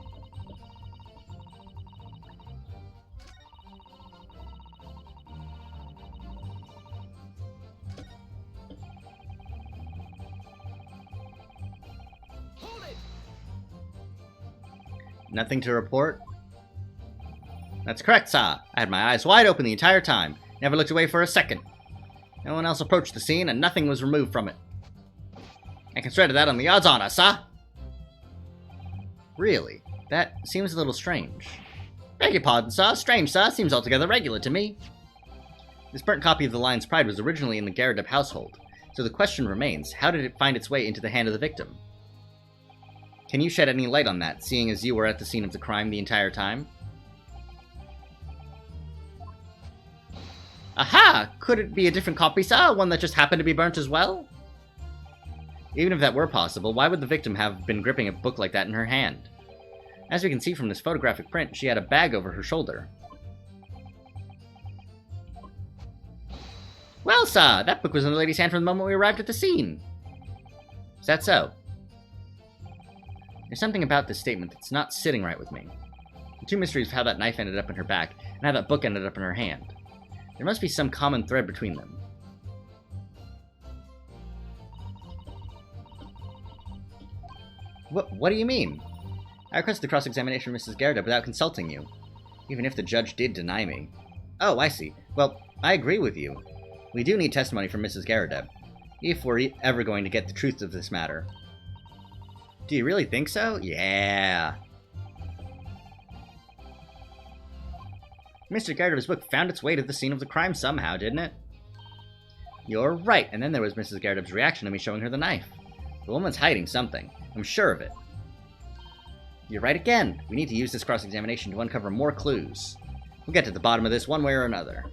Hold it! Nothing to report? That's correct, sir. I had my eyes wide open the entire time. Never looked away for a second. No one else approached the scene, and nothing was removed from it. I can swear to that on the odds honor, sir. Really? That seems a little strange. Beg your pardon, sir. Strange, sir. Seems altogether regular to me. This burnt copy of the Lion's Pride was originally in the Garrideb household, so the question remains, how did it find its way into the hand of the victim? Can you shed any light on that, seeing as you were at the scene of the crime the entire time? Aha! Could it be a different copy, sir? One that just happened to be burnt as well? Even if that were possible, why would the victim have been gripping a book like that in her hand? As we can see from this photographic print, she had a bag over her shoulder. Well, sir, that book was in the lady's hand from the moment we arrived at the scene. Is that so? There's something about this statement that's not sitting right with me. The two mysteries of how that knife ended up in her back, and how that book ended up in her hand. There must be some common thread between them. What do you mean? I requested the cross-examination of Mrs. Garrideb without consulting you, even if the judge did deny me. Oh, I see. Well, I agree with you. We do need testimony from Mrs. Garrideb, if we're ever going to get the truth of this matter. Do you really think so? Yeah. Mr. Garrideb's book found its way to the scene of the crime somehow, didn't it? You're right, and then there was Mrs. Garrideb's reaction to me showing her the knife. The woman's hiding something. I'm sure of it. You're right again. We need to use this cross-examination to uncover more clues. We'll get to the bottom of this one way or another.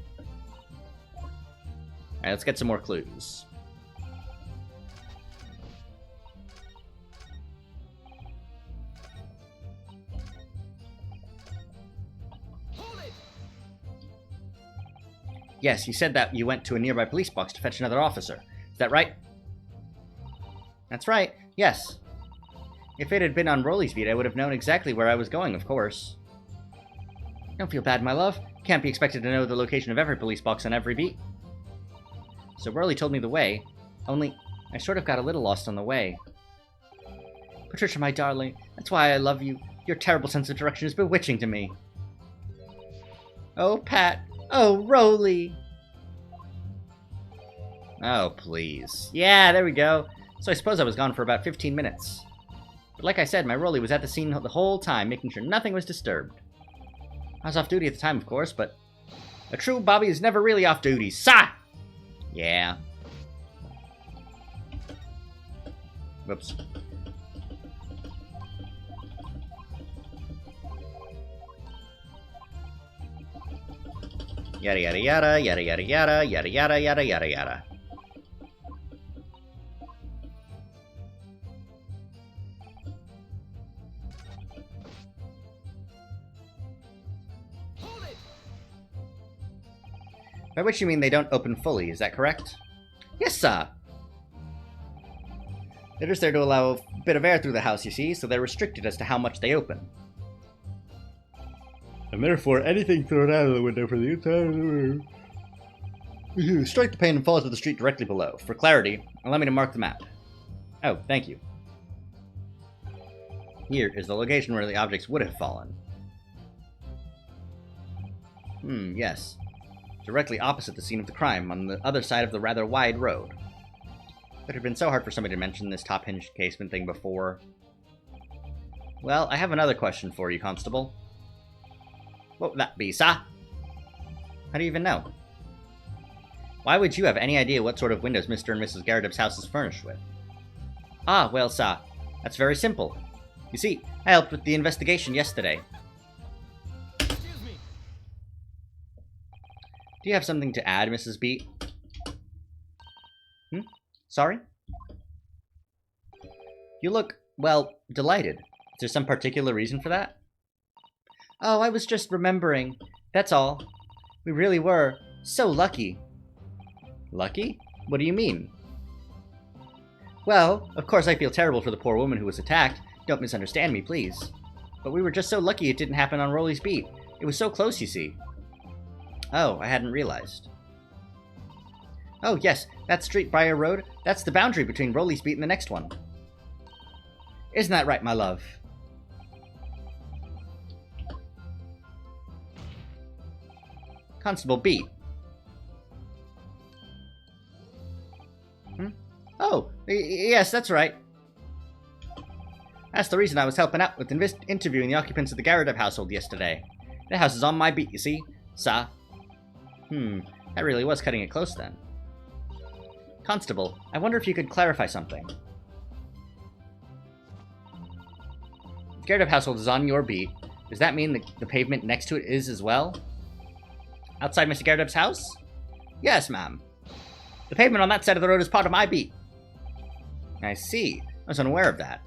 Alright, let's get some more clues. Hold it! Yes, you said that you went to a nearby police box to fetch another officer. Is that right? That's right, yes. If it had been on Rolly's beat, I would have known exactly where I was going, of course. Don't feel bad, my love. Can't be expected to know the location of every police box on every beat. So Rolly told me the way, only I sort of got a little lost on the way. Patricia, my darling, that's why I love you. Your terrible sense of direction is bewitching to me. Oh, Pat. Oh, Rolly. Oh, please. Yeah, there we go. So I suppose I was gone for about 15 minutes. But like I said, my Rolly was at the scene the whole time, making sure nothing was disturbed. I was off duty at the time, of course, but a true Bobby is never really off duty. Sa! Yeah. Whoops. Yada yada yada, yada yada yada, yada yada yada yada yada. Hold it! By which you mean they don't open fully, is that correct? Yes, sir. They're just there to allow a bit of air through the house, you see, so they're restricted as to how much they open. And therefore, anything thrown out of the window for the entire room. Strike the pane and fall to the street directly below. For clarity, allow me to mark the map. Oh, thank you. Here is the location where the objects would have fallen. Yes. Directly opposite the scene of the crime, on the other side of the rather wide road. It had been so hard for somebody to mention this top-hinged casement thing before. Well, I have another question for you, Constable. What would that be, sir? How do you even know? Why would you have any idea what sort of windows Mr. and Mrs. Garrideb's house is furnished with? Ah, well, sir, that's very simple. You see, I helped with the investigation yesterday. Excuse me. Do you have something to add, Mrs. B? Sorry? You look, well, delighted. Is there some particular reason for that? Oh, I was just remembering. That's all. We really were so lucky. Lucky? What do you mean? Well, of course I feel terrible for the poor woman who was attacked. Don't misunderstand me, please. But we were just so lucky it didn't happen on Rolly's beat. It was so close, you see. Oh, I hadn't realized. Oh, yes, that street Briar Road, that's the boundary between Rolly's beat and the next one. Isn't that right, my love? Constable Beat. Oh, yes, that's right. That's the reason I was helping out with interviewing the occupants of the Garadeb household yesterday. The house is on my beat, you see, sir. That really was cutting it close then. Constable, I wonder if you could clarify something. The Garadeb household is on your beat. Does that mean the pavement next to it is as well? Outside Mr. Garadeb's house? Yes, ma'am. The pavement on that side of the road is part of my beat. I see. I was unaware of that.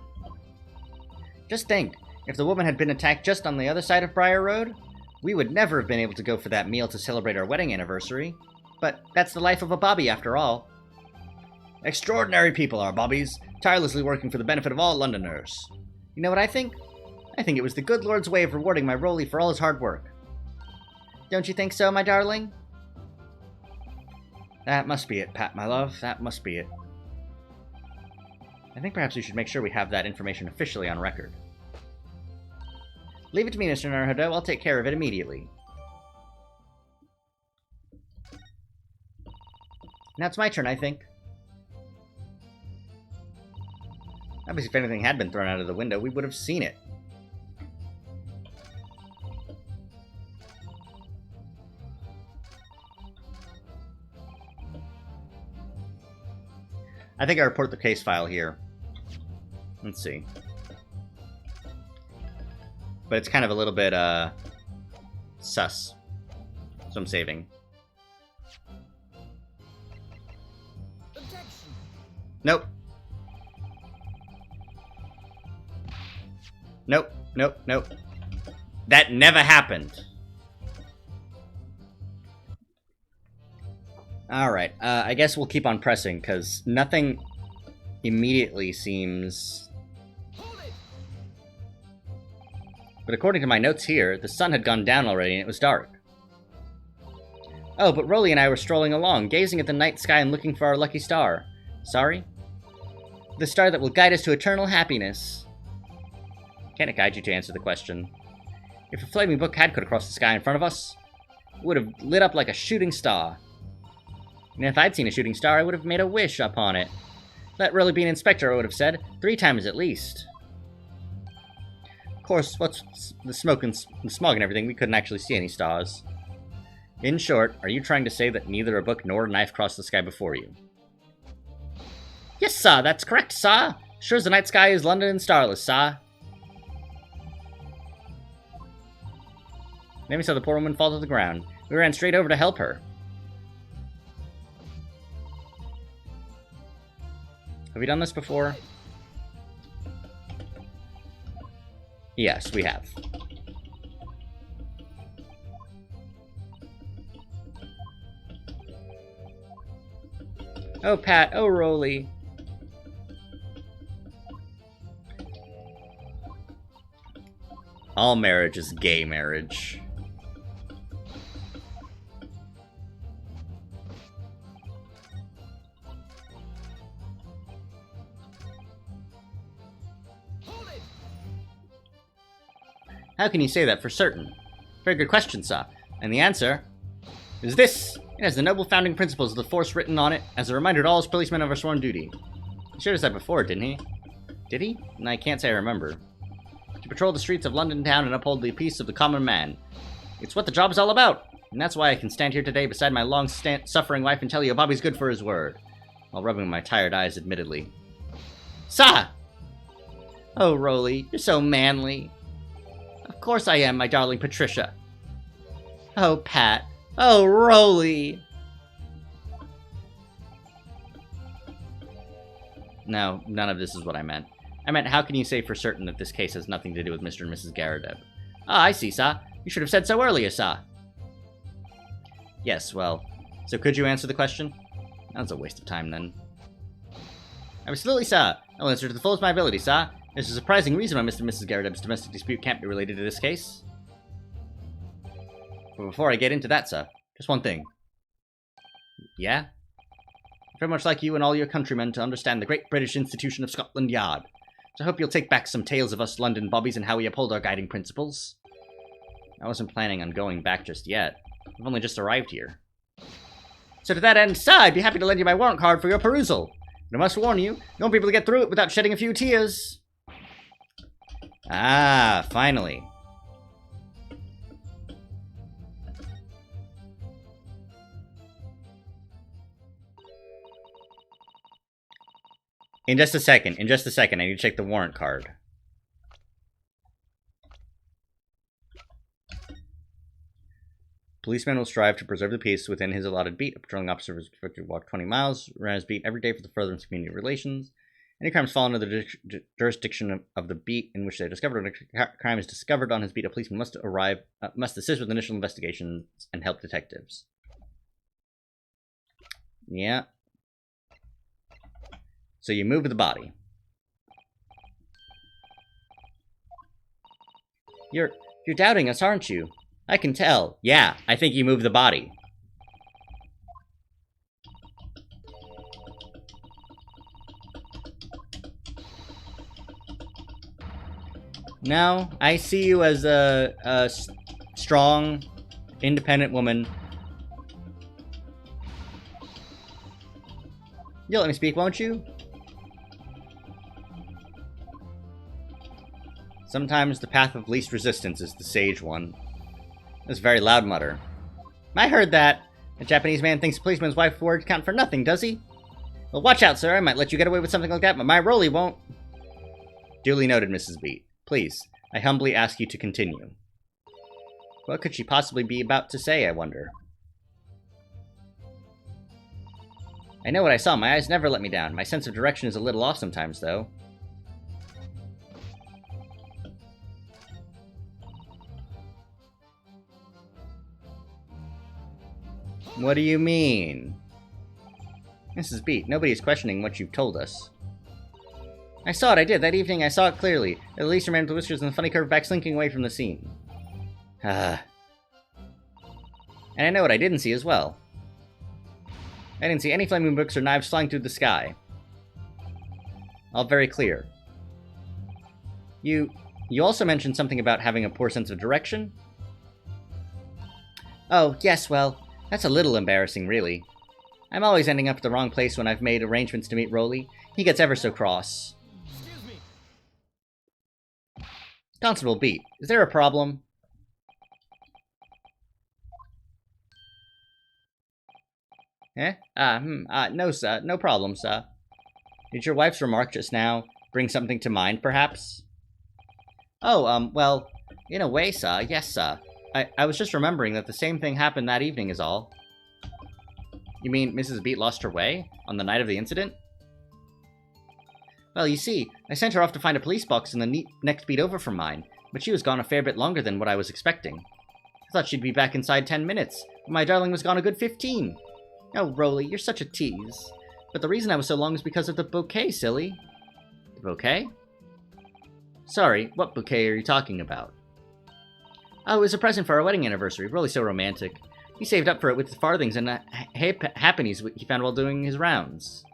Just think, if the woman had been attacked just on the other side of Briar Road, we would never have been able to go for that meal to celebrate our wedding anniversary. But that's the life of a bobby, after all. Extraordinary people are bobbies, tirelessly working for the benefit of all Londoners. You know what I think? I think it was the good Lord's way of rewarding my Rolly for all his hard work. Don't you think so, my darling? That must be it, Pat, my love. That must be it. I think perhaps we should make sure we have that information officially on record. Leave it to me, Mr. Naruhodo. I'll take care of it immediately. Now it's my turn, I think. Obviously, if anything had been thrown out of the window, we would have seen it. I think I report the case file here. Let's see. But it's kind of a little bit, sus. So I'm saving. Objection. Nope. Nope, nope, nope. That never happened. Alright, I guess we'll keep on pressing, because nothing immediately seems... Hold it. But according to my notes here, the sun had gone down already and it was dark. Oh, but Rolly and I were strolling along, gazing at the night sky and looking for our lucky star. Sorry? The star that will guide us to eternal happiness. Can it guide you to answer the question? If a flaming book had cut across the sky in front of us, it would have lit up like a shooting star. And if I'd seen a shooting star, I would have made a wish upon it. Let Rolly be an inspector, I would have said. 3 times at least. Of course, what's the smoke and the smog and everything, we couldn't actually see any stars. In short, are you trying to say that neither a book nor a knife crossed the sky before you? Yes, sir, that's correct, sir. Sure as the night sky is London and starless, sir. Then we saw the poor woman fall to the ground. We ran straight over to help her. Have we done this before? Yes, we have. Oh, Pat. Oh, Rolly. All marriage is gay marriage. How can you say that for certain? Very good question, sir. And the answer is this. It has the noble founding principles of the force written on it as a reminder to all his policemen of our sworn duty. He showed us that before, didn't he? Did he? I can't say I remember. To patrol the streets of London town and uphold the peace of the common man. It's what the job is all about. And that's why I can stand here today beside my long-suffering wife and tell you Bobby's good for his word. While rubbing my tired eyes, admittedly. Sa! Oh, Roly, you're so manly. Of course I am, my darling Patricia. Oh, Pat. Oh, Roly. No, none of this is what I meant. I meant, how can you say for certain that this case has nothing to do with Mr. and Mrs. Garadeb? Ah, I see, Sa. You should have said so earlier, Sa. Yes, well, so could you answer the question? That was a waste of time, then. Absolutely, Sa. I'll answer to the fullest of my ability, Sa. There's a surprising reason why Mr. and Mrs. Garadeb's domestic dispute can't be related to this case. But before I get into that, Sa, just one thing. Yeah? Very much like you and all your countrymen to understand the great British institution of Scotland Yard. So I hope you'll take back some tales of us London bobbies and how we uphold our guiding principles. I wasn't planning on going back just yet. I've only just arrived here. So to that end, Sa, I'd be happy to lend you my warrant card for your perusal. But I must warn you, you won't be able to get through it without shedding a few tears. Ah, finally. In just a second, I need to check the warrant card. Policeman will strive to preserve the peace within his allotted beat. A patrolling officer is expected to walk 20 miles around his beat every day for the furtherance of community relations. Any crimes fall under the jurisdiction of the beat in which they are discovered. When a crime is discovered on his beat, a policeman must assist with initial investigations and help detectives. Yeah. So you move the body. You're doubting us, aren't you? I can tell. Yeah, I think you moved the body. No, I see you as a strong, independent woman. You'll let me speak, won't you? Sometimes the path of least resistance is the sage one. That's a very loud mutter. I heard that. A Japanese man thinks a policeman's wife's words count for nothing, does he? Well, watch out, sir. I might let you get away with something like that, but my Roly won't. Duly noted, Mrs. Beat. Please, I humbly ask you to continue. What could she possibly be about to say, I wonder? I know what I saw. My eyes never let me down. My sense of direction is a little off sometimes, though. What do you mean? Mrs. Beat, nobody's questioning what you've told us. I saw it, I did. That evening I saw it clearly. The Elysian man with the whiskers and the funny curved back slinking away from the scene. Ah. And I know what I didn't see as well. I didn't see any flaming books or knives flying through the sky. All very clear. You also mentioned something about having a poor sense of direction? Oh, yes, well, that's a little embarrassing, really. I'm always ending up at the wrong place when I've made arrangements to meet Roly. He gets ever so cross. Excuse me. Constable Beat, is there a problem? Eh? No, sir. No problem, sir. Did your wife's remark just now bring something to mind, perhaps? Oh, well, in a way, sir. Yes, sir. I was just remembering that the same thing happened that evening is all. You mean Mrs. Beat lost her way? On the night of the incident? Well, you see, I sent her off to find a police box in the next beat over from mine, but she was gone a fair bit longer than what I was expecting. I thought she'd be back inside 10 minutes, but my darling was gone a good 15. Oh, Roly, you're such a tease. But the reason I was so long is because of the bouquet, silly. The bouquet? Sorry, what bouquet are you talking about? Oh, it was a present for our wedding anniversary. Really so romantic. He saved up for it with the farthings and halfpennies he found while doing his rounds.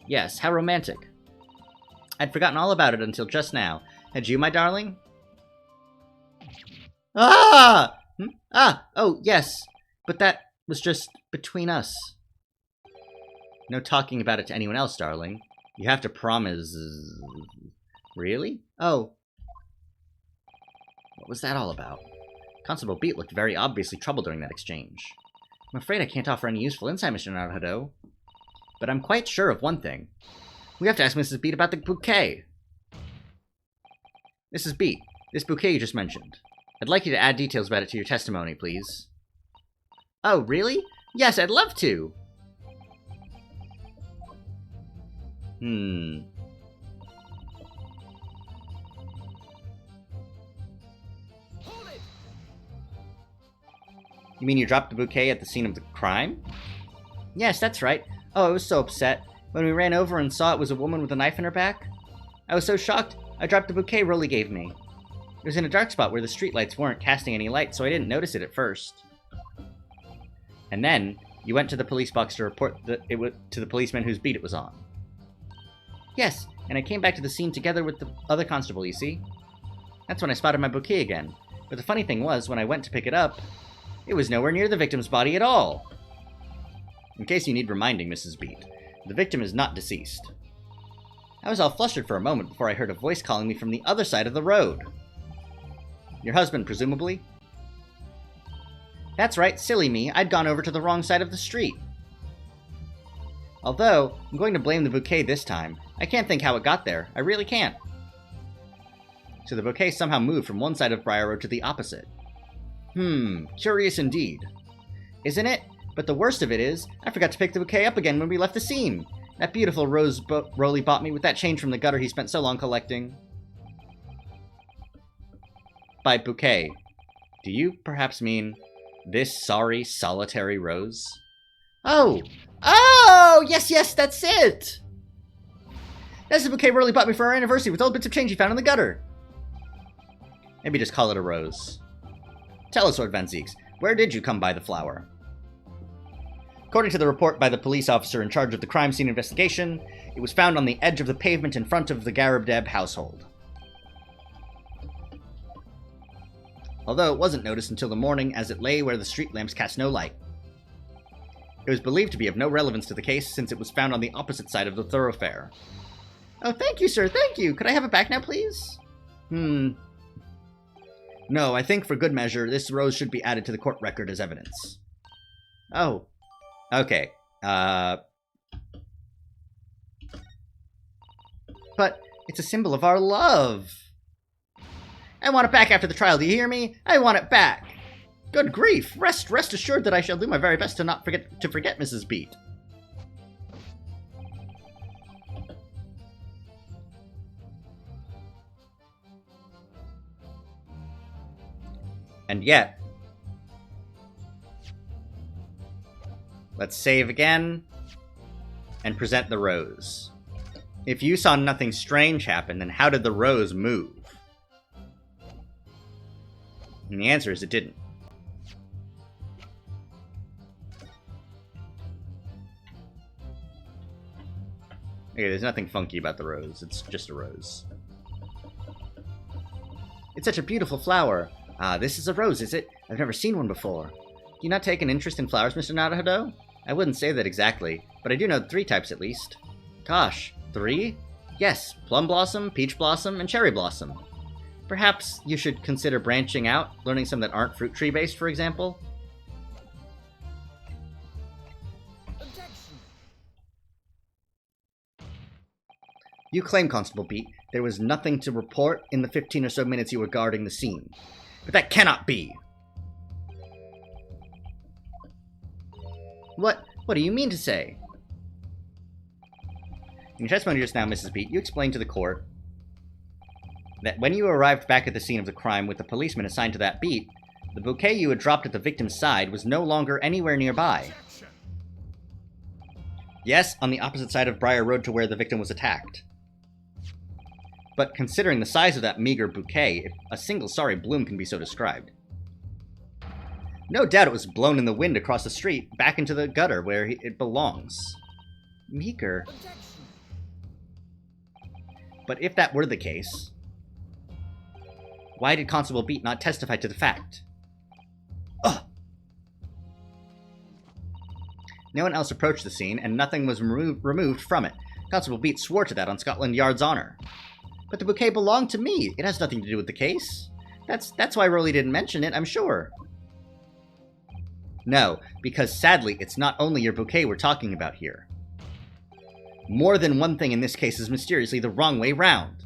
Yes, how romantic. I'd forgotten all about it until just now. Had you, my darling? Ah! Oh, yes. But that was just between us. No talking about it to anyone else, darling. You have to promise... Really? Oh. What was that all about? Constable Beat looked very obviously troubled during that exchange. I'm afraid I can't offer any useful insight, Mr. Naruhodo. But I'm quite sure of one thing. We have to ask Mrs. Beat about the bouquet. Mrs. Beat, this bouquet you just mentioned. I'd like you to add details about it to your testimony, please. Oh, really? Yes, I'd love to. Hold it! You mean you dropped the bouquet at the scene of the crime? Yes, that's right. Oh, I was so upset. When we ran over and saw it was a woman with a knife in her back, I was so shocked, I dropped the bouquet Rolly gave me. It was in a dark spot where the streetlights weren't casting any light, so I didn't notice it at first. And then, you went to the police box to report to the policeman whose beat it was on. Yes, and I came back to the scene together with the other constable, you see. That's when I spotted my bouquet again. But the funny thing was, when I went to pick it up, it was nowhere near the victim's body at all. In case you need reminding, Mrs. Beat, the victim is not deceased. I was all flustered for a moment before I heard a voice calling me from the other side of the road. Your husband, presumably? That's right, silly me, I'd gone over to the wrong side of the street. Although, I'm going to blame the bouquet this time. I can't think how it got there. I really can't. So the bouquet somehow moved from one side of Briar Road to the opposite. Curious indeed. Isn't it? But the worst of it is, I forgot to pick the bouquet up again when we left the scene. That beautiful rose Rolly bought me with that change from the gutter he spent so long collecting. By bouquet, do you perhaps mean this sorry, solitary rose? Oh! Oh! Yes, that's it! That's the bouquet Rolly bought me for our anniversary with old bits of change he found in the gutter. Maybe just call it a rose. Tell us, Lord Van Zieks, where did you come by the flower? According to the report by the police officer in charge of the crime scene investigation, it was found on the edge of the pavement in front of the Garibdeb household. Although it wasn't noticed until the morning as it lay where the street lamps cast no light. It was believed to be of no relevance to the case since it was found on the opposite side of the thoroughfare. Oh, thank you, sir, thank you! Could I have it back now, please? No, I think for good measure, this rose should be added to the court record as evidence. Oh. Okay. But it's a symbol of our love. I want it back after the trial, do you hear me? I want it back. Good grief. Rest assured that I shall do my very best to not forget Mrs. Beat. And yet, let's save again, and present the rose. If you saw nothing strange happen, then how did the rose move? And the answer is it didn't. Okay, there's nothing funky about the rose, it's just a rose. It's such a beautiful flower. Ah, this is a rose, is it? I've never seen one before. Do you not take an interest in flowers, Mr. Naruhodo? I wouldn't say that exactly, but I do know 3 types at least. Gosh, 3? Yes, plum blossom, peach blossom, and cherry blossom. Perhaps you should consider branching out, learning some that aren't fruit tree based, for example? Objection! You claim, Constable Beat, there was nothing to report in the 15 or so minutes you were guarding the scene. But that cannot be! What do you mean to say? In your testimony just now, Mrs. Beat, you explained to the court that when you arrived back at the scene of the crime with the policeman assigned to that beat, the bouquet you had dropped at the victim's side was no longer anywhere nearby. Objection! Yes, on the opposite side of Briar Road to where the victim was attacked. But considering the size of that meager bouquet, if a single sorry bloom can be so described. No doubt it was blown in the wind across the street, back into the gutter where it belongs. Meager. Objection! But if that were the case, why did Constable Beat not testify to the fact? Ugh! No one else approached the scene, and nothing was removed from it. Constable Beat swore to that on Scotland Yard's honor. But the bouquet belonged to me. It has nothing to do with the case. That's why Rolly didn't mention it, I'm sure. No, because sadly, it's not only your bouquet we're talking about here. More than one thing in this case is mysteriously the wrong way round.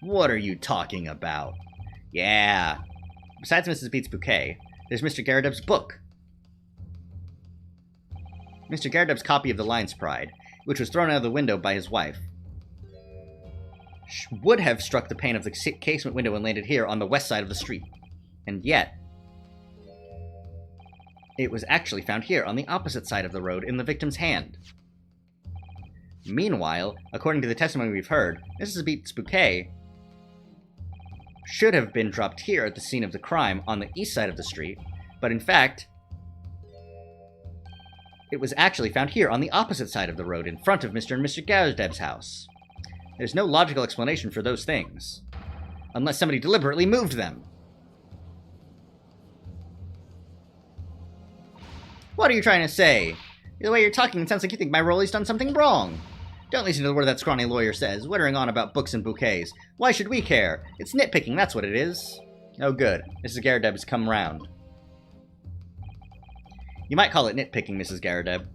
What are you talking about? Yeah. Besides Mrs. Beat's bouquet, there's Mr. Garrideb's book. Mr. Garrideb's copy of The Lion's Pride, which was thrown out of the window by his wife, would have struck the pane of the casement window and landed here on the west side of the street. And yet, it was actually found here on the opposite side of the road in the victim's hand. Meanwhile, according to the testimony we've heard, Mrs. Beat's bouquet should have been dropped here at the scene of the crime on the east side of the street, but in fact, it was actually found here on the opposite side of the road in front of Mr. and Mr. Garrideb's house. There's no logical explanation for those things, unless somebody deliberately moved them. What are you trying to say? The way you're talking, it sounds like you think my Rolly's done something wrong. Don't listen to the word that scrawny lawyer says, wittering on about books and bouquets. Why should we care? It's nitpicking, that's what it is. Oh good, Mrs. Garrideb has come round. You might call it nitpicking, Mrs. Garrideb,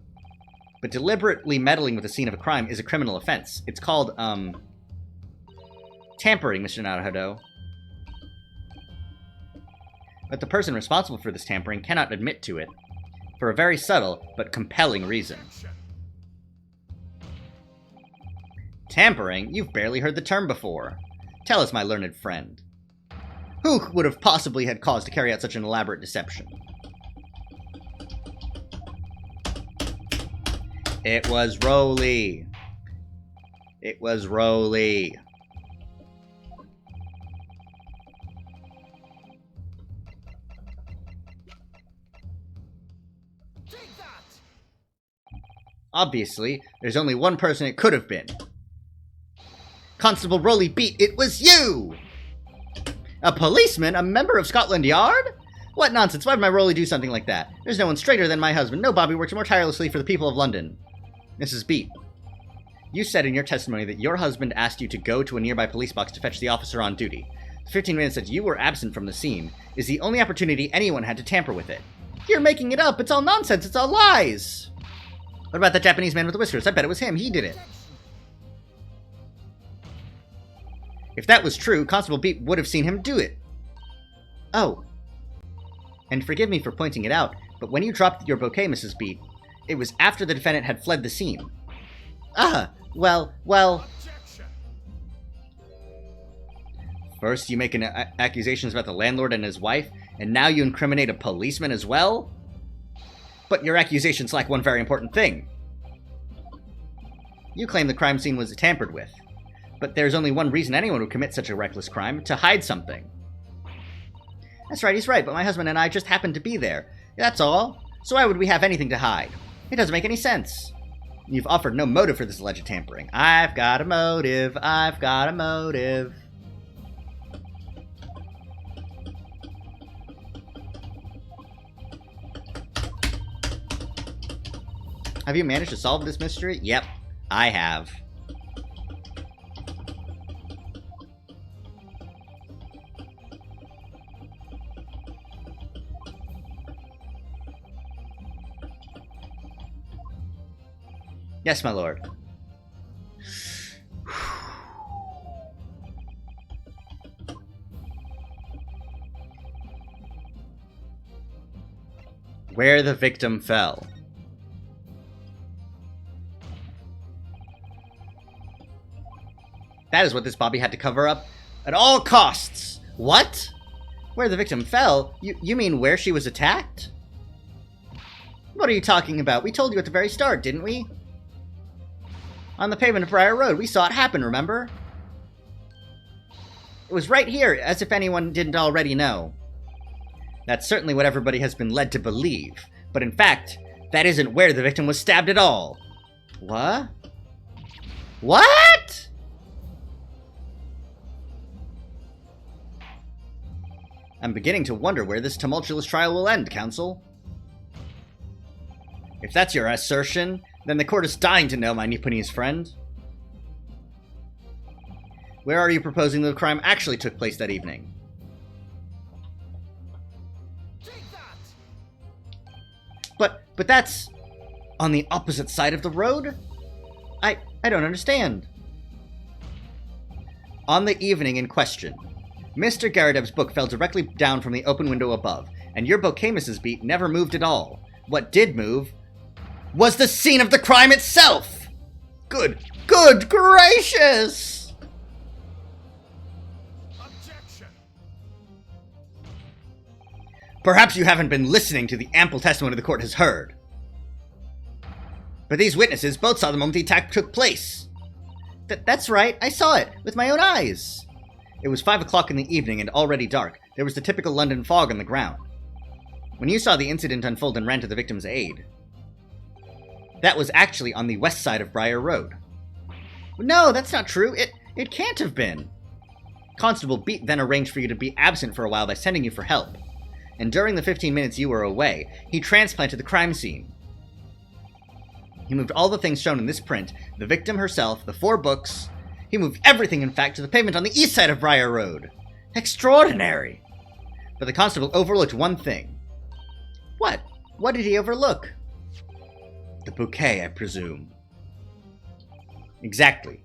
but deliberately meddling with the scene of a crime is a criminal offense. It's called, tampering, Mr. Naruhodo. But the person responsible for this tampering cannot admit to it, for a very subtle but compelling reason. Tampering? You've barely heard the term before. Tell us, my learned friend. Who would have possibly had cause to carry out such an elaborate deception? It was Rolly. It was Rolly. Take that! Obviously, there's only one person it could have been. Constable Rolly Beat, it was you! A policeman? A member of Scotland Yard? What nonsense, why would my Rolly do something like that? There's no one straighter than my husband. No Bobby works more tirelessly for the people of London. Mrs. Beat, you said in your testimony that your husband asked you to go to a nearby police box to fetch the officer on duty. The 15 minutes that you were absent from the scene is the only opportunity anyone had to tamper with it. You're making it up. It's all nonsense. It's all lies. What about that Japanese man with the whiskers? I bet it was him. He did it. If that was true, Constable Beat would have seen him do it. Oh. And forgive me for pointing it out, but when you dropped your bouquet, Mrs. Beat, it was after the defendant had fled the scene. Ah, well... Objection. First you make accusations about the landlord and his wife, and now you incriminate a policeman as well? But your accusations lack one very important thing. You claim the crime scene was tampered with. But there's only one reason anyone would commit such a reckless crime, to hide something. That's right, he's right, but my husband and I just happened to be there. That's all. So why would we have anything to hide? It doesn't make any sense. You've offered no motive for this alleged tampering. I've got a motive. I've got a motive. Have you managed to solve this mystery? Yep, I have. Yes, my lord. Where the victim fell. That is what this Bobby had to cover up at all costs. What? Where the victim fell? You mean where she was attacked? What are you talking about? We told you at the very start, didn't we? On the pavement of Briar Road. We saw it happen, remember? It was right here, as if anyone didn't already know. That's certainly what everybody has been led to believe. But in fact, that isn't where the victim was stabbed at all. What? What? I'm beginning to wonder where this tumultuous trial will end, Counsel. If that's your assertion, then the court is dying to know, my Nipponese friend. Where are you proposing the crime actually took place that evening? Take that! But that's on the opposite side of the road? I don't understand. On the evening in question, Mr. Garadev's book fell directly down from the open window above, and your bouquet, Mrs. Beat, never moved at all. What did move was the scene of the crime itself! Good gracious! Objection! Perhaps you haven't been listening to the ample testimony the court has heard. But these witnesses both saw the moment the attack took place. That's right, I saw it, with my own eyes. It was 5 o'clock in the evening and already dark. There was the typical London fog on the ground. When you saw the incident unfold and ran to the victim's aid, that was actually on the west side of Briar Road. No, that's not true. It can't have been. Constable Beat then arranged for you to be absent for a while by sending you for help. And during the 15 minutes you were away, he transplanted the crime scene. He moved all the things shown in this print, the victim herself, the 4 books. He moved everything, in fact, to the pavement on the east side of Briar Road. Extraordinary! But the constable overlooked one thing. What? What did he overlook? The bouquet, I presume. Exactly.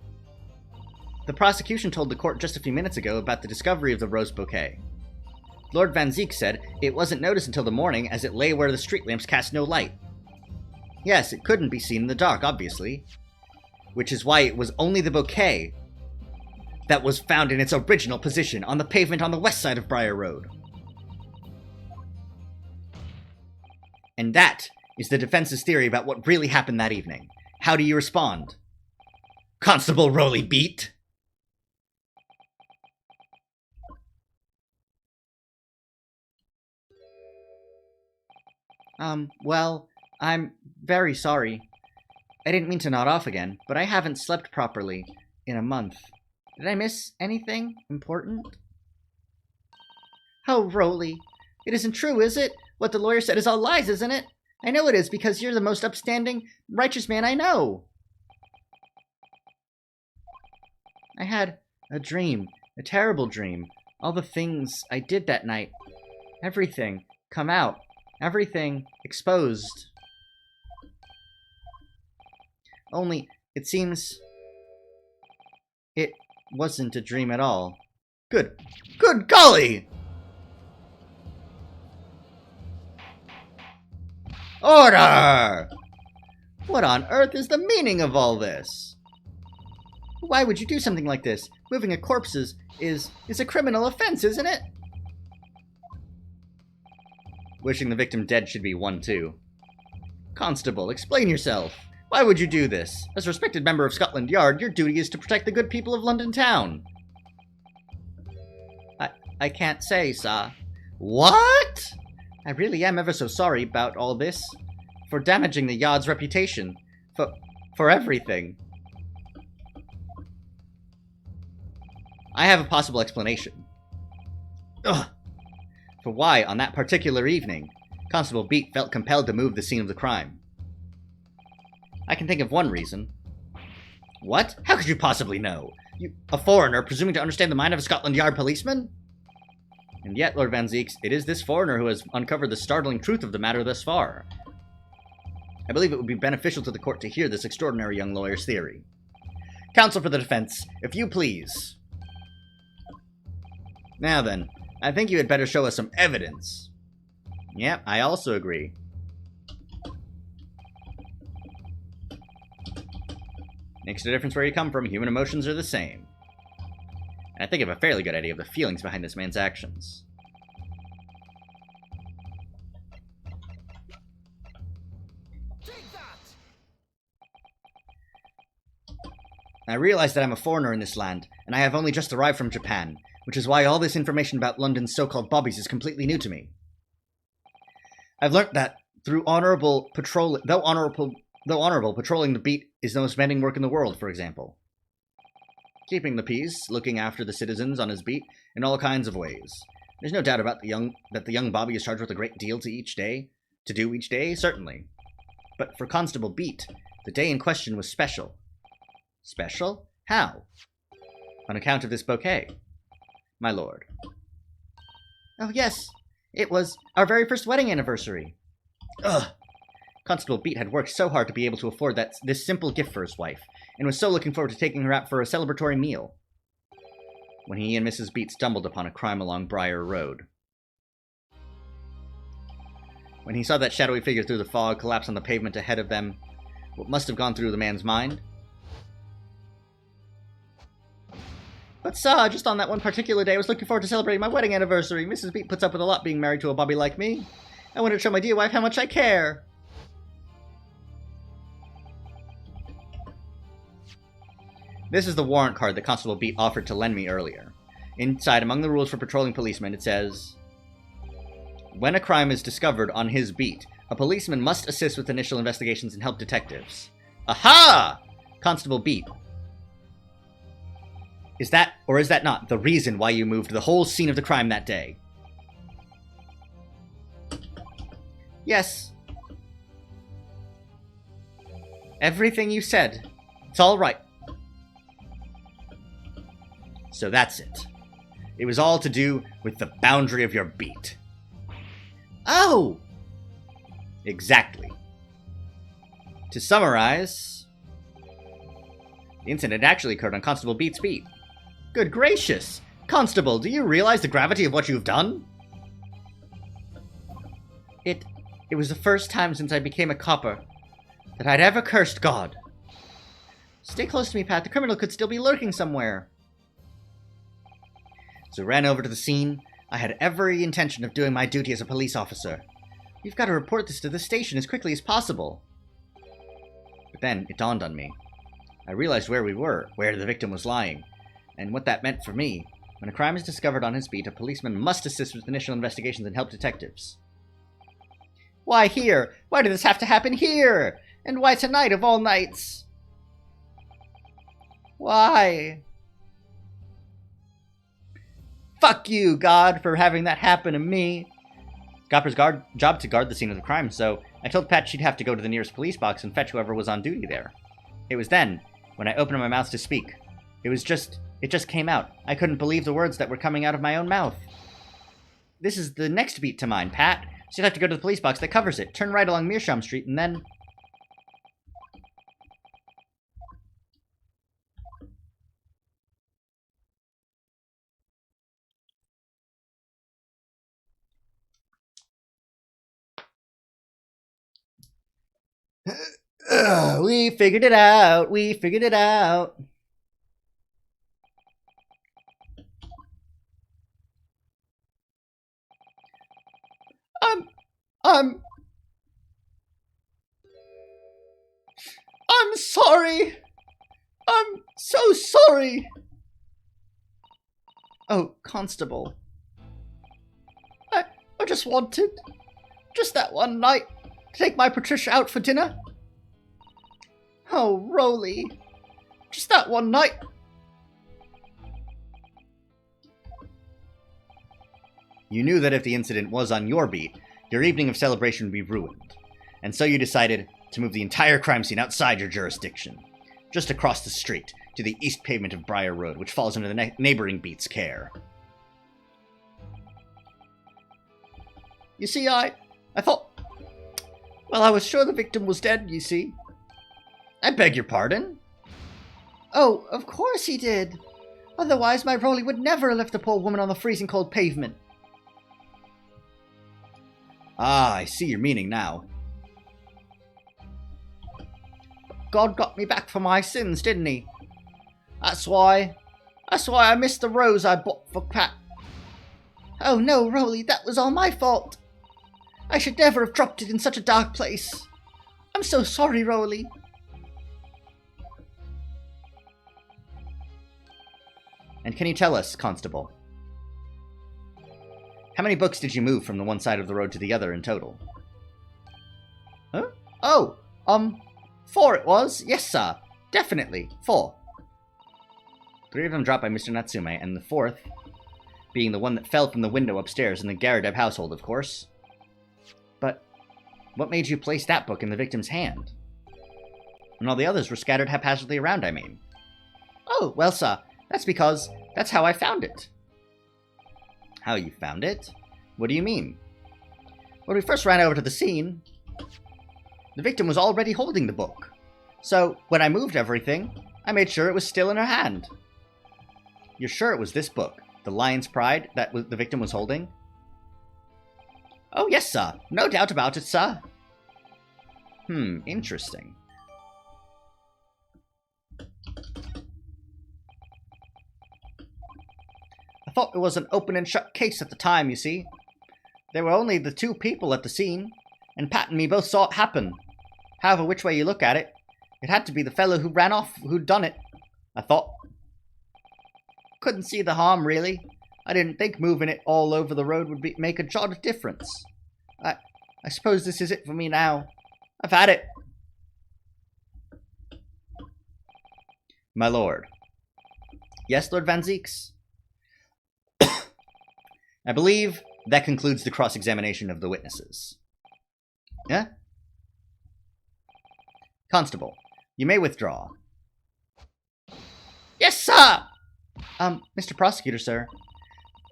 The prosecution told the court just a few minutes ago about the discovery of the rose bouquet. Lord Van Zeek said it wasn't noticed until the morning, as it lay where the street lamps cast no light. Yes, it couldn't be seen in the dark, obviously. Which is why it was only the bouquet that was found in its original position on the pavement on the west side of Briar Road. And that is the defense's theory about what really happened that evening. How do you respond? Constable Rowley Beat? Well, I'm very sorry. I didn't mean to nod off again, but I haven't slept properly in a month. Did I miss anything important? Oh, Rowley, it isn't true, is it? What the lawyer said is all lies, isn't it? I know it is, because you're the most upstanding, righteous man I know. I had a dream, a terrible dream. All the things I did that night. Everything come out. Everything exposed. Only, it seems it wasn't a dream at all. Good golly! Order! What on earth is the meaning of all this? Why would you do something like this? Moving a corpse is a criminal offense, isn't it? Wishing the victim dead should be one too. Constable, explain yourself. Why would you do this? As a respected member of Scotland Yard, your duty is to protect the good people of London Town. I can't say, sir. What? I really am ever so sorry about all this. For damaging the Yard's reputation. For everything. I have a possible explanation. Ugh. For why, on that particular evening, Constable Beat felt compelled to move the scene of the crime. I can think of one reason. What? How could you possibly know? You, a foreigner, presuming to understand the mind of a Scotland Yard policeman? And yet, Lord Van Zeeks, it is this foreigner who has uncovered the startling truth of the matter thus far. I believe it would be beneficial to the court to hear this extraordinary young lawyer's theory. Counsel for the defense, if you please. Now then, I think you had better show us some evidence. Yep, I also agree. Makes no difference where you come from, human emotions are the same. And I think I have a fairly good idea of the feelings behind this man's actions. Take that! I realize that I'm a foreigner in this land, and I have only just arrived from Japan, which is why all this information about London's so-called bobbies is completely new to me. I've learnt that through honorable patrolling the beat is the most demanding work in the world, for example. Keeping the peace, looking after the citizens on his beat, in all kinds of ways. There's no doubt about that the young bobby is charged with a great deal to do each day, certainly. But for Constable Beat, the day in question was special. Special? How? On account of this bouquet, my lord. Oh yes, it was our very first wedding anniversary. Ugh. Constable Beat had worked so hard to be able to afford this simple gift for his wife, and was so looking forward to taking her out for a celebratory meal, when he and Mrs. Beat stumbled upon a crime along Briar Road. When he saw that shadowy figure through the fog collapse on the pavement ahead of them, what must have gone through the man's mind? But sir, just on that one particular day, I was looking forward to celebrating my wedding anniversary. Mrs. Beat puts up with a lot being married to a bobby like me. I wanted to show my dear wife how much I care. This is the warrant card that Constable Beat offered to lend me earlier. Inside, among the rules for patrolling policemen, it says, when a crime is discovered on his beat, a policeman must assist with initial investigations and help detectives. Aha! Constable Beat. Is that, or is that not, the reason why you moved the whole scene of the crime that day? Yes. Everything you said. It's all right. So that's it. It was all to do with the boundary of your beat. Oh! Exactly. To summarize, the incident actually occurred on Constable Beat's beat. Good gracious! Constable, do you realize the gravity of what you've done? It was the first time since I became a copper that I'd ever cursed God. Stay close to me, Pat. The criminal could still be lurking somewhere. So I ran over to the scene. I had every intention of doing my duty as a police officer. We've got to report this to the station as quickly as possible. But then it dawned on me. I realized where we were, where the victim was lying, and what that meant for me. When a crime is discovered on his beat, a policeman must assist with initial investigations and help detectives. Why here? Why did this have to happen here? And why tonight of all nights? Why? Fuck you, God, for having that happen to me. Copper's job to guard the scene of the crime, so I told Pat she'd have to go to the nearest police box and fetch whoever was on duty there. It was then, when I opened my mouth to speak. It just came out. I couldn't believe the words that were coming out of my own mouth. This is the next beat to mine, Pat. So you'd have to go to the police box that covers it, turn right along Meerschaum Street, and then... we figured it out. We figured it out. I'm sorry. I'm so sorry. Oh, Constable. I just wanted, just that one night, to take my Patricia out for dinner. Oh, Rolly. Just that one night. You knew that if the incident was on your beat, your evening of celebration would be ruined. And so you decided to move the entire crime scene outside your jurisdiction. Just across the street, to the east pavement of Briar Road, which falls under the neighboring beat's care. You see, I thought... Well, I was sure the victim was dead, you see. I beg your pardon? Oh, of course he did. Otherwise, my Rolly would never have left the poor woman on the freezing cold pavement. Ah, I see your meaning now. God got me back for my sins, didn't he? That's why I missed the rose I bought for Pat. Oh no, Rolly, that was all my fault. I should never have dropped it in such a dark place. I'm so sorry, Rolly. And can you tell us, Constable, how many books did you move from the one side of the road to the other in total? Huh? Oh, 4 it was. Yes, sir. Definitely. 4. 3 of them dropped by Mr. Natsume, and the 4th being the one that fell from the window upstairs in the Garadeb household, of course. But what made you place that book in the victim's hand? And all the others were scattered haphazardly around, I mean. Oh, well, sir, that's because that's how I found it. How you found it? What do you mean? When we first ran over to the scene, The victim was already holding the book. So, when I moved everything, I made sure it was still in her hand. You're sure it was this book, The Lion's Pride, that the victim was holding? Oh, yes, sir. No doubt about it, sir. Interesting. I thought it was an open and shut case at the time, you see. There were only the two people at the scene, and Pat and me both saw it happen. However, which way you look at it, it had to be the fellow who ran off who'd done it, I thought. Couldn't see the harm, really. I didn't think moving it all over the road would make a jot of difference. I suppose this is it for me now. I've had it. My lord. Yes, Lord Van Zeeks? I believe that concludes the cross-examination of the witnesses. Yeah? Constable, you may withdraw. Yes, sir! Mr. Prosecutor, sir.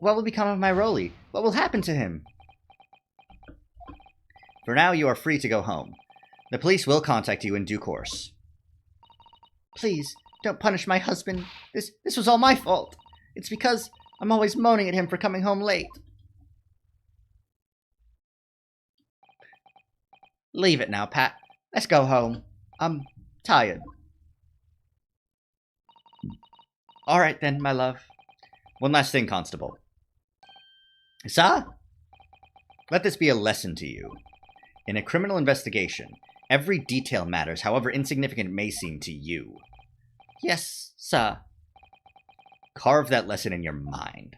What will become of my Rolly? What will happen to him? For now, you are free to go home. The police will contact you in due course. Please, don't punish my husband. This was all my fault. It's because I'm always moaning at him for coming home late. Leave it now, Pat. Let's go home. I'm tired. All right then, my love. One last thing, Constable. Sir? Let this be a lesson to you. In a criminal investigation, every detail matters, however insignificant it may seem to you. Yes, sir. Carve that lesson in your mind.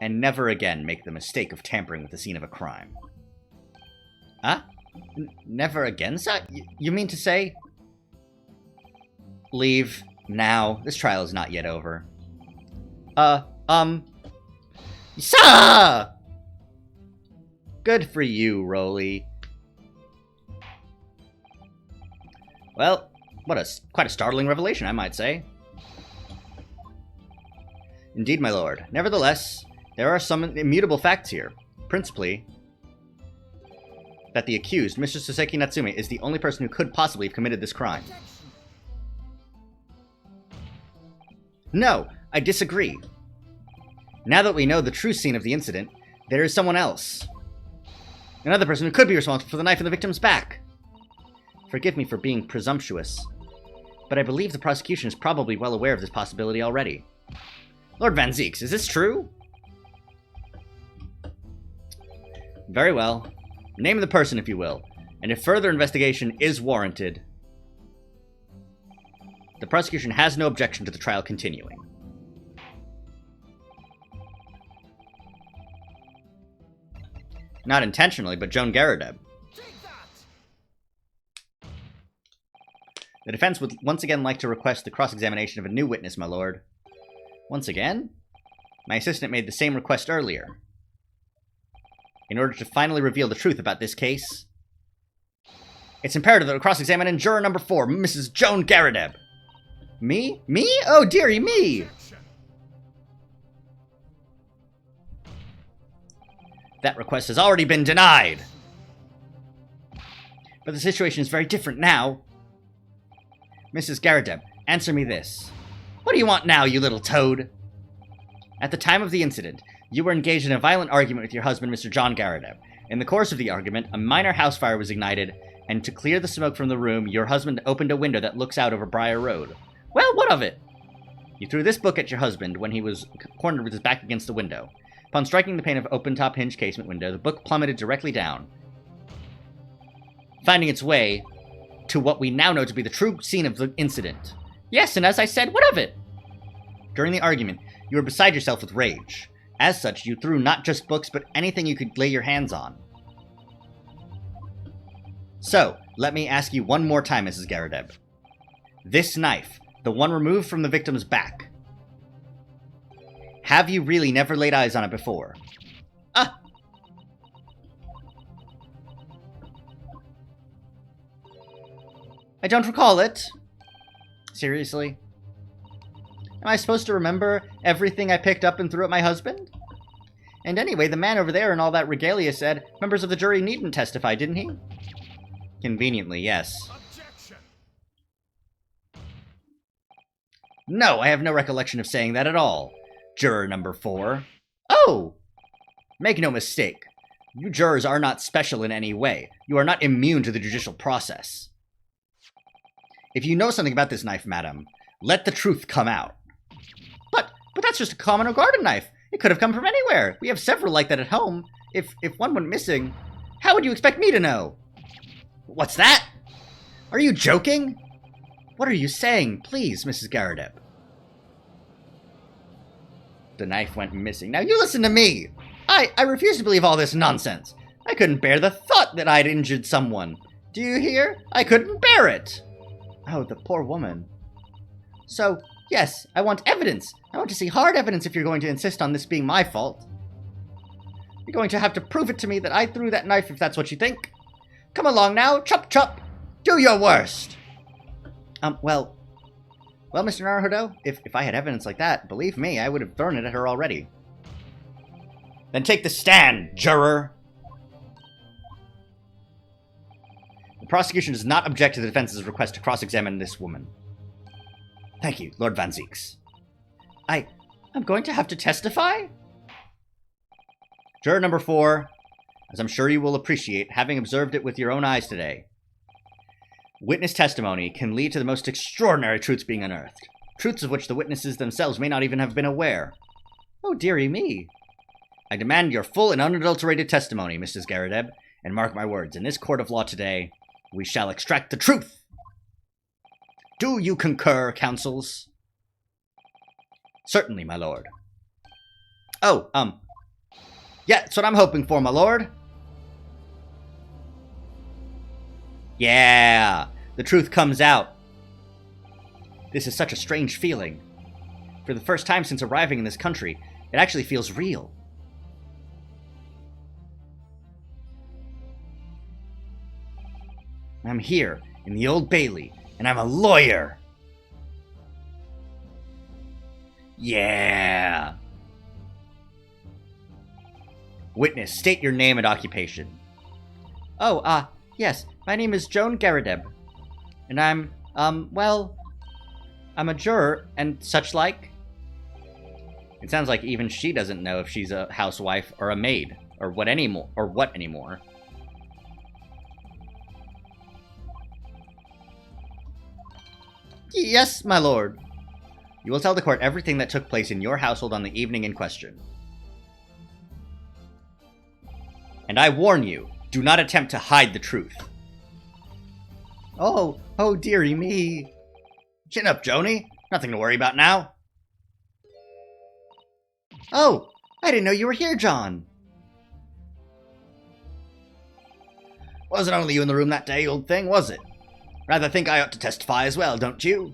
And never again make the mistake of tampering with the scene of a crime. Huh? Never again, sir? You mean to say? Leave. Now. This trial is not yet over. Sir! Good for you, Rolly. Well, quite a startling revelation, I might say. Indeed, my lord. Nevertheless, there are some immutable facts here. Principally, that the accused, Mr. Soseki Natsume, is the only person who could possibly have committed this crime. No, I disagree. Now that we know the true scene of the incident, there is someone else. Another person who could be responsible for the knife in the victim's back. Forgive me for being presumptuous, but I believe the prosecution is probably well aware of this possibility already. Lord Van Zeeks, is this true? Very well. Name the person, if you will, and if further investigation is warranted, the prosecution has no objection to the trial continuing. Not intentionally, but Joan Garadeb. The defense would once again like to request the cross-examination of a new witness, my lord. Once again? My assistant made the same request earlier. In order to finally reveal the truth about this case, it's imperative that we cross-examine in juror number 4, Mrs. Joan Garadeb. Me? Me? Oh, dearie me! That request has already been denied. But the situation is very different now. Mrs. Garadeb, answer me this. What do you want now, you little toad? At the time of the incident, you were engaged in a violent argument with your husband, Mr. John Garadeb. In the course of the argument, a minor house fire was ignited, and to clear the smoke from the room, your husband opened a window that looks out over Briar Road. Well, what of it? You threw this book at your husband when he was cornered with his back against the window. Upon striking the pane of open-top hinge casement window, the book plummeted directly down, finding its way to what we now know to be the true scene of the incident. Yes, and as I said, what of it? During the argument, you were beside yourself with rage. As such, you threw not just books, but anything you could lay your hands on. So, let me ask you one more time, Mrs. Garadeb. This knife, the one removed from the victim's back, have you really never laid eyes on it before? Ah! I don't recall it. Seriously? Am I supposed to remember everything I picked up and threw at my husband? And anyway, the man over there in all that regalia said members of the jury needn't testify, didn't he? Conveniently, yes. Objection. No, I have no recollection of saying that at all. Juror number 4. Oh! Make no mistake. You jurors are not special in any way. You are not immune to the judicial process. If you know something about this knife, madam, let the truth come out. But that's just a common or garden knife. It could have come from anywhere. We have several like that at home. If one went missing, how would you expect me to know? What's that? Are you joking? What are you saying? Please, Mrs. Garadeb. The knife went missing. Now you listen to me. I refuse to believe all this nonsense. I couldn't bear the thought that I'd injured someone. Do you hear? I couldn't bear it. Oh, the poor woman. So, yes, I want evidence. I want to see hard evidence if you're going to insist on this being my fault. You're going to have to prove it to me that I threw that knife if that's what you think. Come along now, chop chop. Do your worst. Well, Mr. Naruhodo, if I had evidence like that, believe me, I would have thrown it at her already. Then take the stand, juror. The prosecution does not object to the defense's request to cross-examine this woman. Thank you, Lord Van Zeeks. I'm going to have to testify? Juror number 4, as I'm sure you will appreciate, having observed it with your own eyes today. Witness testimony can lead to the most extraordinary truths being unearthed. Truths of which the witnesses themselves may not even have been aware. Oh, dearie me. I demand your full and unadulterated testimony, Mrs. Garadeb, and mark my words, in this court of law today, we shall extract the truth. Do you concur, counsels? Certainly, my lord. Oh, yeah, that's what I'm hoping for, my lord. Yeah, the truth comes out. This is such a strange feeling. For the first time since arriving in this country, it actually feels real. I'm here, in the Old Bailey, and I'm a lawyer! Yeah! Witness, state your name and occupation. Oh, yes, my name is Joan Garadeb. And I'm a juror and such like. It sounds like even she doesn't know if she's a housewife or a maid, or what anymore. Yes, my lord. You will tell the court everything that took place in your household on the evening in question. And I warn you, do not attempt to hide the truth. Oh, dearie me. Chin up, Joni. Nothing to worry about now. Oh, I didn't know you were here, John. Wasn't only you in the room that day, old thing, was it? Rather think I ought to testify as well, don't you?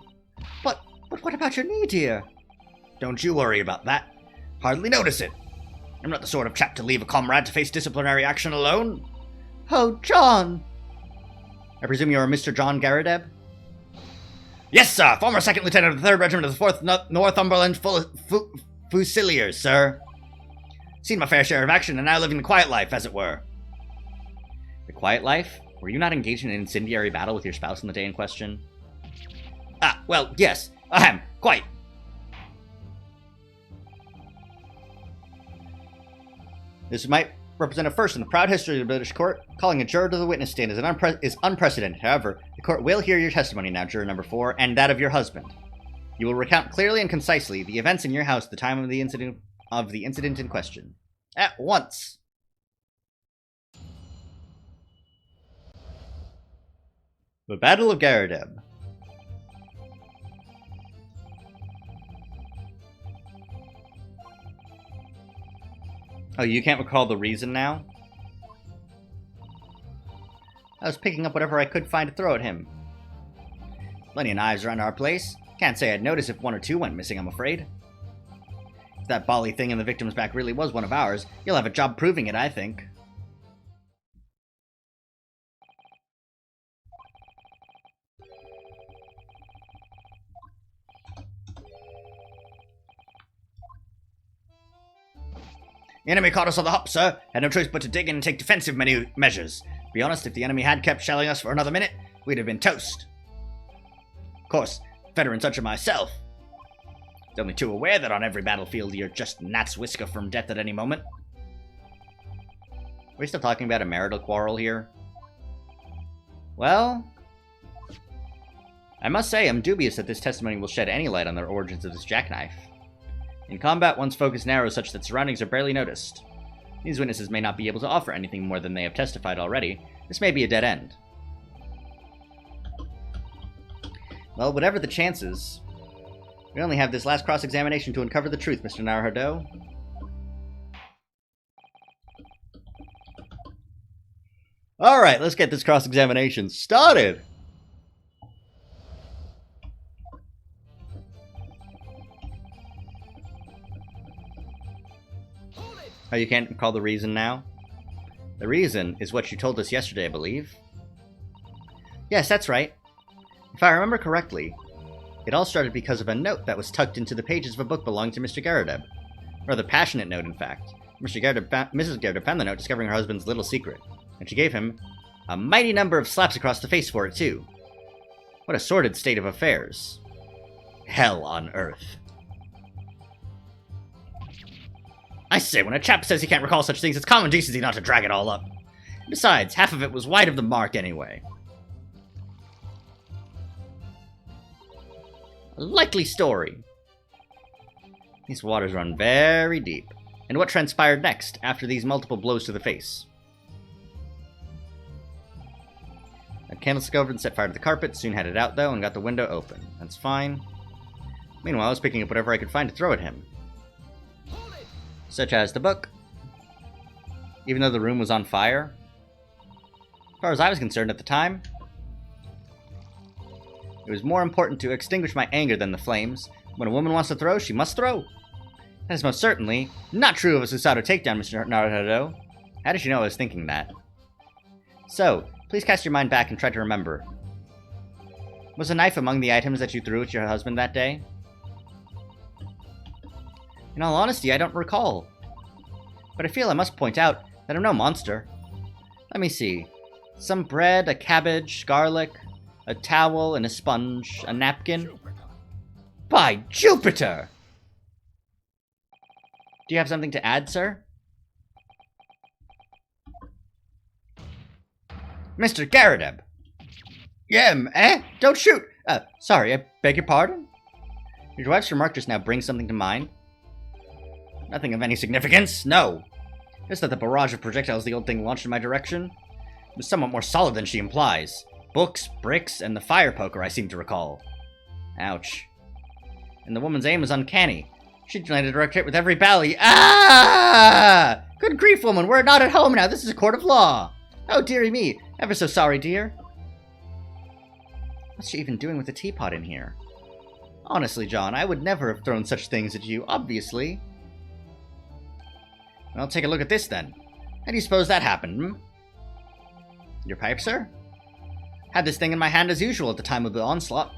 But what about your knee, dear? Don't you worry about that. Hardly notice it. I'm not the sort of chap to leave a comrade to face disciplinary action alone. Oh, John! I presume you're Mr. John Garadeb? Yes, sir! Former 2nd Lieutenant of the 3rd Regiment of the 4th Northumberland Fusiliers, sir. Seen my fair share of action and now living the quiet life, as it were. The quiet life? Were you not engaged in an incendiary battle with your spouse on the day in question? Ah, well, yes. Ahem, quite. This might represent a first in the proud history of the British court. Calling a juror to the witness stand is unprecedented. However, the court will hear your testimony now, juror number 4, and that of your husband. You will recount clearly and concisely the events in your house at the time of the incident in question. At once. The Battle of Garadeb. Oh, you can't recall the reason now? I was picking up whatever I could find to throw at him. Plenty of knives around our place. Can't say I'd notice if 1 or 2 went missing, I'm afraid. If that bally thing in the victim's back really was one of ours, you'll have a job proving it, I think. The enemy caught us on the hop, sir. Had no choice but to dig in and take defensive measures. To be honest, if the enemy had kept shelling us for another minute, we'd have been toast. Of course, veteran such as myself is only too aware that on every battlefield you're just gnat's whisker from death at any moment. Are we still talking about a marital quarrel here? Well, I must say I'm dubious that this testimony will shed any light on the origins of this jackknife. In combat, one's focus narrows such that surroundings are barely noticed. These witnesses may not be able to offer anything more than they have testified already. This may be a dead end. Well, whatever the chances, we only have this last cross-examination to uncover the truth, Mr. Naruhodo. Alright, let's get this cross-examination started! Oh, you can't recall the reason now? The reason is what you told us yesterday, I believe. Yes, that's right. If I remember correctly, it all started because of a note that was tucked into the pages of a book belonging to Mr. Garadeb. Rather passionate note, in fact. Mrs. Garadeb found the note, discovering her husband's little secret, and she gave him a mighty number of slaps across the face for it, too. What a sordid state of affairs. Hell on earth. I say, when a chap says he can't recall such things, it's common decency not to drag it all up. Besides, half of it was wide of the mark anyway. A likely story. These waters run very deep. And what transpired next, after these multiple blows to the face? A candlestick over and set fire to the carpet, soon had it out though, and got the window open. That's fine. Meanwhile, I was picking up whatever I could find to throw at him. Such as the book. Even though the room was on fire. As far as I was concerned at the time, it was more important to extinguish my anger than the flames. When a woman wants to throw, she must throw. That is most certainly not true of a Susato takedown, Mr. Naruhodo. How did you know I was thinking that? So, please cast your mind back and try to remember. Was a knife among the items that you threw at your husband that day? In all honesty, I don't recall. But I feel I must point out that I'm no monster. Let me see. Some bread, a cabbage, garlic, a towel, and a sponge, a napkin. By Jupiter! Do you have something to add, sir? Mr. Garadeb! Don't shoot! Sorry, I beg your pardon? Your wife's remark just now brings something to mind. Nothing of any significance, no. Just that the barrage of projectiles the old thing launched in my direction was somewhat more solid than she implies. Books, bricks, and the fire poker, I seem to recall. Ouch. And the woman's aim was uncanny. She landed a direct hit with every volley. Ah! Good grief, woman, we're not at home now. This is a court of law. Oh, dearie me. Ever so sorry, dear. What's she even doing with the teapot in here? Honestly, John, I would never have thrown such things at you, obviously. Well, take a look at this, then. How do you suppose that happened, hmm? Your pipe, sir? Had this thing in my hand as usual at the time of the onslaught.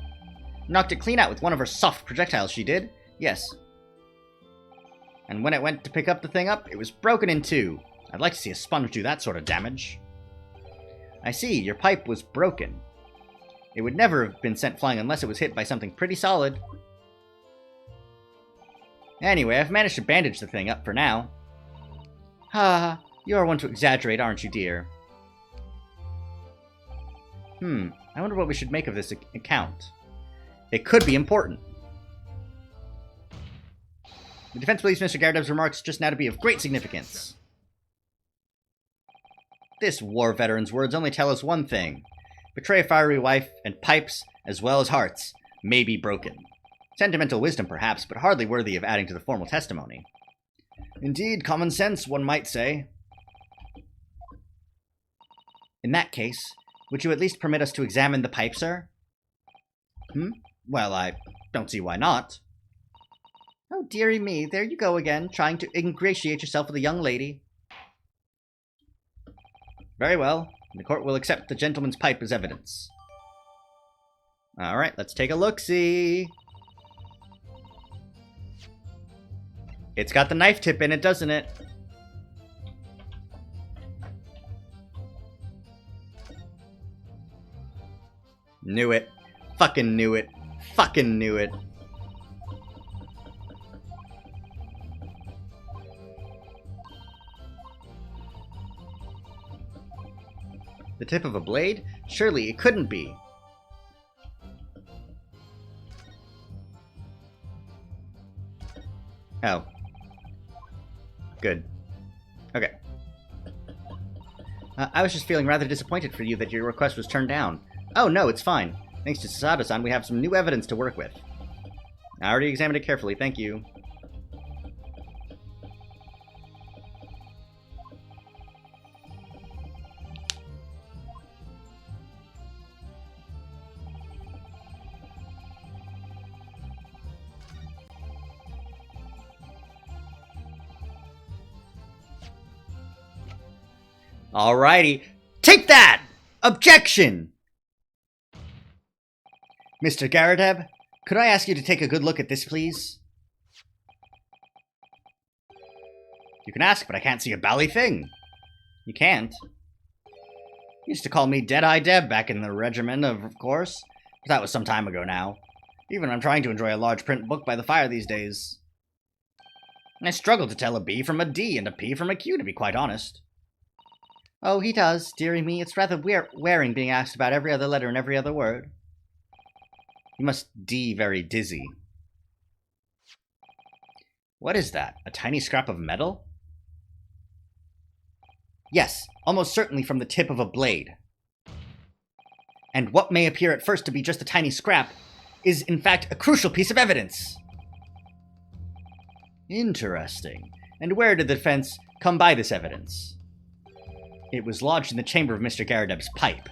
Knocked it clean out with one of her soft projectiles, she did. Yes. And when it went to pick up the thing up, it was broken in two. I'd like to see a sponge do that sort of damage. I see, your pipe was broken. It would never have been sent flying unless it was hit by something pretty solid. Anyway, I've managed to bandage the thing up for now. Ha, you are one to exaggerate, aren't you, dear? I wonder what we should make of this account. It could be important. The defense believes Mr. Garadeb's remarks just now to be of great significance. This war veteran's words only tell us one thing. Betray a fiery wife, and pipes, as well as hearts, may be broken. Sentimental wisdom, perhaps, but hardly worthy of adding to the formal testimony. Indeed, common sense, one might say. In that case, would you at least permit us to examine the pipe, sir? Well, I don't see why not. Oh, dearie me, there you go again, trying to ingratiate yourself with a young lady. Very well. The court will accept the gentleman's pipe as evidence. Alright, let's take a look-see. It's got the knife tip in it, doesn't it? Knew it. Fucking knew it. Fucking knew it. The tip of a blade? Surely it couldn't be. Oh. Good. Okay. I was just feeling rather disappointed for you that your request was turned down. Oh, no, it's fine. Thanks to Sasada-san, we have some new evidence to work with. I already examined it carefully, thank you. Alrighty. Take that! Objection! Mr. Garadeb, could I ask you to take a good look at this, please? You can ask, but I can't see a bally thing. You can't. You used to call me Dead-Eye Deb back in the regiment, of course. But that was some time ago now. Even I'm trying to enjoy a large print book by the fire these days. I struggle to tell a B from a D and a P from a Q, to be quite honest. Oh, he does, dearie me. It's rather wearing being asked about every other letter and every other word. You must D very dizzy. What is that? A tiny scrap of metal? Yes, almost certainly from the tip of a blade. And what may appear at first to be just a tiny scrap is, in fact, a crucial piece of evidence. Interesting. And where did the defense come by this evidence? It was lodged in the chamber of Mr. Garadeb's pipe.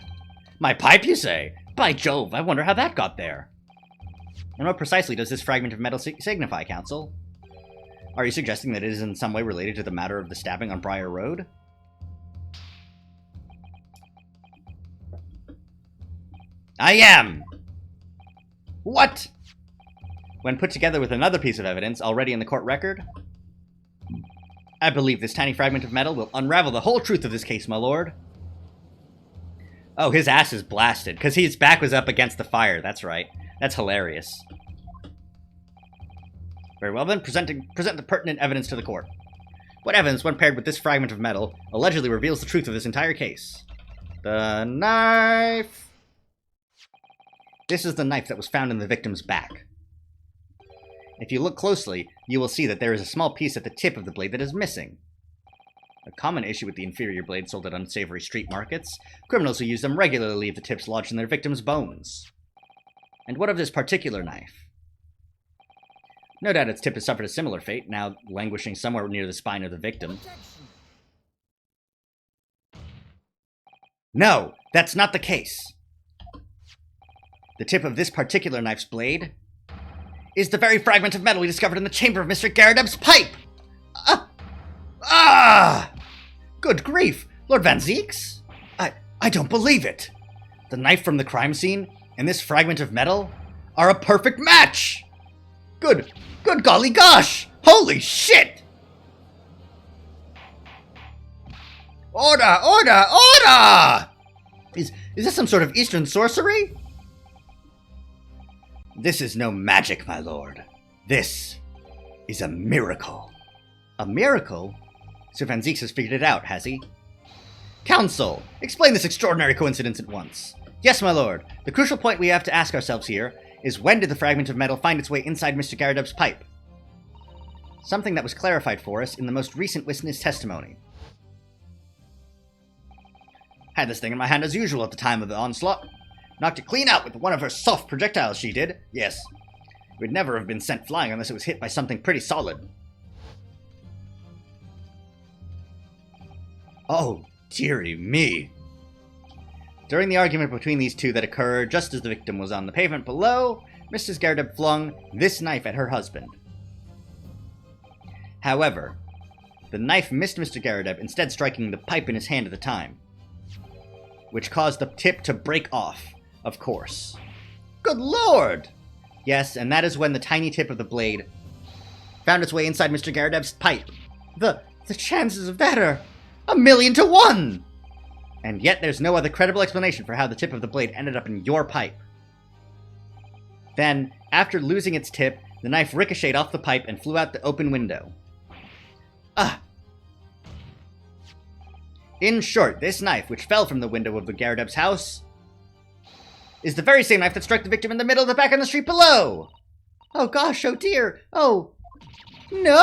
My pipe, you say? By Jove, I wonder how that got there. And what precisely does this fragment of metal signify, Counsel? Are you suggesting that it is in some way related to the matter of the stabbing on Briar Road? I am! What? When put together with another piece of evidence already in the court record, I believe this tiny fragment of metal will unravel the whole truth of this case, my lord. Oh, his ass is blasted, because his back was up against the fire. That's right. That's hilarious. Very well then, present the pertinent evidence to the court. What evidence, when paired with this fragment of metal, allegedly reveals the truth of this entire case? The knife! This is the knife that was found in the victim's back. If you look closely, you will see that there is a small piece at the tip of the blade that is missing. A common issue with the inferior blades sold at unsavory street markets. Criminals who use them regularly leave the tips lodged in their victims' bones. And what of this particular knife? No doubt its tip has suffered a similar fate, now languishing somewhere near the spine of the victim. No, that's not the case. The tip of this particular knife's blade is the very fragment of metal we discovered in the chamber of Mr. Garadeb's pipe! Good grief! Lord Van Zeeks? I don't believe it! The knife from the crime scene and this fragment of metal are a perfect match! Good golly gosh! Holy shit! Order! Order! Order! Is this some sort of Eastern sorcery? This is no magic, my lord. This is a miracle. A miracle? Sir Van Zeeks has figured it out, has he? Counsel, explain this extraordinary coincidence at once. Yes, my lord. The crucial point we have to ask ourselves here is when did the fragment of metal find its way inside Mr. Garadeb's pipe? Something that was clarified for us in the most recent witness testimony. Had this thing in my hand as usual at the time of the onslaught. Knocked it clean out with one of her soft projectiles, she did. Yes. It would never have been sent flying unless it was hit by something pretty solid. Oh, dearie me. During the argument between these two that occurred just as the victim was on the pavement below, Mrs. Garadeb flung this knife at her husband. However, the knife missed Mr. Garadeb, instead striking the pipe in his hand at the time, which caused the tip to break off. Of course. Good lord! Yes, and that is when the tiny tip of the blade found its way inside Mr. Garadeb's pipe. The chances of that are 1,000,000 to 1! And yet there's no other credible explanation for how the tip of the blade ended up in your pipe. Then, after losing its tip, the knife ricocheted off the pipe and flew out the open window. Ah! In short, this knife, which fell from the window of the Gyarados house, is the very same knife that struck the victim in the middle of the back on the street below! Oh gosh, oh dear, oh... No!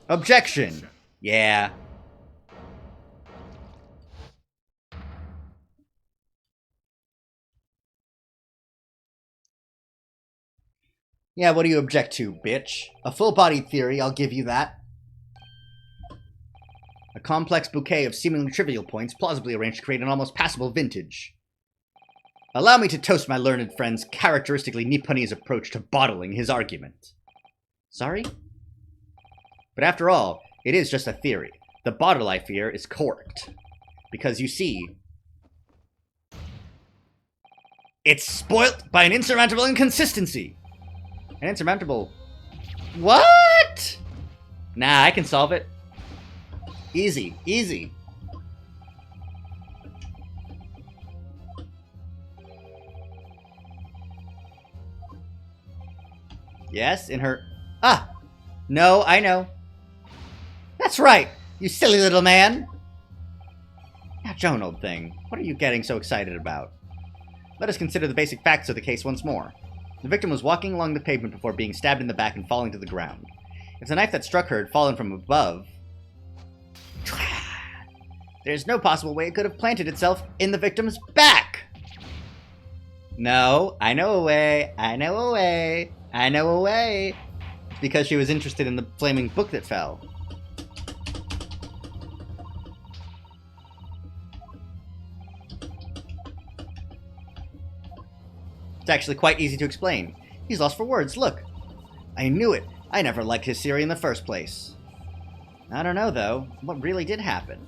Objection! Yeah. Yeah, what do you object to, bitch? A full-bodied theory, I'll give you that. A complex bouquet of seemingly trivial points plausibly arranged to create an almost passable vintage. Allow me to toast my learned friend's characteristically Nipponese approach to bottling his argument. Sorry? But after all, it is just a theory. The bottle, I fear, is corked. Because you see, it's spoilt by an insurmountable inconsistency. An insurmountable... What? Nah, I can solve it. Easy, easy. Yes, in her... Ah! No, I know. That's right, you silly little man. Now, Joan, old thing, what are you getting so excited about? Let us consider the basic facts of the case once more. The victim was walking along the pavement before being stabbed in the back and falling to the ground. If the knife that struck her had fallen from above, there's no possible way it could have planted itself in the victim's back! No, I know a way, I know a way, I know a way. It's because she was interested in the flaming book that fell. It's actually quite easy to explain. He's lost for words, look. I knew it. I never liked his theory in the first place. I don't know, though. What really did happen?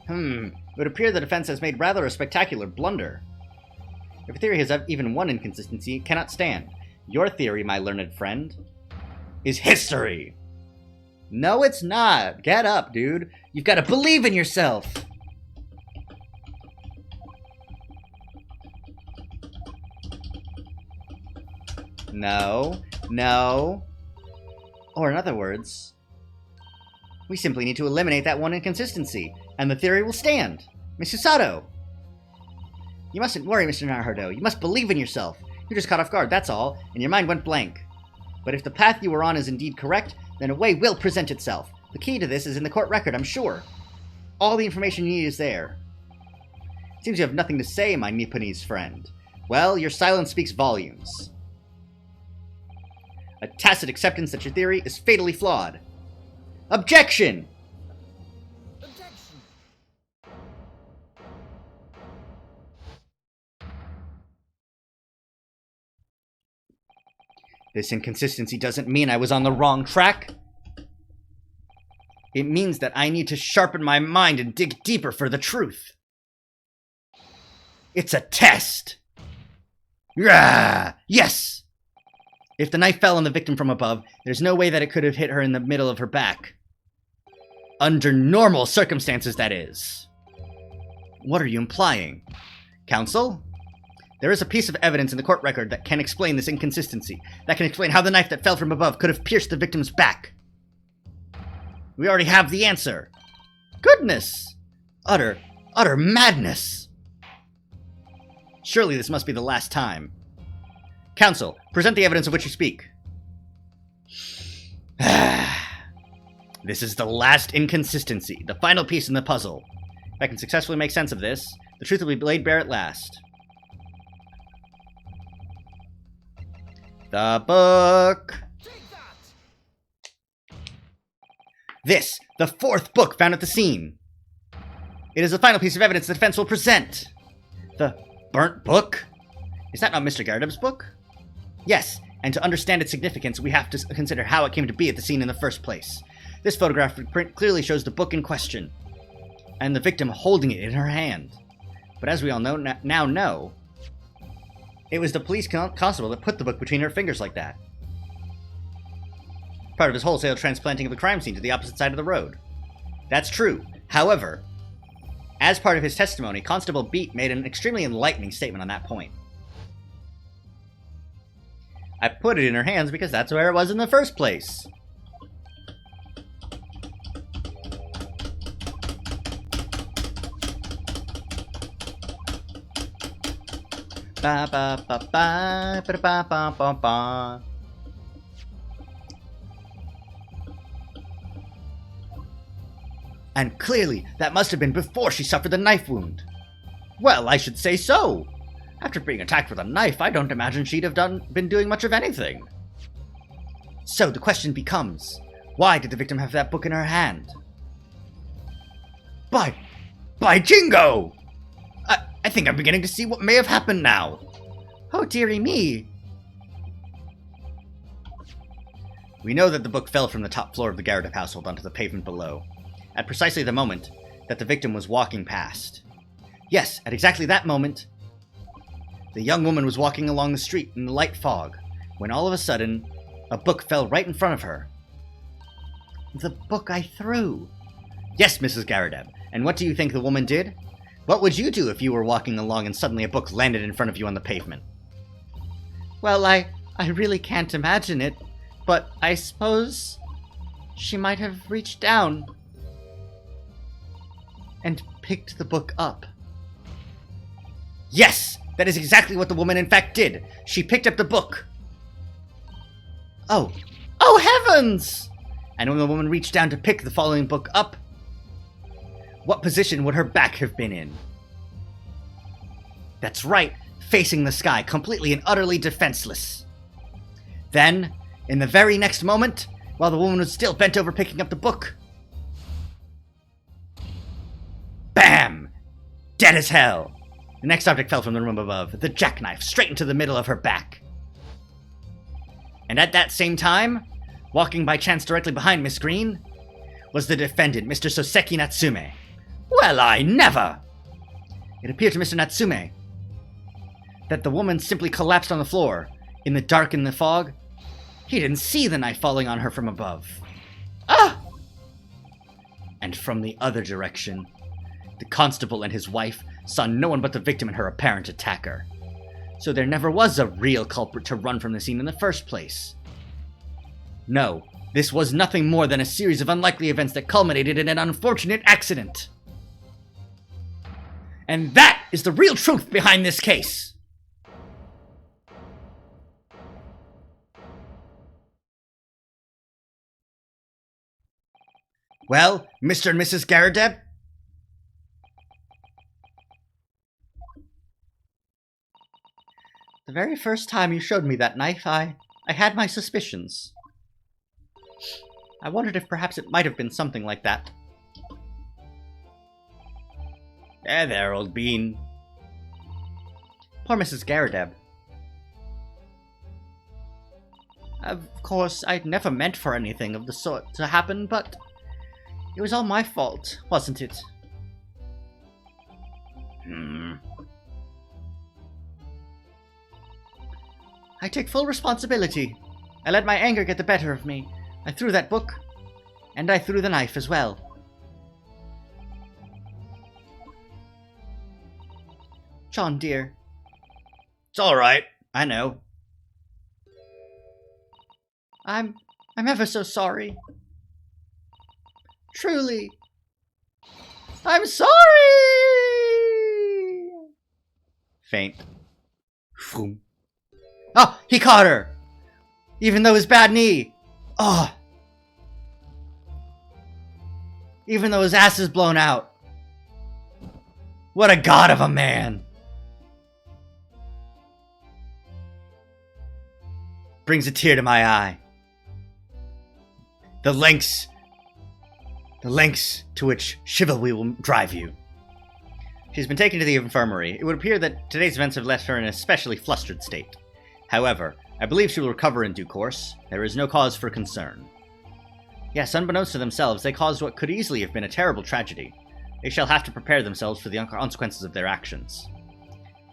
It would appear the defense has made rather a spectacular blunder. If a theory has even one inconsistency, it cannot stand. Your theory, my learned friend, is history. No, it's not. Get up, dude. You've got to believe in yourself. No, no. Or in other words, we simply need to eliminate that one inconsistency, and the theory will stand. Mr. Sato! You mustn't worry, Mr. Naruto. You must believe in yourself. You're just caught off guard, that's all, and your mind went blank. But if the path you were on is indeed correct, then a way will present itself. The key to this is in the court record, I'm sure. All the information you need is there. Seems you have nothing to say, my Nipponese friend. Well, your silence speaks volumes. A tacit acceptance that your theory is fatally flawed. Objection! Objection. This inconsistency doesn't mean I was on the wrong track. It means that I need to sharpen my mind and dig deeper for the truth. It's a test! Rah! Yes! If the knife fell on the victim from above, there's no way that it could have hit her in the middle of her back. Under normal circumstances, that is. What are you implying? Counsel? There is a piece of evidence in the court record that can explain this inconsistency, that can explain how the knife that fell from above could have pierced the victim's back. We already have the answer. Goodness! Utter madness! Surely this must be the last time. Counsel, present the evidence of which you speak. This is the last inconsistency, the final piece in the puzzle. If I can successfully make sense of this, the truth will be laid bare at last. The book! Take that! This, the fourth book found at the scene. It is the final piece of evidence the defense will present. The burnt book? Is that not Mr. Gyarados' book? Yes, and to understand its significance, we have to consider how it came to be at the scene in the first place. This photographic print clearly shows the book in question, and the victim holding it in her hand. But as we all now know, it was the police constable that put the book between her fingers like that. part of his wholesale transplanting of the crime scene to the opposite side of the road. That's true. However, as part of his testimony, Constable Beat made an extremely enlightening statement on that point. I put it in her hands because that's where it was in the first place. Ba ba ba ba ba ba ba ba ba. And clearly, that must have been before she suffered the knife wound. Well, I should say so. After being attacked with a knife, I don't imagine she'd have been doing much of anything. So the question becomes, why did the victim have that book in her hand? By jingo! I think I'm beginning to see what may have happened now. Oh, dearie me. We know that the book fell from the top floor of the Garrett household onto the pavement below, at precisely the moment that the victim was walking past. Yes, at exactly that moment, the young woman was walking along the street in the light fog, when all of a sudden, a book fell right in front of her. The book I threw. Yes, Mrs. Garrideb, and what do you think the woman did? What would you do if you were walking along and suddenly a book landed in front of you on the pavement? Well, I really can't imagine it, but I suppose she might have reached down and picked the book up. Yes! That is exactly what the woman in fact did. She picked up the book. Oh heavens! And when the woman reached down to pick the falling book up, what position would her back have been in? That's right, facing the sky, completely and utterly defenseless. Then, in the very next moment, while the woman was still bent over picking up the book, bam! Dead as hell! The next object fell from the room above, the jackknife, straight into the middle of her back. And at that same time, walking by chance directly behind Miss Green, was the defendant, Mr. Soseki Natsume. Well, I never! It appeared to Mr. Natsume that the woman simply collapsed on the floor, in the dark and the fog. He didn't see the knife falling on her from above. Ah! And from the other direction, the constable and his wife saw no one but the victim and her apparent attacker. So there never was a real culprit to run from the scene in the first place. No, this was nothing more than a series of unlikely events that culminated in an unfortunate accident. And that is the real truth behind this case. Well, Mr. and Mrs. Garrideb? The very first time you showed me that knife, I had my suspicions. I wondered if perhaps it might have been something like that. There, old bean. Poor Mrs. Garrideb. Of course, I'd never meant for anything of the sort to happen, but it was all my fault, wasn't it? I take full responsibility. I let my anger get the better of me. I threw that book, and I threw the knife as well. John, dear. It's all right. I know. I'm ever so sorry. Truly. I'm sorry! Faint. Oh, he caught her! Even though his bad knee. Oh. Even though his ass is blown out. What a god of a man. Brings a tear to my eye. The lengths to which chivalry will drive you. She's been taken to the infirmary. It would appear that today's events have left her in an especially flustered state. However, I believe she will recover in due course. There is no cause for concern. Yes, unbeknownst to themselves, they caused what could easily have been a terrible tragedy. They shall have to prepare themselves for the consequences of their actions.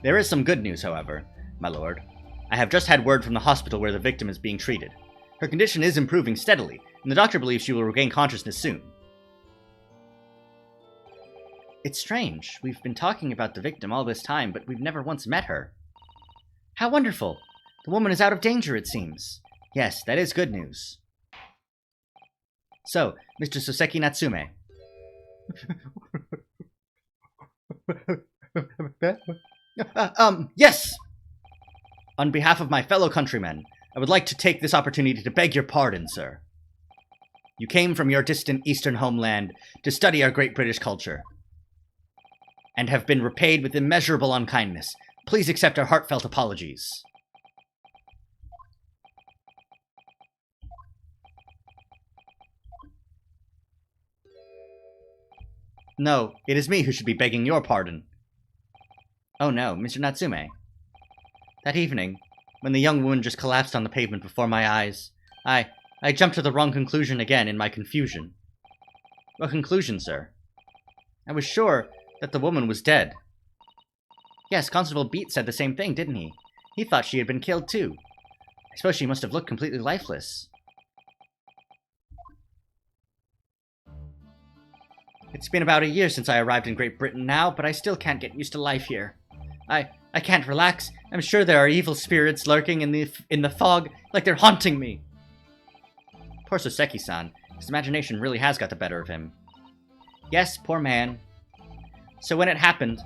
There is some good news, however, my lord. I have just had word from the hospital where the victim is being treated. Her condition is improving steadily, and the doctor believes she will regain consciousness soon. It's strange. We've been talking about the victim all this time, but we've never once met her. How wonderful! The woman is out of danger, it seems. Yes, that is good news. So, Mr. Soseki Natsume. Yes! On behalf of my fellow countrymen, I would like to take this opportunity to beg your pardon, sir. You came from your distant eastern homeland to study our great British culture, and have been repaid with immeasurable unkindness. Please accept our heartfelt apologies. No, it is me who should be begging your pardon. Oh no, Mr. Natsume. That evening, when the young woman just collapsed on the pavement before my eyes, I jumped to the wrong conclusion again in my confusion. What conclusion, sir? I was sure that the woman was dead. Yes, Constable Beat said the same thing, didn't he? He thought she had been killed too. I suppose she must have looked completely lifeless. It's been about a year since I arrived in Great Britain now, but I still can't get used to life here. I can't relax. I'm sure there are evil spirits lurking in the fog, like they're haunting me. Poor Soseki-san. His imagination really has got the better of him. Yes, poor man. So when it happened,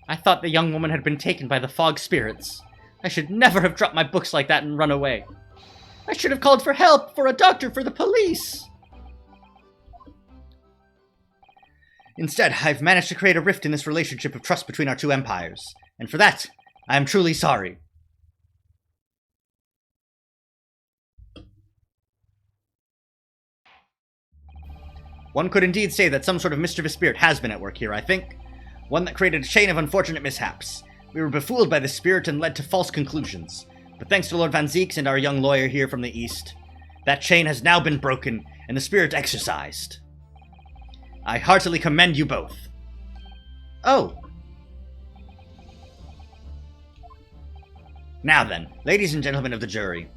I thought the young woman had been taken by the fog spirits. I should never have dropped my books like that and run away. I should have called for help, for a doctor, for the police. Instead, I've managed to create a rift in this relationship of trust between our two empires, and for that, I am truly sorry. One could indeed say that some sort of mischievous spirit has been at work here, I think. One that created a chain of unfortunate mishaps. We were befooled by this spirit and led to false conclusions. But thanks to Lord Van Zeeks and our young lawyer here from the east, that chain has now been broken and the spirit exorcised. I heartily commend you both. Oh. Now then, ladies and gentlemen of the jury.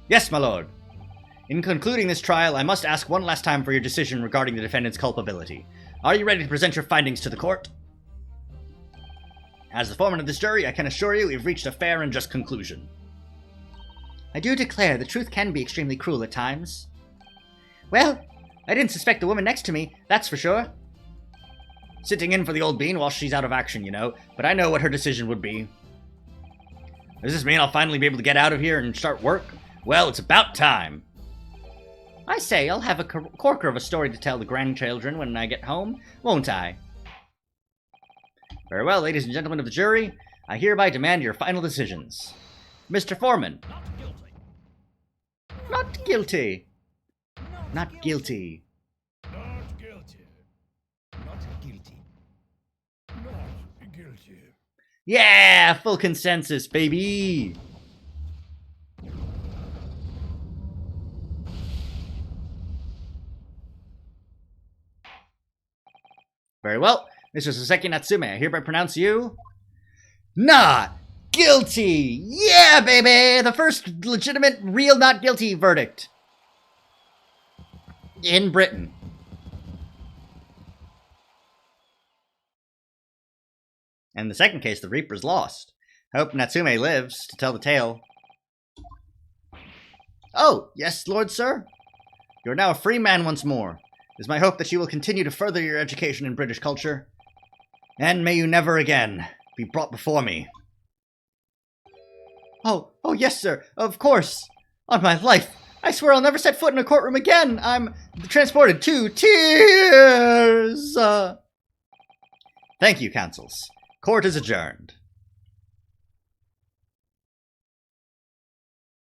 Yes, my lord. In concluding this trial, I must ask one last time for your decision regarding the defendant's culpability. Are you ready to present your findings to the court? As the foreman of this jury, I can assure you we've reached a fair and just conclusion. I do declare the truth can be extremely cruel at times. Well, I didn't suspect the woman next to me, that's for sure. Sitting in for the old bean while she's out of action, you know, but I know what her decision would be. Does this mean I'll finally be able to get out of here and start work? Well, it's about time. I say, I'll have a corker of a story to tell the grandchildren when I get home, won't I? Very well, ladies and gentlemen of the jury, I hereby demand your final decisions. Mr. Foreman. Not guilty. Not guilty. Not guilty. Not guilty. Not guilty. Yeah, full consensus, baby. Very well, Mr. Soseki Natsume, I hereby pronounce you not guilty. Yeah, baby, the first legitimate, real not guilty verdict in Britain. And in the second case, the Reaper's lost. I hope Natsume lives to tell the tale. Oh, yes, Lord Sir. You are now a free man once more. It is my hope that you will continue to further your education in British culture. And may you never again be brought before me. Oh, yes, sir. Of course. On my life. I swear I'll never set foot in a courtroom again. I'm transported to tears. Thank you, counsels. Court is adjourned.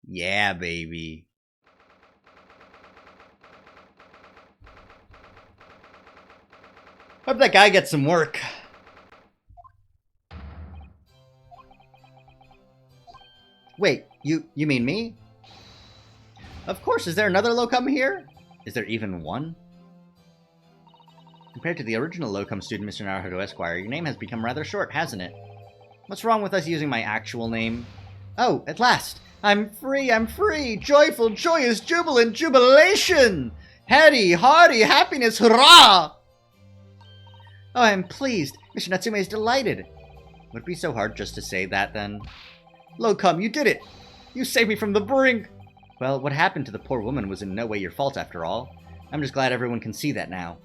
Yeah, baby. Hope that guy gets some work. Wait, you mean me? Of course, is there another locum here? Is there even one? Compared to the original locum student, Mr. Naruhodo Esquire, your name has become rather short, hasn't it? What's wrong with us using my actual name? Oh, at last! I'm free, I'm free! Joyful, joyous, jubilant, jubilation! Heady, hearty, happiness, hurrah! Oh, I'm pleased. Mr. Natsume is delighted. Would it be so hard just to say that, then? Locum, you did it! You saved me from the brink! Well, what happened to the poor woman was in no way your fault, after all. I'm just glad everyone can see that now.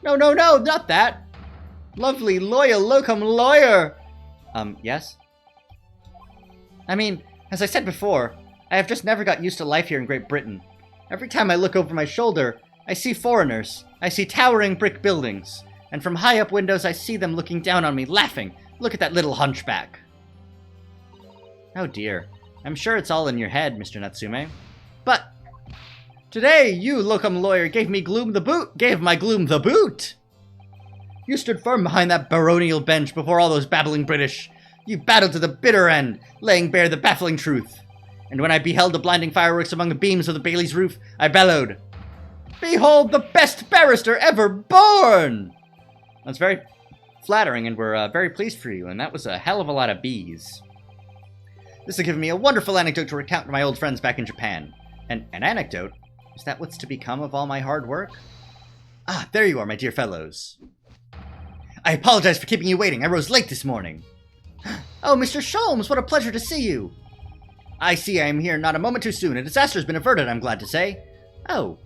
No, no, no, not that! Lovely, loyal, locum lawyer! Yes? I mean, as I said before, I have just never got used to life here in Great Britain. Every time I look over my shoulder, I see foreigners. I see towering brick buildings. And from high up windows, I see them looking down on me, laughing. Look at that little hunchback. Oh dear. I'm sure it's all in your head, Mr. Natsume. But today, you, locum lawyer, gave my gloom the boot! You stood firm behind that baronial bench before all those babbling British. You battled to the bitter end, laying bare the baffling truth. And when I beheld the blinding fireworks among the beams of the Bailey's roof, I bellowed, "Behold the best barrister ever born!" That's very flattering, and we're very pleased for you, and that was a hell of a lot of bees. This has given me a wonderful anecdote to recount to my old friends back in Japan. An anecdote? Is that what's to become of all my hard work? Ah, there you are, my dear fellows. I apologize for keeping you waiting. I rose late this morning. Oh, Mr. Sholmes, what a pleasure to see you. I see I am here not a moment too soon. A disaster has been averted, I'm glad to say. Oh.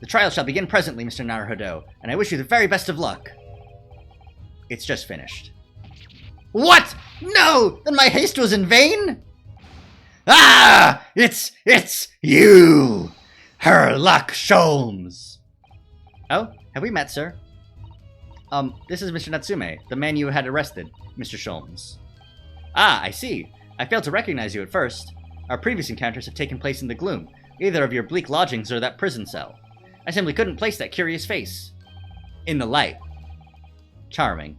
The trial shall begin presently, Mr. Naruhodo, and I wish you the very best of luck. It's just finished. What? No! Then my haste was in vain? Ah! It's you! Herlock Sholmes! Oh, have we met, sir? This is Mr. Natsume, the man you had arrested, Mr. Sholmes. Ah, I see. I failed to recognize you at first. Our previous encounters have taken place in the gloom, either of your bleak lodgings or that prison cell. I simply couldn't place that curious face. In the light. Charming.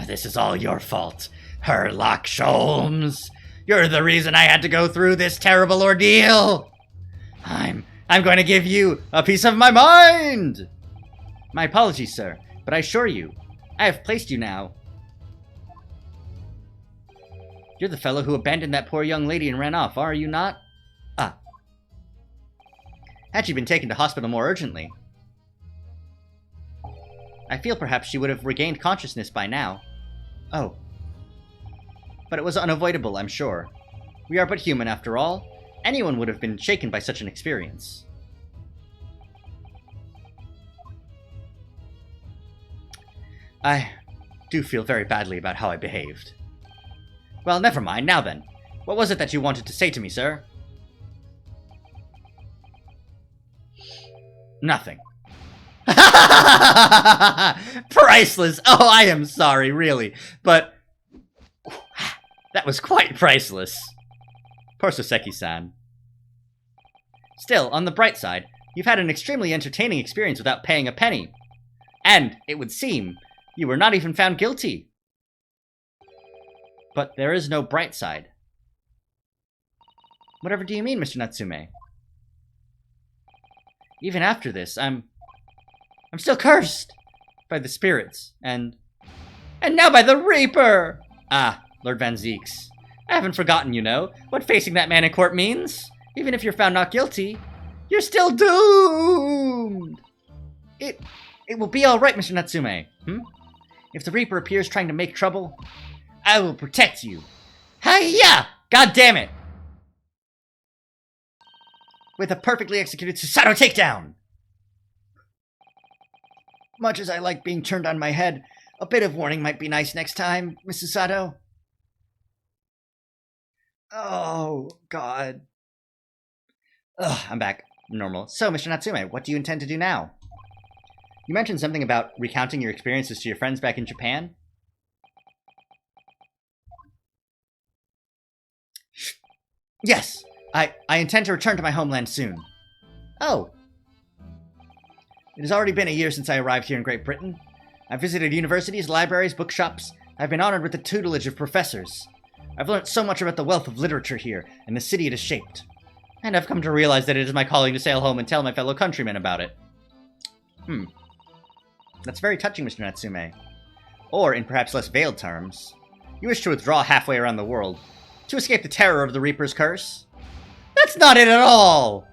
This is all your fault, Herlock Sholmes. You're the reason I had to go through this terrible ordeal. I'm going to give you a piece of my mind. My apologies, sir, but I assure you, I have placed you now. You're the fellow who abandoned that poor young lady and ran off, are you not? Ah. Had she been taken to hospital more urgently, I feel perhaps she would have regained consciousness by now. Oh. But it was unavoidable, I'm sure. We are but human, after all. Anyone would have been shaken by such an experience. I do feel very badly about how I behaved. Well, never mind. Now then, what was it that you wanted to say to me, sir? Nothing. Priceless! Oh, I am sorry, really. But that was quite priceless. Poor Soseki-san. Still, on the bright side, you've had an extremely entertaining experience without paying a penny. And, it would seem, you were not even found guilty. But there is no bright side. Whatever do you mean, Mr. Natsume? Even after this, I'm still cursed by the spirits, and now by the Reaper! Ah, Lord Van Zeeks. I haven't forgotten, you know, what facing that man in court means. Even if you're found not guilty, you're still doomed! It will be alright, Mr. Natsume. If the Reaper appears trying to make trouble, I will protect you. Hi-ya! God damn it! With a perfectly executed Susato takedown! Much as I like being turned on my head, a bit of warning might be nice next time, Miss Susato. Oh, God. Ugh, I'm back. Normal. So, Mr. Natsume, what do you intend to do now? You mentioned something about recounting your experiences to your friends back in Japan? Yes, I intend to return to my homeland soon. Oh. It has already been a year since I arrived here in Great Britain. I've visited universities, libraries, bookshops. I've been honored with the tutelage of professors. I've learned so much about the wealth of literature here and the city it has shaped. And I've come to realize that it is my calling to sail home and tell my fellow countrymen about it. That's very touching, Mr. Natsume. Or, in perhaps less veiled terms, you wish to withdraw halfway around the world. To escape the terror of the Reaper's curse? That's not it at all!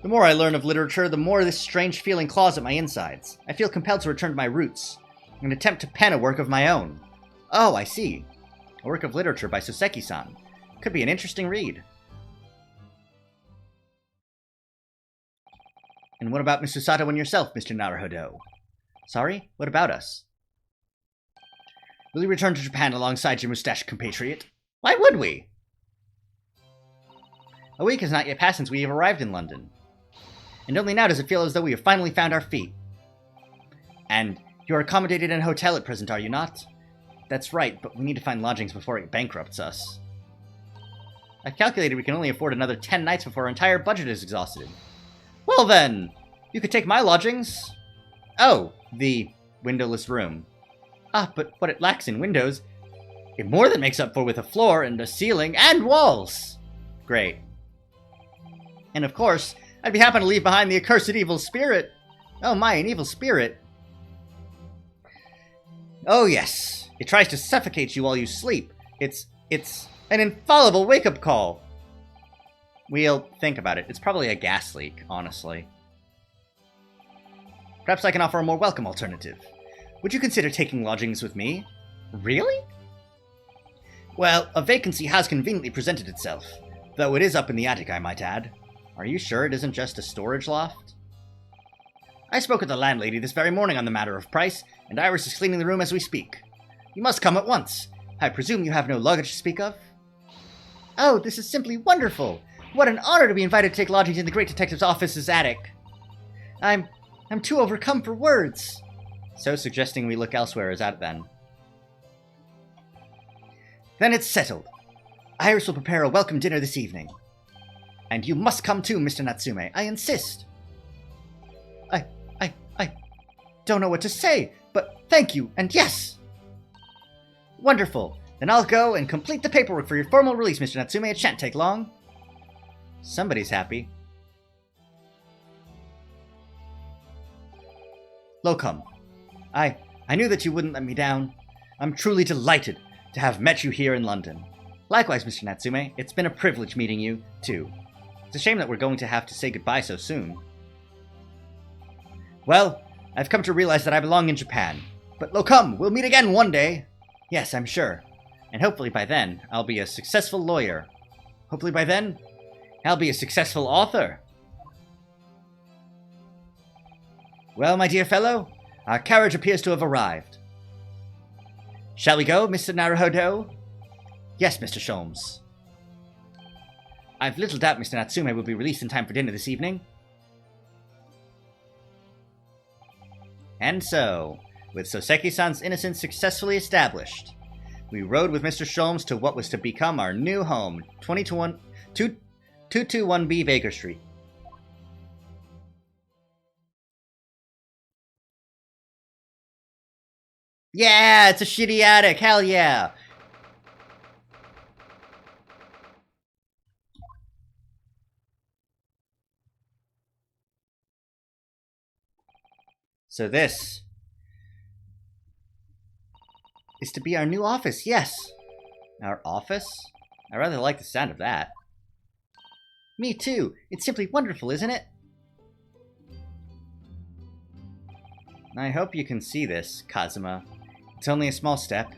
The more I learn of literature, the more this strange feeling claws at my insides. I feel compelled to return to my roots, and attempt to pen a work of my own. Oh, I see. A work of literature by Soseki-san. Could be an interesting read. And what about Mr. Sato and yourself, Mr. Naruhodo? Sorry? What about us? Will you return to Japan alongside your mustached compatriot? Why would we? A week has not yet passed since we have arrived in London. And only now does it feel as though we have finally found our feet. And you're accommodated in a hotel at present, are you not? That's right, but we need to find lodgings before it bankrupts us. I've calculated we can only afford another 10 nights before our entire budget is exhausted. Well then, you could take my lodgings. Oh, the windowless room. Ah, but what it lacks in windows, it more than makes up for with a floor and a ceiling and walls. Great. And of course, I'd be happy to leave behind the accursed evil spirit. Oh my, an evil spirit. Oh yes, it tries to suffocate you while you sleep. It's an infallible wake-up call. We'll think about it. It's probably a gas leak, honestly. Perhaps I can offer a more welcome alternative. Would you consider taking lodgings with me? Really? Well, a vacancy has conveniently presented itself, though it is up in the attic, I might add. Are you sure it isn't just a storage loft? I spoke with the landlady this very morning on the matter of price, and Iris is cleaning the room as we speak. You must come at once. I presume you have no luggage to speak of? Oh, this is simply wonderful! What an honor to be invited to take lodgings in the great detective's office's attic. I'm too overcome for words. So suggesting we look elsewhere is out then. Then it's settled. Iris will prepare a welcome dinner this evening. And you must come too, Mr. Natsume. I insist. I don't know what to say, but thank you, and yes! Wonderful. Then I'll go and complete the paperwork for your formal release, Mr. Natsume. It shan't take long. Somebody's happy. Locum, I knew that you wouldn't let me down. I'm truly delighted to have met you here in London. Likewise, Mr. Natsume, it's been a privilege meeting you, too. It's a shame that we're going to have to say goodbye so soon. Well, I've come to realize that I belong in Japan. But Locum, we'll meet again one day. Yes, I'm sure. And hopefully by then, I'll be a successful lawyer. Hopefully by then, I'll be a successful author. Well, my dear fellow, our carriage appears to have arrived. Shall we go, Mr. Naruhodo? Yes, Mr. Sholmes. I've little doubt Mr. Natsume will be released in time for dinner this evening. And so, with Soseki-san's innocence successfully established, we rode with Mr. Sholmes to what was to become our new home, 221B Baker Street. Yeah, it's a shitty attic, hell yeah! So this is to be our new office, yes. Our office? I rather like the sound of that. Me too. It's simply wonderful, isn't it? I hope you can see this, Kazuma. It's only a small step,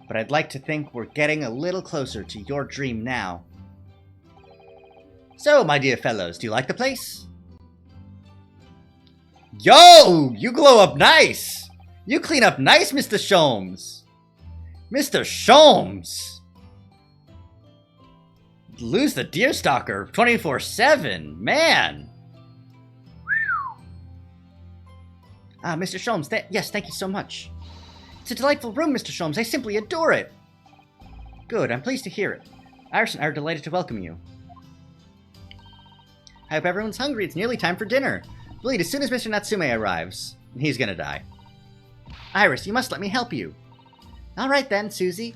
but I'd like to think we're getting a little closer to your dream now. So, my dear fellows, do you like the place? Yo! You glow up nice! You clean up nice, Mr. Sholmes! Mr. Sholmes! Lose the deerstalker 24/7, man! Ah, Mr. Sholmes, yes, thank you so much. It's a delightful room, Mr. Sholmes. I simply adore it. Good, I'm pleased to hear it. Iris and I are delighted to welcome you. I hope everyone's hungry. It's nearly time for dinner. We'll eat as soon as Mr. Natsume arrives. He's gonna die. Iris, you must let me help you. Alright then, Susie.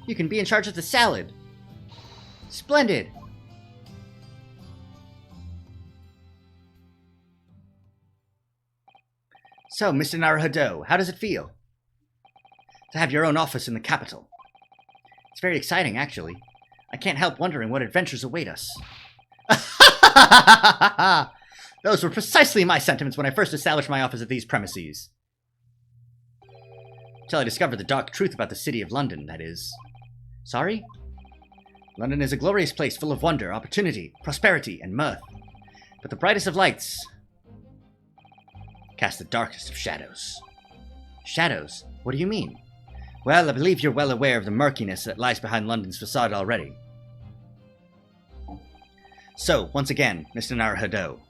You can be in charge of the salad. Splendid. So, Mr. Naruhodo, how does it feel to have your own office in the capital? It's very exciting, actually. I can't help wondering what adventures await us. Those were precisely my sentiments when I first established my office at these premises. Till I discovered the dark truth about the city of London, that is. Sorry? London is a glorious place full of wonder, opportunity, prosperity, and mirth. But the brightest of lights cast the darkest of shadows. Shadows? What do you mean? Well, I believe you're well aware of the murkiness that lies behind London's facade already. So, once again, Mr. Naruhodo.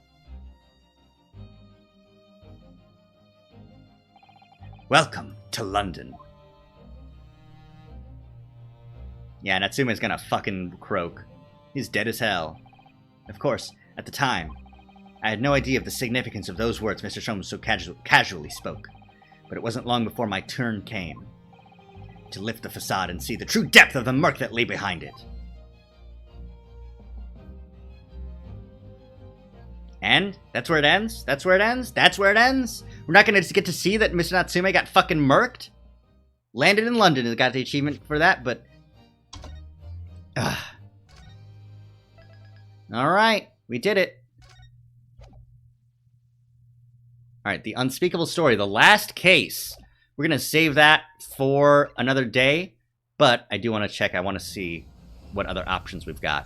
Welcome to London. Yeah, Natsume's gonna fucking croak. He's dead as hell. Of course, at the time, I had no idea of the significance of those words Mr. Sholmes so casually spoke. But it wasn't long before my turn came to lift the facade and see the true depth of the murk that lay behind it. And? That's where it ends? That's where it ends? That's where it ends? We're not gonna get to see that Mr. Natsume got fucking murked? Landed in London and got the achievement for that, but... Alright, we did it. Alright, the unspeakable story, the last case. We're gonna save that for another day, but I do want to check, I want to see what other options we've got.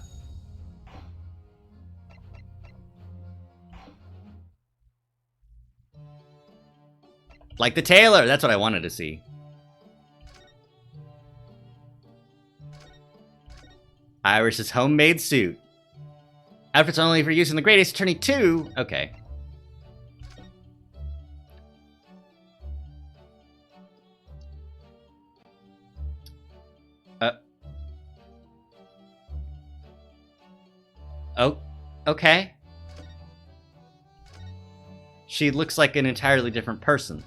Like the tailor, that's what I wanted to see. Iris's homemade suit. Outfits only for use in the Great Ace Attorney 2. Okay. Oh, okay. She looks like an entirely different person.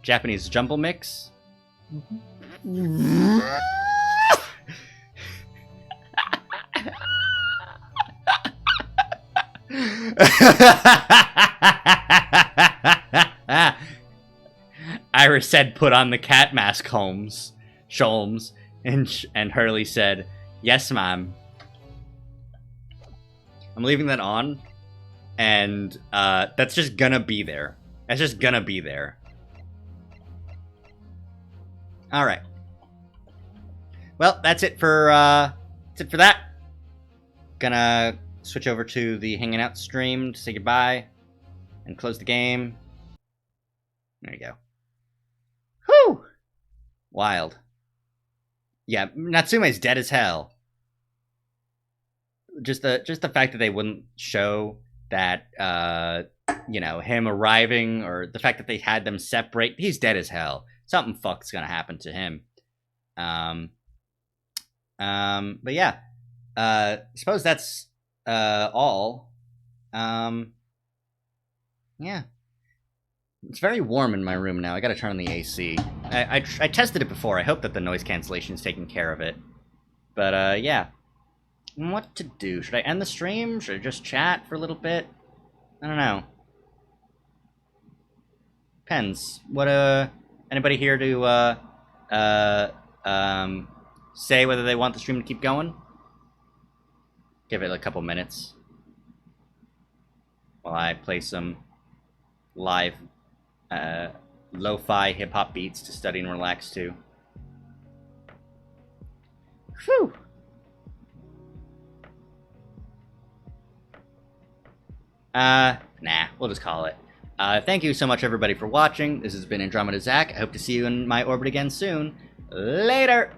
Japanese jumble mix. Iris said, "Put on the cat mask, Holmes." Sholmes. And Hurley said, "Yes, ma'am." I'm leaving that on, and that's just gonna be there. That's just gonna be there. All right. Well, that's it for that. Gonna switch over to the hanging out stream to say goodbye and close the game. There you go. Whew! Wild. Yeah, Natsume's dead as hell. Just the fact that they wouldn't show that, you know, him arriving, or the fact that they had them separate. He's dead as hell. Something fuck's gonna happen to him. But yeah, suppose that's all. Yeah. It's very warm in my room now. I gotta turn on the AC. I tested it before. I hope that the noise cancellation is taking care of it. But, yeah. What to do? Should I end the stream? Should I just chat for a little bit? I don't know. Depends. What, anybody here to, say whether they want the stream to keep going? Give it a couple minutes while I play some live lo-fi hip-hop beats to study and relax to. Whew! Nah, we'll just call it. Thank you so much, everybody, for watching. This has been Andromeda Zach. I hope to see you in my orbit again soon. Later!